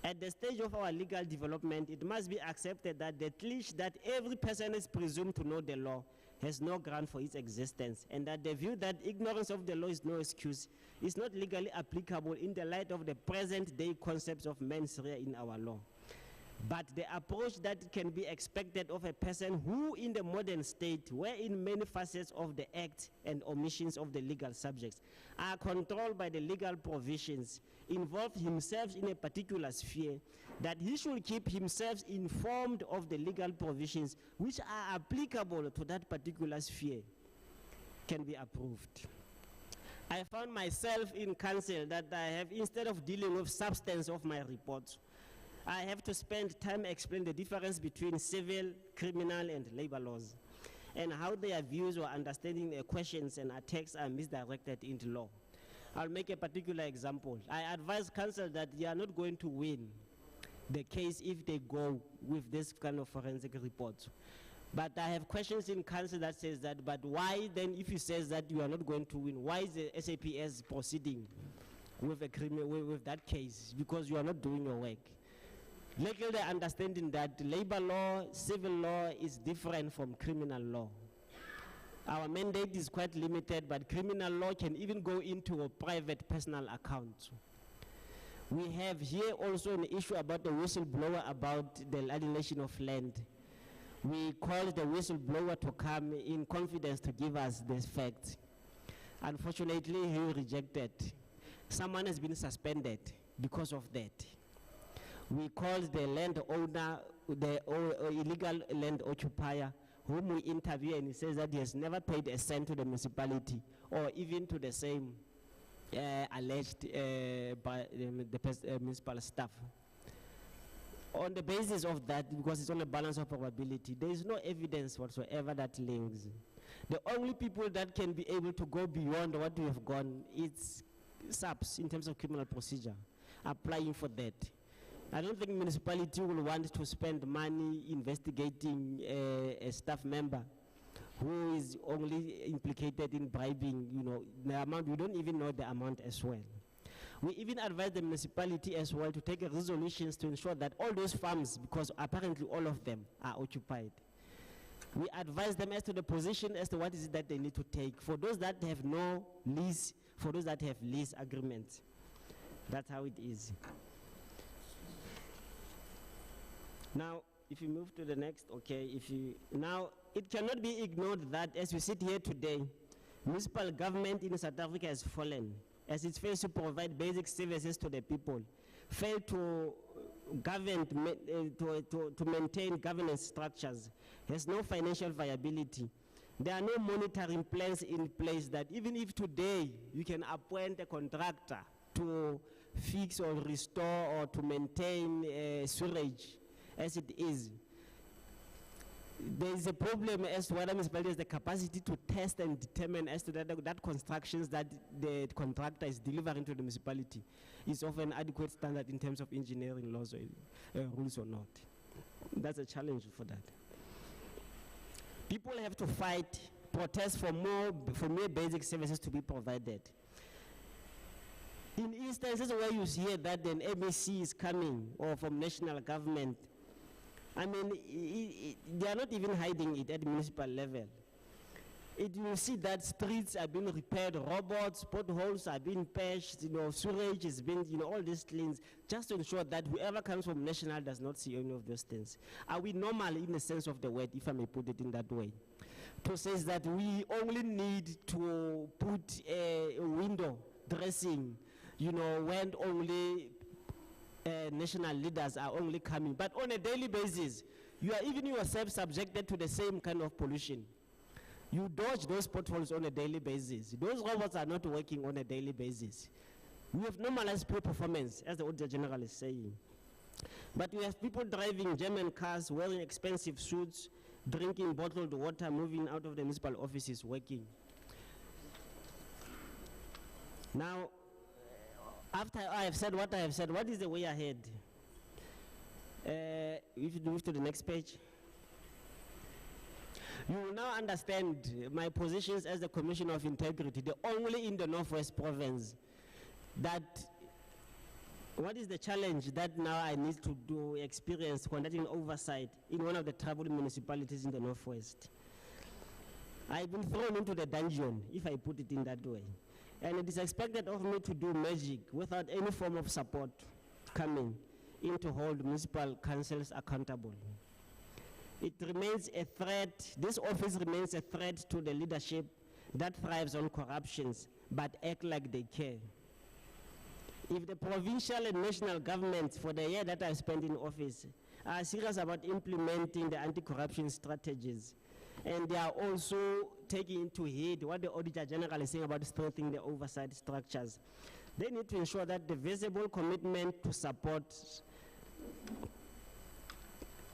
At the stage of our legal development, it must be accepted that the cliché that every person is presumed to know the law has no ground for its existence, and that the view that ignorance of the law is no excuse is not legally applicable in the light of the present-day concepts of mens rea in our law. But the approach that can be expected of a person who in the modern state, wherein many facets of the act and omissions of the legal subjects are controlled by the legal provisions, involve himself in a particular sphere, that he should keep himself informed of the legal provisions which are applicable to that particular sphere, can be approved. I found myself in council that I have, instead of dealing with substance of my reports, I have to spend time explaining the difference between civil, criminal, and labor laws, and how their views or understanding their questions and attacks are misdirected into law. I'll make a particular example. I advise council that they are not going to win the case if they go with this kind of forensic report. But I have questions in council that says that, but why then, if you says that you are not going to win, why is the SAPS proceeding with that case? Because you are not doing your work. Legally understanding that labor law, civil law is different from criminal law. Our mandate is quite limited, but criminal law can even go into a private personal account. We have here also an issue about the whistleblower about the alienation of land. We called the whistleblower to come in confidence to give us this fact. Unfortunately, he rejected. Someone has been suspended because of that. We called the landowner, the illegal land occupier, whom we interview, and he says that he has never paid a cent to the municipality or even to the same alleged by the municipal staff. On the basis of that, because it's on a balance of probability, there is no evidence whatsoever that links. The only people that can be able to go beyond what we have gone is SAPS in terms of criminal procedure, applying for that. I don't think municipality will want to spend money investigating a staff member who is only implicated in bribing, the amount. We don't even know the amount as well. We even advise the municipality as well to take resolutions to ensure that all those farms, because apparently all of them are occupied, we advise them as to the position as to what is it that they need to take for those that have no lease, for those that have lease agreements. That's how it is. Now, if you move to the next, okay, now it cannot be ignored that as we sit here today, municipal government in South Africa has fallen, as it fails to provide basic services to the people, failed to govern, to maintain governance structures, has no financial viability. There are no monitoring plans in place that even if today you can appoint a contractor to fix or restore or to maintain sewage, as it is, there is a problem as to whether municipality has the capacity to test and determine as to that constructions that the contractor is delivering to the municipality is of an adequate standard in terms of engineering laws or rules or not. That's a challenge for that. People have to fight, protest for more basic services to be provided. In instances where you hear that an MEC is coming or from national government, I mean, they are not even hiding it at the municipal level. You see that streets are being repaired, robots, potholes are being patched, sewage is being, all these things, just to ensure that whoever comes from national does not see any of those things. Are we normal in the sense of the word, if I may put it in that way? To say that we only need to put a window dressing, when only national leaders are only coming, but on a daily basis, you are even yourself subjected to the same kind of pollution. You dodge those potholes on a daily basis. Those robots are not working on a daily basis. We have normalized poor performance, as the Auditor General is saying. But we have people driving German cars, wearing expensive suits, drinking bottled water, moving out of the municipal offices, working. Now, after I have said what I have said, what is the way ahead? If you move to the next page. You will now understand my positions as the Commissioner of Integrity, the only in the Northwest Province, that what is the challenge that now I need to experience conducting oversight in one of the tribal municipalities in the Northwest. I've been thrown into the dungeon, if I put it in that way. And it is expected of me to do magic without any form of support coming in to hold municipal councils accountable. It remains a threat, this office remains a threat to the leadership that thrives on corruptions, but act like they care. If the provincial and national governments for the year that I spent in office are serious about implementing the anti-corruption strategies, and they are also taking into heed what the Auditor General is saying about strengthening the oversight structures, they need to ensure that the visible commitment to support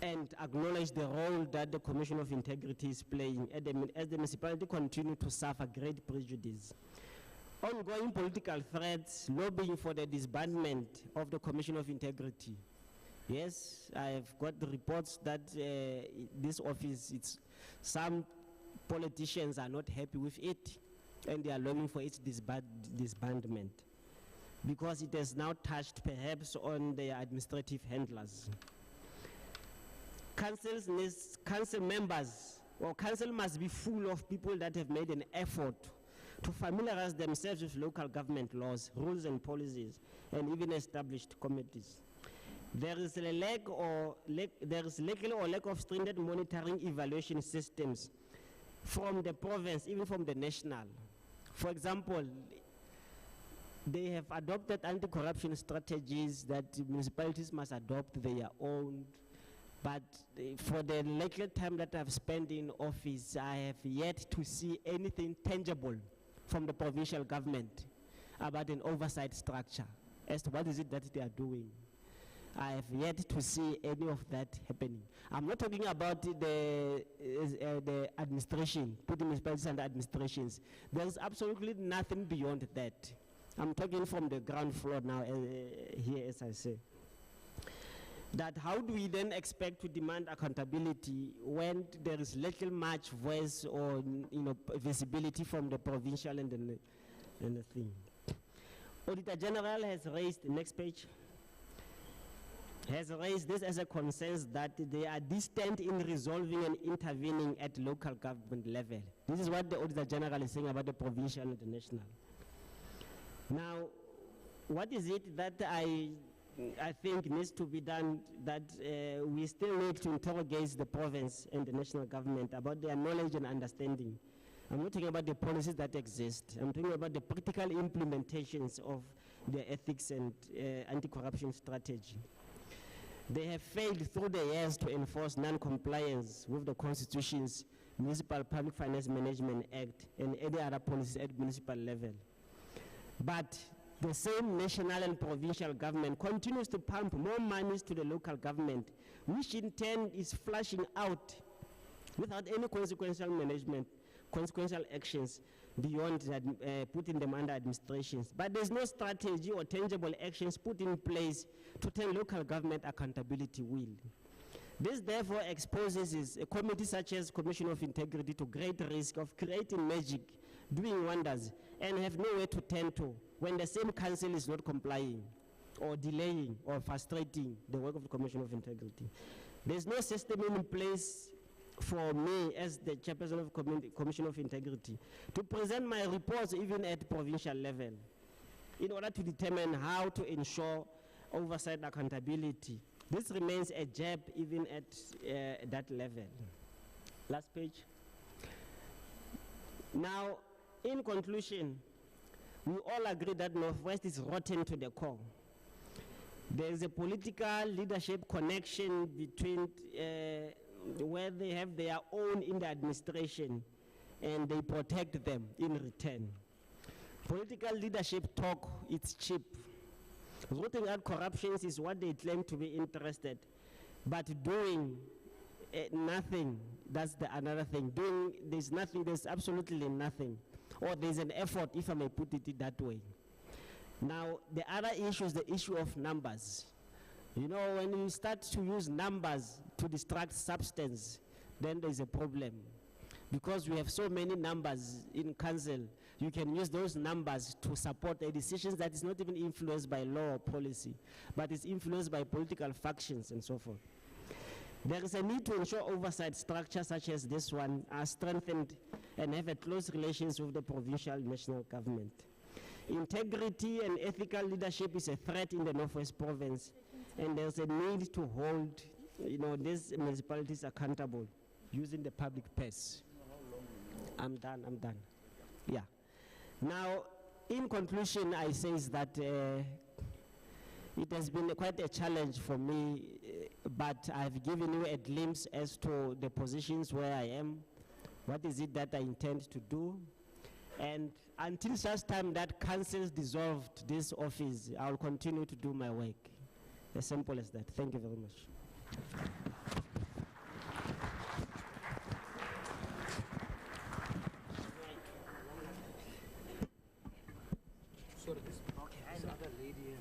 and acknowledge the role that the Commission of Integrity is playing as the municipality continue to suffer great prejudice. Ongoing political threats, lobbying for the disbandment of the Commission of Integrity. Yes, I've got the reports that this office, some politicians are not happy with it, and they are lobbying for its disbandment, because it has now touched perhaps on their administrative handlers. Council members, or council must be full of people that have made an effort to familiarize themselves with local government laws, rules and policies, and even established committees. There is a lack or lack of stringent monitoring evaluation systems from the province, even from the national. For example, they have adopted anti-corruption strategies that municipalities must adopt their own. But for the little time that I've spent in office, I have yet to see anything tangible from the provincial government about an oversight structure as to what is it that they are doing. I have yet to see any of that happening. I'm not talking about the administration, putting municipalities under administrations. There's absolutely nothing beyond that. I'm talking from the ground floor now, here as I say. That how do we then expect to demand accountability when there is little much voice or visibility from the provincial and the thing. Auditor General has raised, next page, has raised this as a concern that they are distant in resolving and intervening at local government level. This is what the Auditor General is saying about the provincial and the national. Now, what is it that I think needs to be done, that we still need to interrogate the province and the national government about their knowledge and understanding. I'm not talking about the policies that exist. I'm talking about the practical implementations of their ethics and anti-corruption strategy. They have failed through the years to enforce non-compliance with the Constitution's Municipal Public Finance Management Act and any other policies at municipal level. But the same national and provincial government continues to pump more monies to the local government, which in turn is flushing out without any consequential management, consequential actions beyond putting them under administrations. But there's no strategy or tangible actions put in place to turn local government accountability wheel. This therefore exposes a committee such as Commission of Integrity to great risk of creating magic, doing wonders, and have nowhere to turn to when the same council is not complying or delaying or frustrating the work of the Commission of Integrity. There's no system in place for me as the chairperson of the Commission of Integrity to present my reports even at provincial level in order to determine how to ensure oversight accountability. This remains a jab even at that level. Last page. Now, in conclusion, we all agree that Northwest is rotten to the core. There is a political leadership connection between where they have their own in the administration and they protect them in return. Political leadership talk, it's cheap. Rooting out corruptions is what they claim to be interested, but doing nothing, that's another thing. Doing, there's nothing, there's absolutely nothing. Or there's an effort, if I may put it that way. Now, the other issue is the issue of numbers. You know, when you start to use numbers to distract substance, then there's a problem. Because we have so many numbers in council, you can use those numbers to support a decision that is not even influenced by law or policy, but is influenced by political factions and so forth. There is a need to ensure oversight structures such as this one are strengthened and have a close relations with the provincial national government. Integrity and ethical leadership is a threat in the Northwest Province, and there's a need to hold, these municipalities accountable using the public purse. I'm done. Yeah. Now, in conclusion, I say that it has been quite a challenge for me, but I've given you a glimpse as to the positions where I am, what is it that I intend to do, and until such time that council dissolved this office, I'll continue to do my work. As simple as that. Thank you very much. Sorry, this other lady,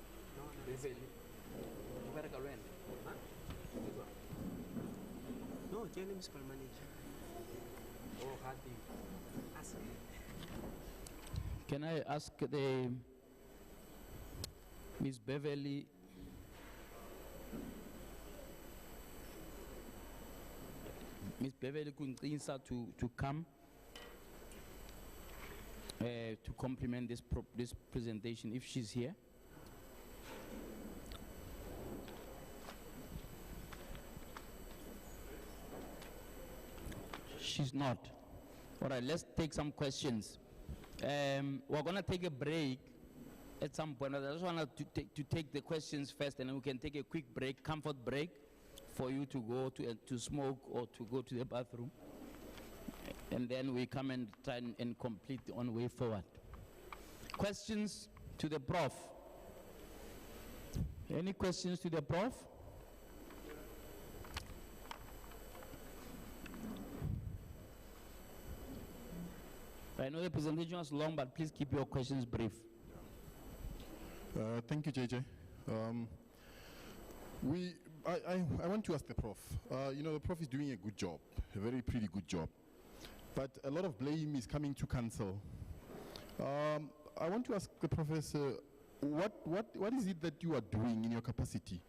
No, the municipal manager. Can I ask the Ms. Beverly? Ms. Beverly Kuntinsa to come to complement this presentation if she's here. She's not. All right, let's take some questions. We're going to take a break at some point. I just want to take the questions first, and then we can take a quick break, comfort break, for you to go to smoke or to go to the bathroom. And then we come and try and complete on way forward. Questions to the Prof? Any questions to the Prof? I know the presentation was long, but please keep your questions brief. Thank you, JJ. I want to ask the Prof. The Prof is doing a good job, a very pretty good job. But a lot of blame is coming to council. I want to ask the Professor, what is it that you are doing in your capacity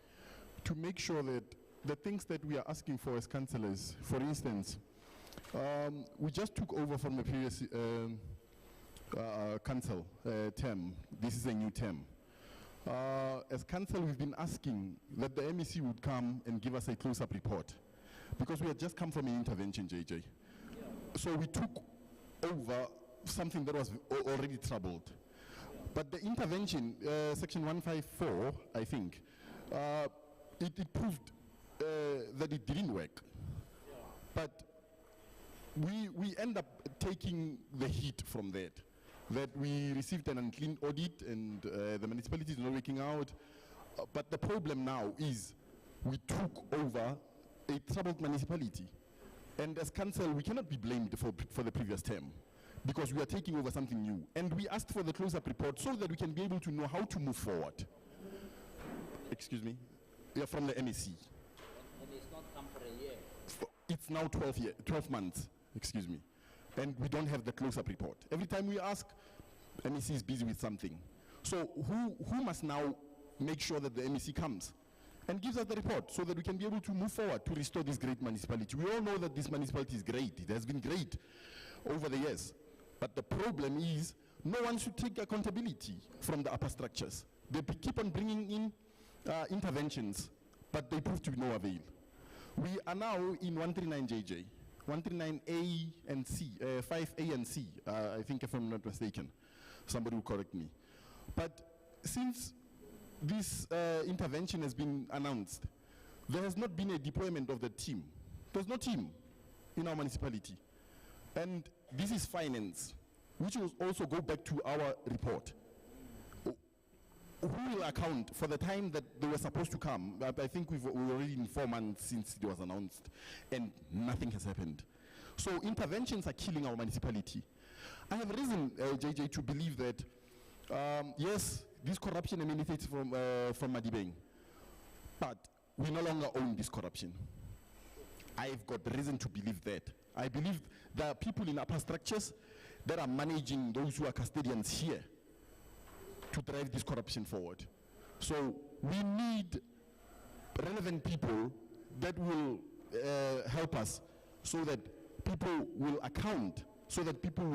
to make sure that the things that we are asking for as councillors, for instance, we just took over from the previous council term. This is a new term. As council, we've been asking that the MEC would come and give us a close-up report, because we had just come from an intervention, JJ. So we took over something that was already troubled. But the intervention, section 154, I think, it proved that it didn't work. But we end up taking the heat from that we received an unclean audit and the municipality is not working out. But the problem now is we took over a troubled municipality. And as council, we cannot be blamed for the previous term, because we are taking over something new. And we asked for the close-up report so that we can be able to know how to move forward. Excuse me? Yeah, from the MEC. And it's not come for a year. It's now 12 months, excuse me. And we don't have the close-up report. Every time we ask, MEC is busy with something. So who must now make sure that the MEC comes and gives us the report so that we can be able to move forward to restore this great municipality? We all know that this municipality is great. It has been great over the years. But the problem is no one should take accountability from the upper structures. They keep on bringing in interventions, but they prove to be no avail. We are now in 139 JJ, 139A and C, 5A and C, I think, if I'm not mistaken. Somebody will correct me. But since this intervention has been announced, there has not been a deployment of the team. There's no team in our municipality. And this is finance, which will also go back to our report. Who will account for the time that they were supposed to come? I think we're already in 4 months since it was announced, and nothing has happened. So interventions are killing our municipality. I have reason, JJ, to believe that, yes, this corruption emanates from Madibeng, but we no longer own this corruption. I've got reason to believe that. I believe there are people in upper structures that are managing those who are custodians here to drive this corruption forward. So we need relevant people that will help us so that people will account, so that people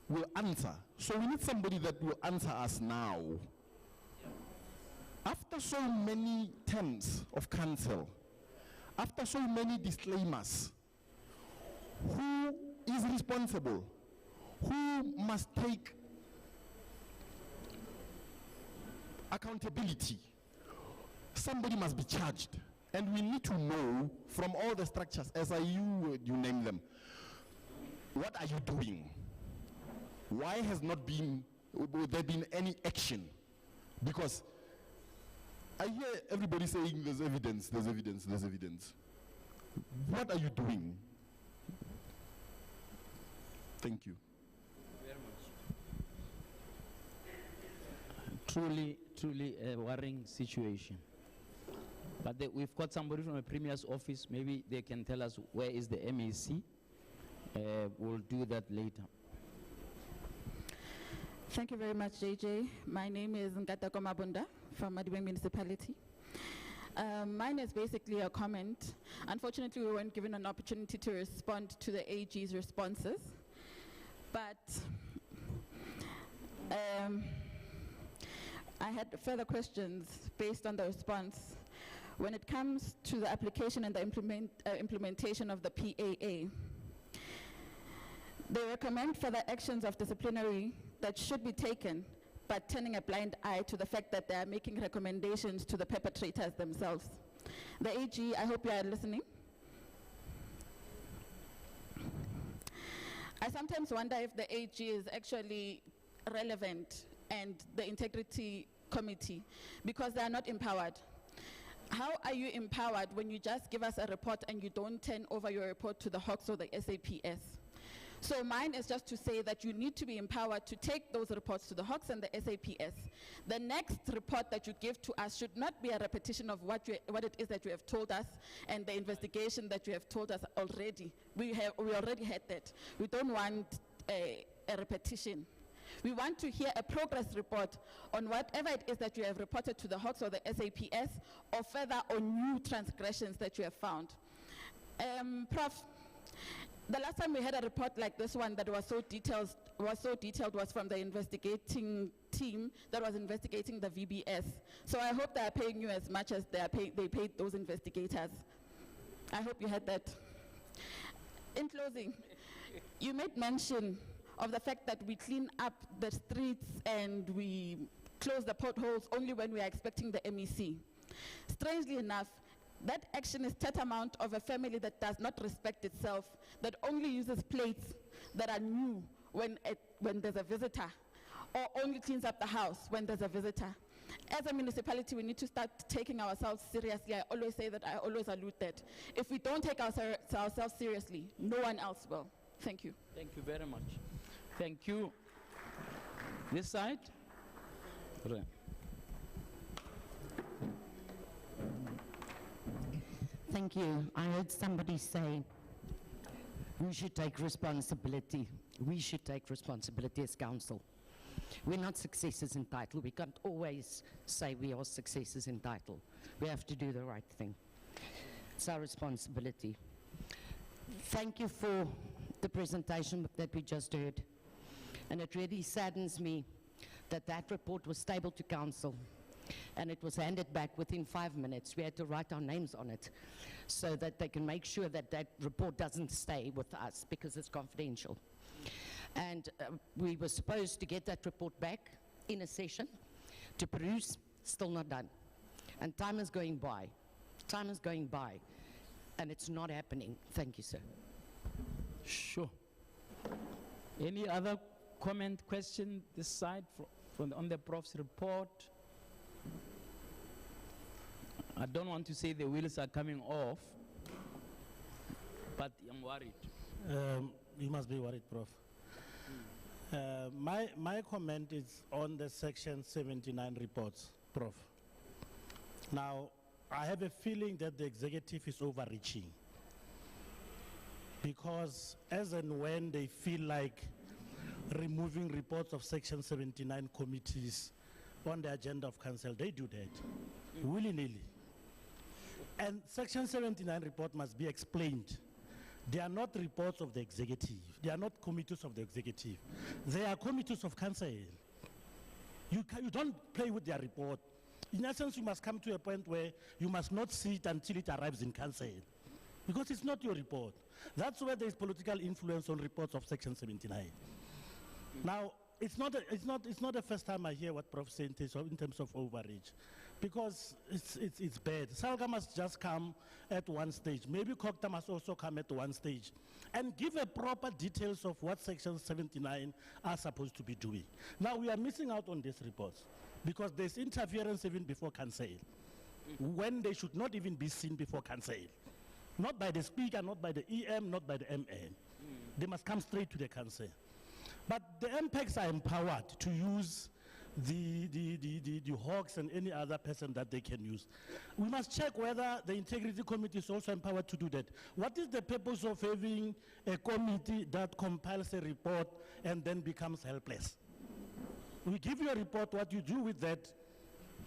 will answer. So we need somebody that will answer us now. After so many terms of council, after so many disclaimers, who is responsible? Who must take accountability? Somebody must be charged. And we need to know from all the structures, SIU, you name them, what are you doing? Why has not been, there been any action? Because I hear everybody saying there's evidence, there's evidence, there's evidence. What are you doing? Thank you. Truly a worrying situation. But we've got somebody from a Premier's office. Maybe they can tell us where is the MAC. We'll do that later. Thank you very much, JJ. My name is Nkateko Mabunda from Madibeng Municipality. Mine is basically a comment. Unfortunately, we weren't given an opportunity to respond to the AG's responses. But I had further questions based on the response. When it comes to the application and the implementation of the PAA, they recommend further actions of disciplinary that should be taken, but turning a blind eye to the fact that they are making recommendations to the perpetrators themselves. The AG, I hope you are listening. I sometimes wonder if the AG is actually relevant and the integrity committee, because they are not empowered. How are you empowered when you just give us a report and you don't turn over your report to the Hawks or the SAPS? So mine is just to say that you need to be empowered to take those reports to the Hawks and the SAPS. The next report that you give to us should not be a repetition of what it is that you have told us and the investigation that you have told us already. We already had that. We don't want a repetition. We want to hear a progress report on whatever it is that you have reported to the Hawks or the SAPS, or further on new transgressions that you have found. Prof, the last time we had a report like this one that was so detailed was from the investigating team that was investigating the VBS. So I hope they are paying you as much as they paid those investigators. I hope you had that. In closing, you made mention of the fact that we clean up the streets and we close the potholes only when we are expecting the MEC. Strangely enough, that action is tantamount of a family that does not respect itself, that only uses plates that are new when there's a visitor, or only cleans up the house when there's a visitor. As a municipality, we need to start taking ourselves seriously. I always say that, I always allude that. If we don't take ourselves seriously, no one else will. Thank you. Thank you very much. Thank you. This side? Thank you. I heard somebody say we should take responsibility. We should take responsibility as council. We're not successors in title. We can't always say we are successors in title. We have to do the right thing. It's our responsibility. Thank you for the presentation that we just heard. And it really saddens me that that report was tabled to council and it was handed back within 5 minutes. We had to write our names on it so that they can make sure that that report doesn't stay with us because it's confidential. And we were supposed to get that report back in a session to peruse, still not done. And time is going by. Time is going by and it's not happening. Thank you, sir. Sure. Any other comment, question this side on the Prof's report? I don't want to say the wheels are coming off, but I'm worried. You must be worried, Prof. My comment is on the Section 79 reports, Prof. Now, I have a feeling that the executive is overreaching, because as and when they feel like removing reports of Section 79 committees on the agenda of council, they do that willy-nilly. And Section 79 report must be explained. They are not reports of the executive. They are not committees of the executive. They are committees of council. You don't play with their report. In essence, you must come to a point where you must not see it until it arrives in council, because it's not your report. That's where there is political influence on reports of Section 79. Now, it's not the first time I hear what Prof said in terms of overreach, because it's bad. Salga must just come at one stage. Maybe Kokta must also come at one stage and give a proper details of what Section 79 are supposed to be doing. Now, we are missing out on these reports because there's interference even before council, when they should not even be seen before council. Not by the speaker, not by the EM, not by the MN. They must come straight to the council. But the MPECs are empowered to use the hawks and any other person that they can use. We must check whether the Integrity Committee is also empowered to do that. What is the purpose of having a committee that compiles a report and then becomes helpless? We give you a report, what you do with that,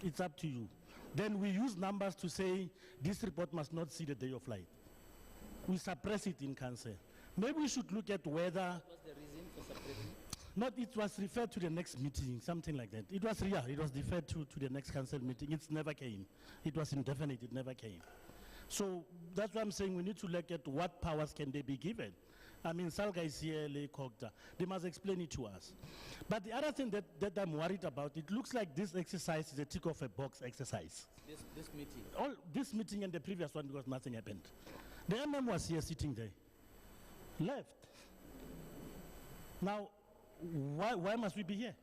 it's up to you. Then we use numbers to say this report must not see the day of light. We suppress it in council. Maybe we should look at whether... What's the reason for suppressing? Not, it was referred to the next meeting, something like that. It was deferred to the next council meeting. It never came. It was indefinite, it never came. So that's why I'm saying we need to look at what powers can they be given. I mean, Salga is here, Lay Kokta. They must explain it to us. But the other thing that I'm worried about, it looks like this exercise is a tick of a box exercise. This meeting? All this meeting and the previous one, because nothing happened. The MM was here sitting there. Left. Now, why must we be here?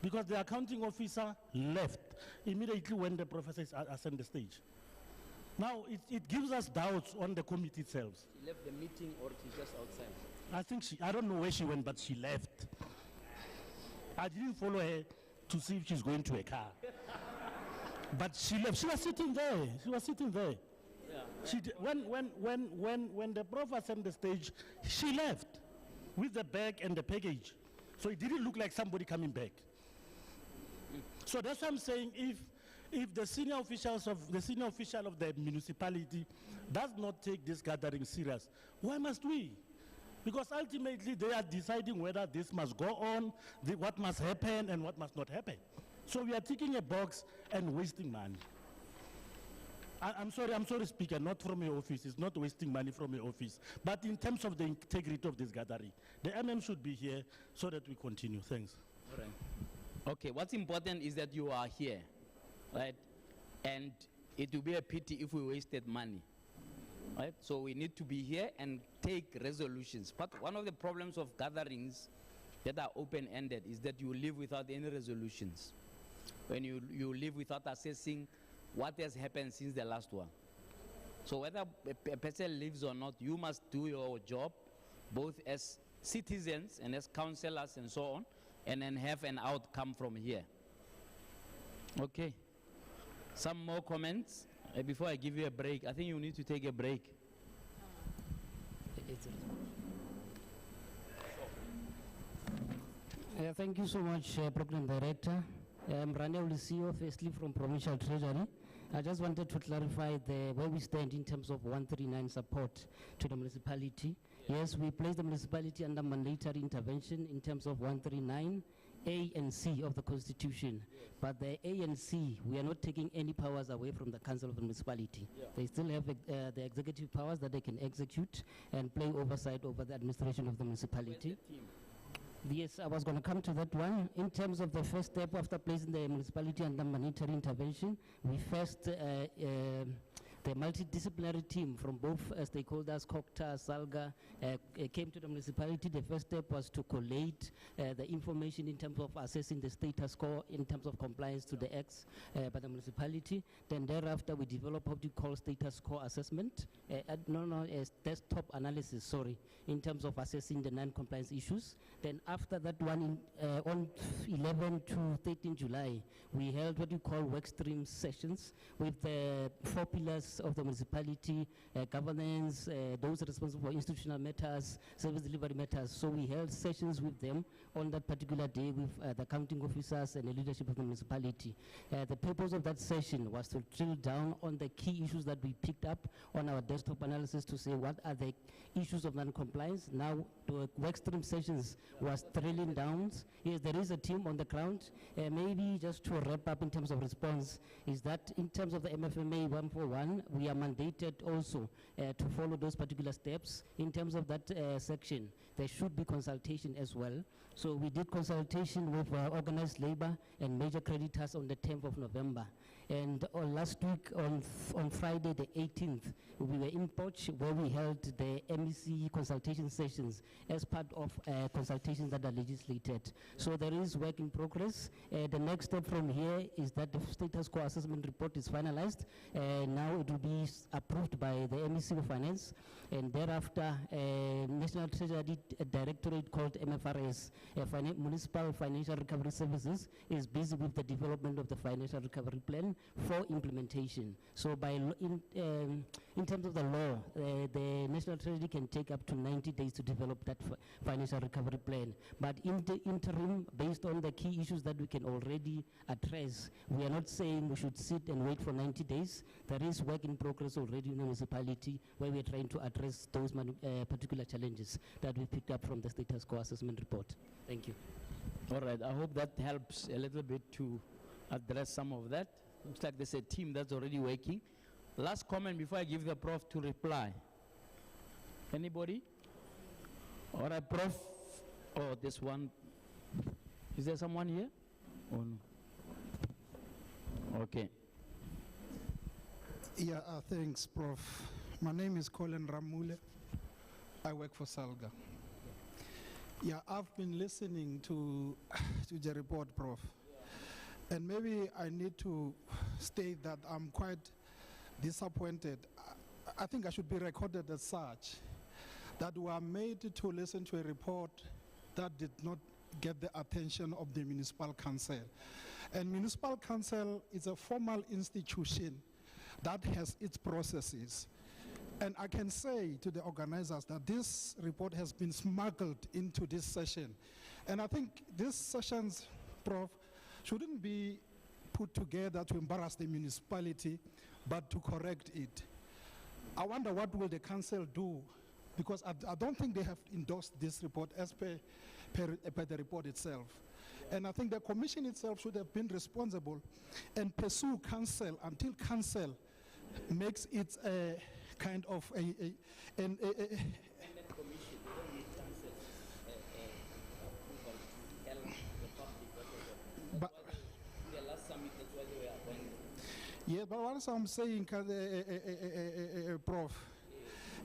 Because the accounting officer left immediately when the professor is ascend the stage. Now, it gives us doubts on the committee itself. She left the meeting or she's just outside? I think I don't know where she went, but she left. I didn't follow her to see if she's going to a car. But she left. She was sitting there. She was sitting there. Yeah. She did, when the prof ascended the stage, she left with the bag and the package. So it didn't look like somebody coming back. So that's what I'm saying. If the senior official of the municipality does not take this gathering serious, why must we? Because ultimately they are deciding whether this must go on, what must happen and what must not happen. So we are ticking a box and wasting money. I'm sorry, Speaker, not from your office. It's not wasting money from your office. But in terms of the integrity of this gathering, the MM should be here so that we continue. Thanks. All right. Okay, what's important is that you are here, right? And it will be a pity if we wasted money, right? So we need to be here and take resolutions. But one of the problems of gatherings that are open-ended is that you live without any resolutions. When you live without assessing what has happened since the last one. So whether a person lives or not, you must do your job, both as citizens and as councillors and so on, and then have an outcome from here. Okay. Some more comments before I give you a break. I think you need to take a break. Thank you so much, Program Director. I'm Ranel Lucio, firstly from Provincial Treasury. I just wanted to clarify where we stand in terms of 139 support to the municipality. Yes, we place the municipality under mandatory intervention in terms of 139 A and C of the Constitution. But the A and C, we are not taking any powers away from the Council of the Municipality. They still have the executive powers that they can execute and play oversight over the administration of the municipality. Yes, I was going to come to that one. In terms of the first step after placing the municipality under mandatory intervention, we first, the multidisciplinary team from both stakeholders, Kokta, Salga, came to the municipality. The first step was to collate the information in terms of assessing the status quo in terms of compliance to the acts by the municipality. Then thereafter, we developed what we call status quo assessment, desktop analysis, sorry, in terms of assessing the non-compliance issues. Then after that one, on 11 to 13 July, we held what we call work stream sessions with the 4 pillars affairs of the municipality, governance, those responsible for institutional matters, service delivery matters. So we held sessions with them on that particular day with the accounting officers and the leadership of the municipality. The purpose of that session was to drill down on the key issues that we picked up on our desktop analysis to say what are the issues of non-compliance. Now, the workstream sessions was drilling down. Yes, there is a team on the ground. Maybe just to wrap up in terms of response, is that in terms of the MFMA 141, we are mandated also to follow those particular steps. In terms of that section, there should be consultation as well. So we did consultation with organized labor and major creditors on the 10th of November. And last week on Friday the 18th, we were in Poch where we held the MEC consultation sessions as part of consultations that are legislated. So there is work in progress. The next step from here is that the status quo assessment report is finalized. Now it will be approved by the MEC of Finance, and thereafter National Treasury Directorate called MFRS, Municipal Financial Recovery Services, is busy with the development of the financial recovery plan for implementation. So by in terms of the law, the National Treasury can take up to 90 days to develop that financial recovery plan. But in the interim, based on the key issues that we can already address, we are not saying we should sit and wait for 90 days. There is work in progress already in the municipality where we are trying to address those particular challenges that we picked up from the status quo assessment report. Thank you. All right, I hope that helps a little bit to address some of that. Looks like there's a team that's already working. Last comment before I give the Prof to reply. Anybody? All right, Prof. Oh, this one. Is there someone here? Oh, no. Okay. Yeah, thanks, Prof. My name is Colin Ramule. I work for Salga. Yeah, I've been listening to the report, Prof. And maybe I need to state that I'm quite disappointed. I think I should be recorded as such, that we are made to listen to a report that did not get the attention of the municipal council. And municipal council is a formal institution that has its processes. And I can say to the organizers that this report has been smuggled into this session. And I think these sessions, Prof, shouldn't be put together to embarrass the municipality, but to correct it. I wonder what will the council do, because I don't think they have endorsed this report as per the report itself. And I think the commission itself should have been responsible and pursue council until council makes its kind of yeah, but what I'm saying, Prof,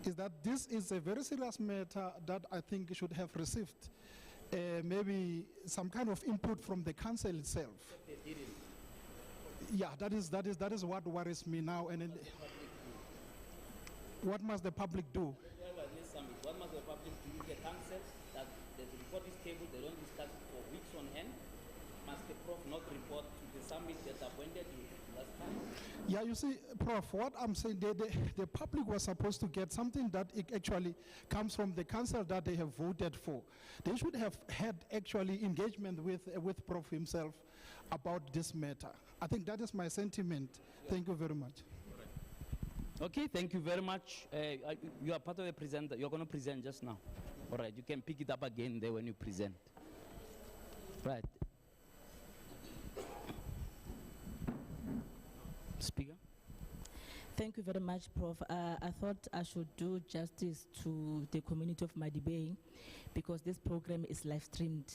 is that this is a very serious matter that I think should have received maybe some kind of input from the council itself. Yeah, that is what worries me now. And what must the public do? What must the public do? The council that the report is tabled, they don't discuss it for weeks on end. Must the Prof not report to the summit that appointed you last time? Yeah, you see, Prof, what I'm saying, the public was supposed to get something that it actually comes from the council that they have voted for. They should have had actually engagement with Prof himself about this matter. I think that is my sentiment. Thank you very much. Okay, thank you very much. You are part of the presenter. You're going to present just now. All right, you can pick it up again there when you present. Right. Speaker. Thank you very much, Prof. I thought I should do justice to the community of Madibeng because this program is live streamed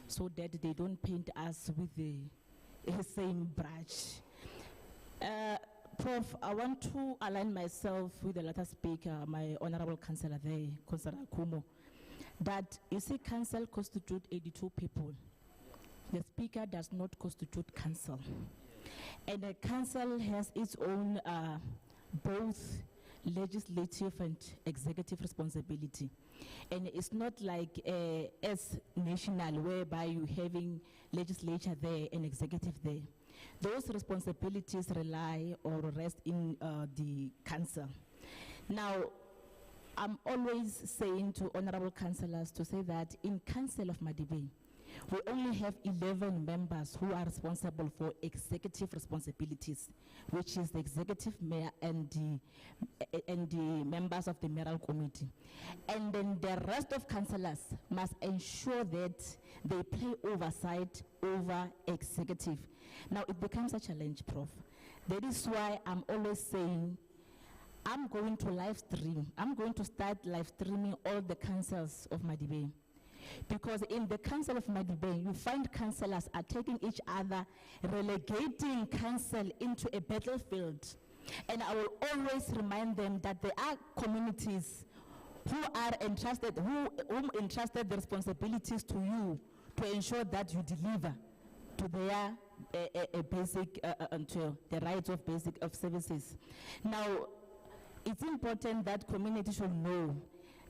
so that they don't paint us with the same brush. Prof, I want to align myself with the latter speaker, my honorable councillor there, Councillor Kumo, that you see council constitute 82 people. The speaker does not constitute council. And the council has its own both legislative and executive responsibility. And it's not like as national whereby you having legislature there and executive there. those responsibilities rely or rest in the council. Now, I'm always saying to honorable councillors to say that in Council of Madibeng, we only have 11 members who are responsible for executive responsibilities, which is the executive mayor and the members of the mayoral committee. And then the rest of councillors must ensure that they play oversight over executive. Now, it becomes a challenge, Prof. That is why I'm always saying, I'm going to live stream. I'm going to start live streaming all the councils of Madibeng. Because in the council of Madibeng, you find councillors are taking each other, relegating council into a battlefield. And I will always remind them that there are communities who are entrusted, whom entrusted the responsibilities to you to ensure that you deliver to their basic, to the rights of basic of services. Now, it's important that community should know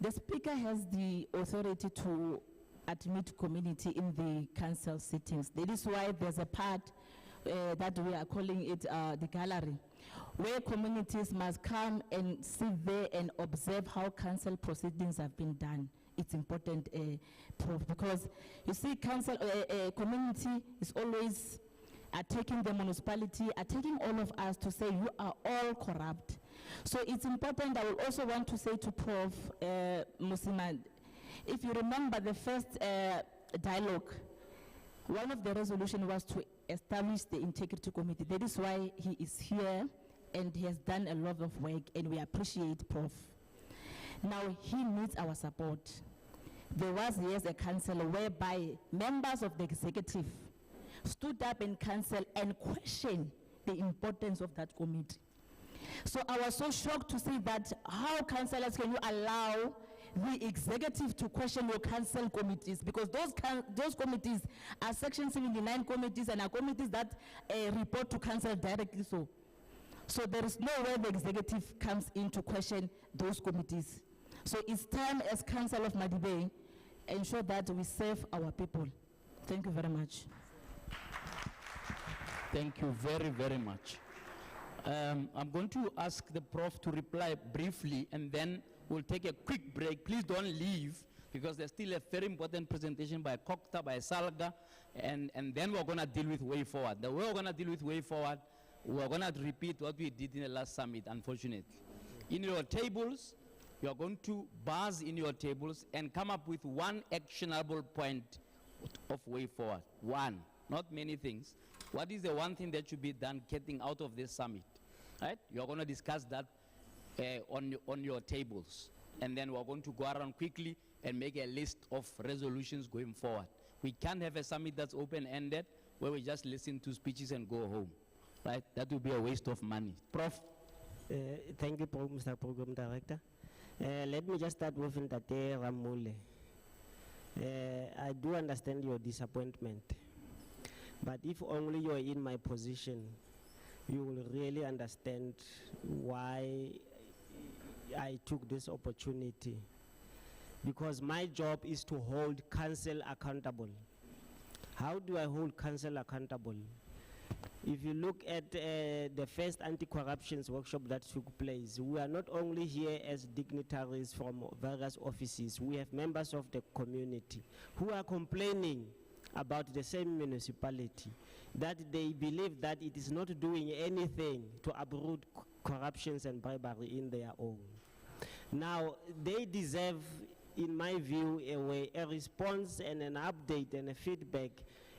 the speaker has the authority to admit community in the council sittings. That is why there's a part that we are calling it the gallery, where communities must come and sit there and observe how council proceedings have been done. It's important, Prof, because you see council, community is always attacking the municipality, attacking all of us to say you are all corrupt. So it's important. I will also want to say to Prof. Musima, if you remember the first dialogue, one of the resolutions was to establish the integrity committee. That is why he is here and he has done a lot of work, and we appreciate Prof. Now, he needs our support. There was, yes, a council whereby members of the executive stood up in council and questioned the importance of that committee. So I was so shocked to see that how councillors can you allow the executive to question your council committees, because those committees are Section 79 committees and are committees that report to council directly. So there is no way the executive comes in to question those committees. So it's time as Council of Madibeng, ensure that we serve our people. Thank you very much. Thank you very, very much. I'm going to ask the Prof to reply briefly, and then we'll take a quick break. Please don't leave, because there's still a very important presentation by Kokta, by Salga, and then we're going to deal with way forward. The way we're going to deal with way forward, we're going to repeat what we did in the last summit, unfortunately. In your tables, you're going to buzz in your tables and come up with one actionable point of way forward. One, not many things. What is the one thing that should be done getting out of this summit? Right? You're going to discuss that on your tables. And then we're going to go around quickly and make a list of resolutions going forward. We can't have a summit that's open-ended where we just listen to speeches and go home. Right? That would be a waste of money. Prof? Thank you, Mr. Program Director. Let me just start with Ntate Ramule. I do understand your disappointment. But if only you're in my position, you will really understand why I took this opportunity. Because my job is to hold council accountable. How do I hold council accountable? If you look at the first anti-corruption workshop that took place, we are not only here as dignitaries from various offices, we have members of the community who are complaining about the same municipality, that they believe that it is not doing anything to uproot corruptions and bribery in their own. Now, they deserve, in my view, a response and an update and a feedback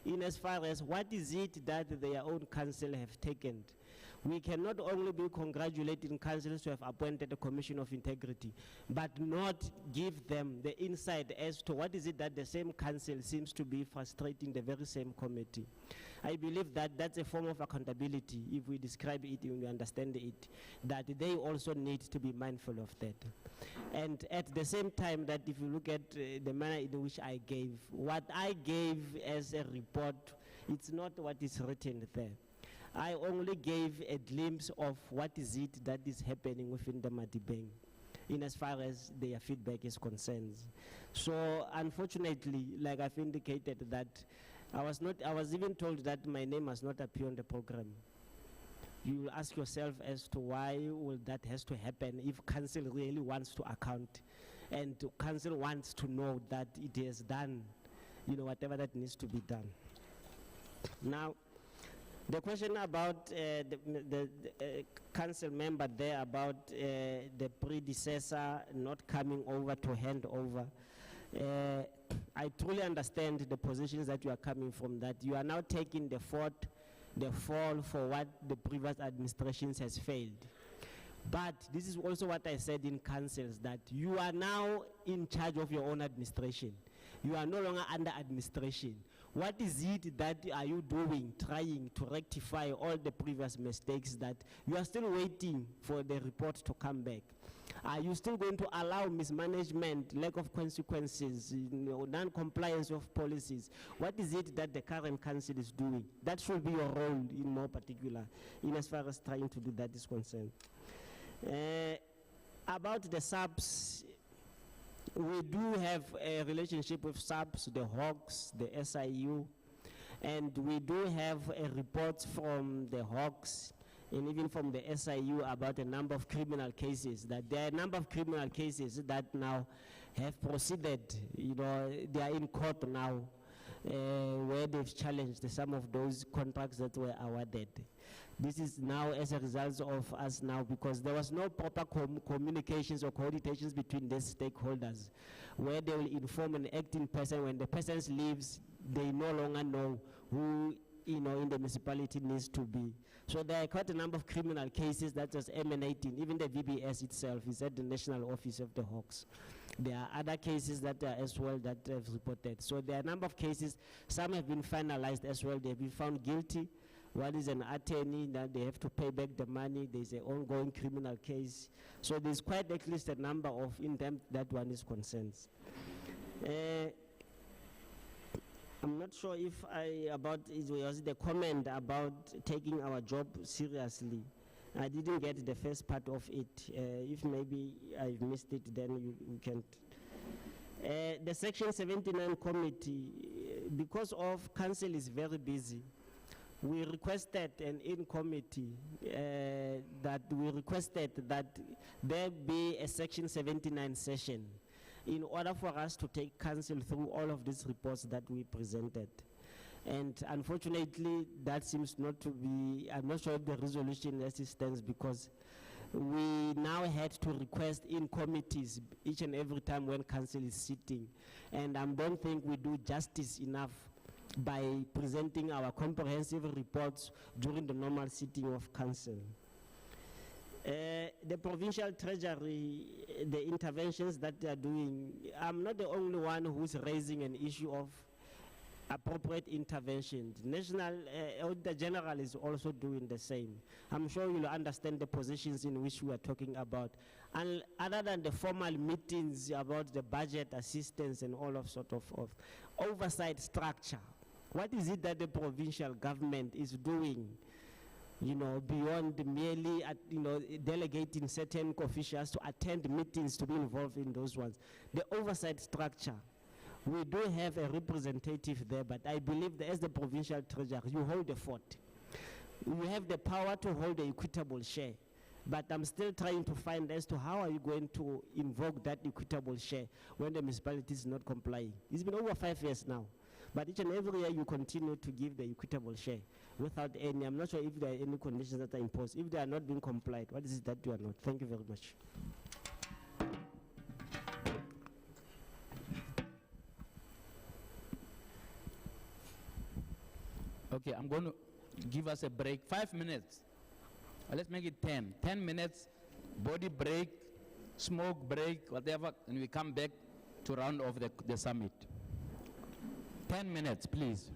in as far as what is it that their own council have taken. We cannot only be congratulating councils to have appointed a commission of integrity, but not give them the insight as to what is it that the same council seems to be frustrating the very same committee. I believe that that's a form of accountability, if we describe it and we understand it, that they also need to be mindful of that. And at the same time, that if you look at the manner in which I gave, what I gave as a report, it's not what is written there. I only gave a glimpse of what is it that is happening within the Madibeng, in as far as their feedback is concerned. So unfortunately, like I've indicated, that I was even told that my name must not appear on the program. You will ask yourself as to why will that has to happen if council really wants to account and council wants to know that it has done, whatever that needs to be done. Now, the question about the council member there about the predecessor not coming over to hand over, I truly understand the positions that you are coming from, that you are now taking the fall for what the previous administrations has failed. But this is also what I said in councils, that you are now in charge of your own administration. You are no longer under administration. What is it that are you doing, trying to rectify all the previous mistakes that you are still waiting for the report to come back? Are you still going to allow mismanagement, lack of consequences, non-compliance of policies? What is it that the current council is doing? That should be your role in more particular, in as far as trying to do that is concerned. About the subs, we do have a relationship with subs, the Hawks, the SIU, and we do have a report from the Hawks and even from the SIU about a number of criminal cases, that there are a number of criminal cases that now have proceeded, they are in court now, where they've challenged some of those contracts that were awarded. This is now as a result of us now, because there was no proper communications or coordinations between these stakeholders, where they will inform an acting person. When the person leaves, they no longer know who in the municipality needs to be. So there are quite a number of criminal cases that was emanating. Even the VBS itself is at the National Office of the Hawks. There are other cases that are as well that have reported. So there are a number of cases. Some have been finalized as well. They've been found guilty. One is an attorney that they have to pay back the money. There's an ongoing criminal case. So there's quite at least a number of in them that one is concerned. I'm not sure if it was the comment about taking our job seriously. I didn't get the first part of it. If maybe I've missed it, then you can. The Section 79 committee, because of council is very busy, we requested an in-committee that there be a Section 79 session in order for us to take council through all of these reports that we presented. And unfortunately, that seems not to be, I'm not sure if the resolution as it stands, because we now had to request in committees each and every time when council is sitting. And I don't think we do justice enough by presenting our comprehensive reports during the normal sitting of council. The provincial treasury, the interventions that they are doing, I'm not the only one who's raising an issue of appropriate intervention. National Auditor General is also doing the same. I'm sure you'll understand the positions in which we are talking about. And other than the formal meetings about the budget assistance and all of sort of oversight structure, what is it that the provincial government is doing, beyond merely, delegating certain officials to attend meetings to be involved in those ones? The oversight structure, we do have a representative there, but I believe that as the provincial treasurer, you hold the fort. You have the power to hold the equitable share, but I'm still trying to find as to how are you going to invoke that equitable share when the municipality is not complying. It's been over 5 years now. But each and every year you continue to give the equitable share without any, I'm not sure if there are any conditions that are imposed. If they are not being complied, what is it that you are not? Thank you very much. Okay, I'm going to give us a break, 5 minutes. Let's make it 10. 10 minutes, body break, smoke break, whatever, and we come back to round off the summit. 10 minutes, please.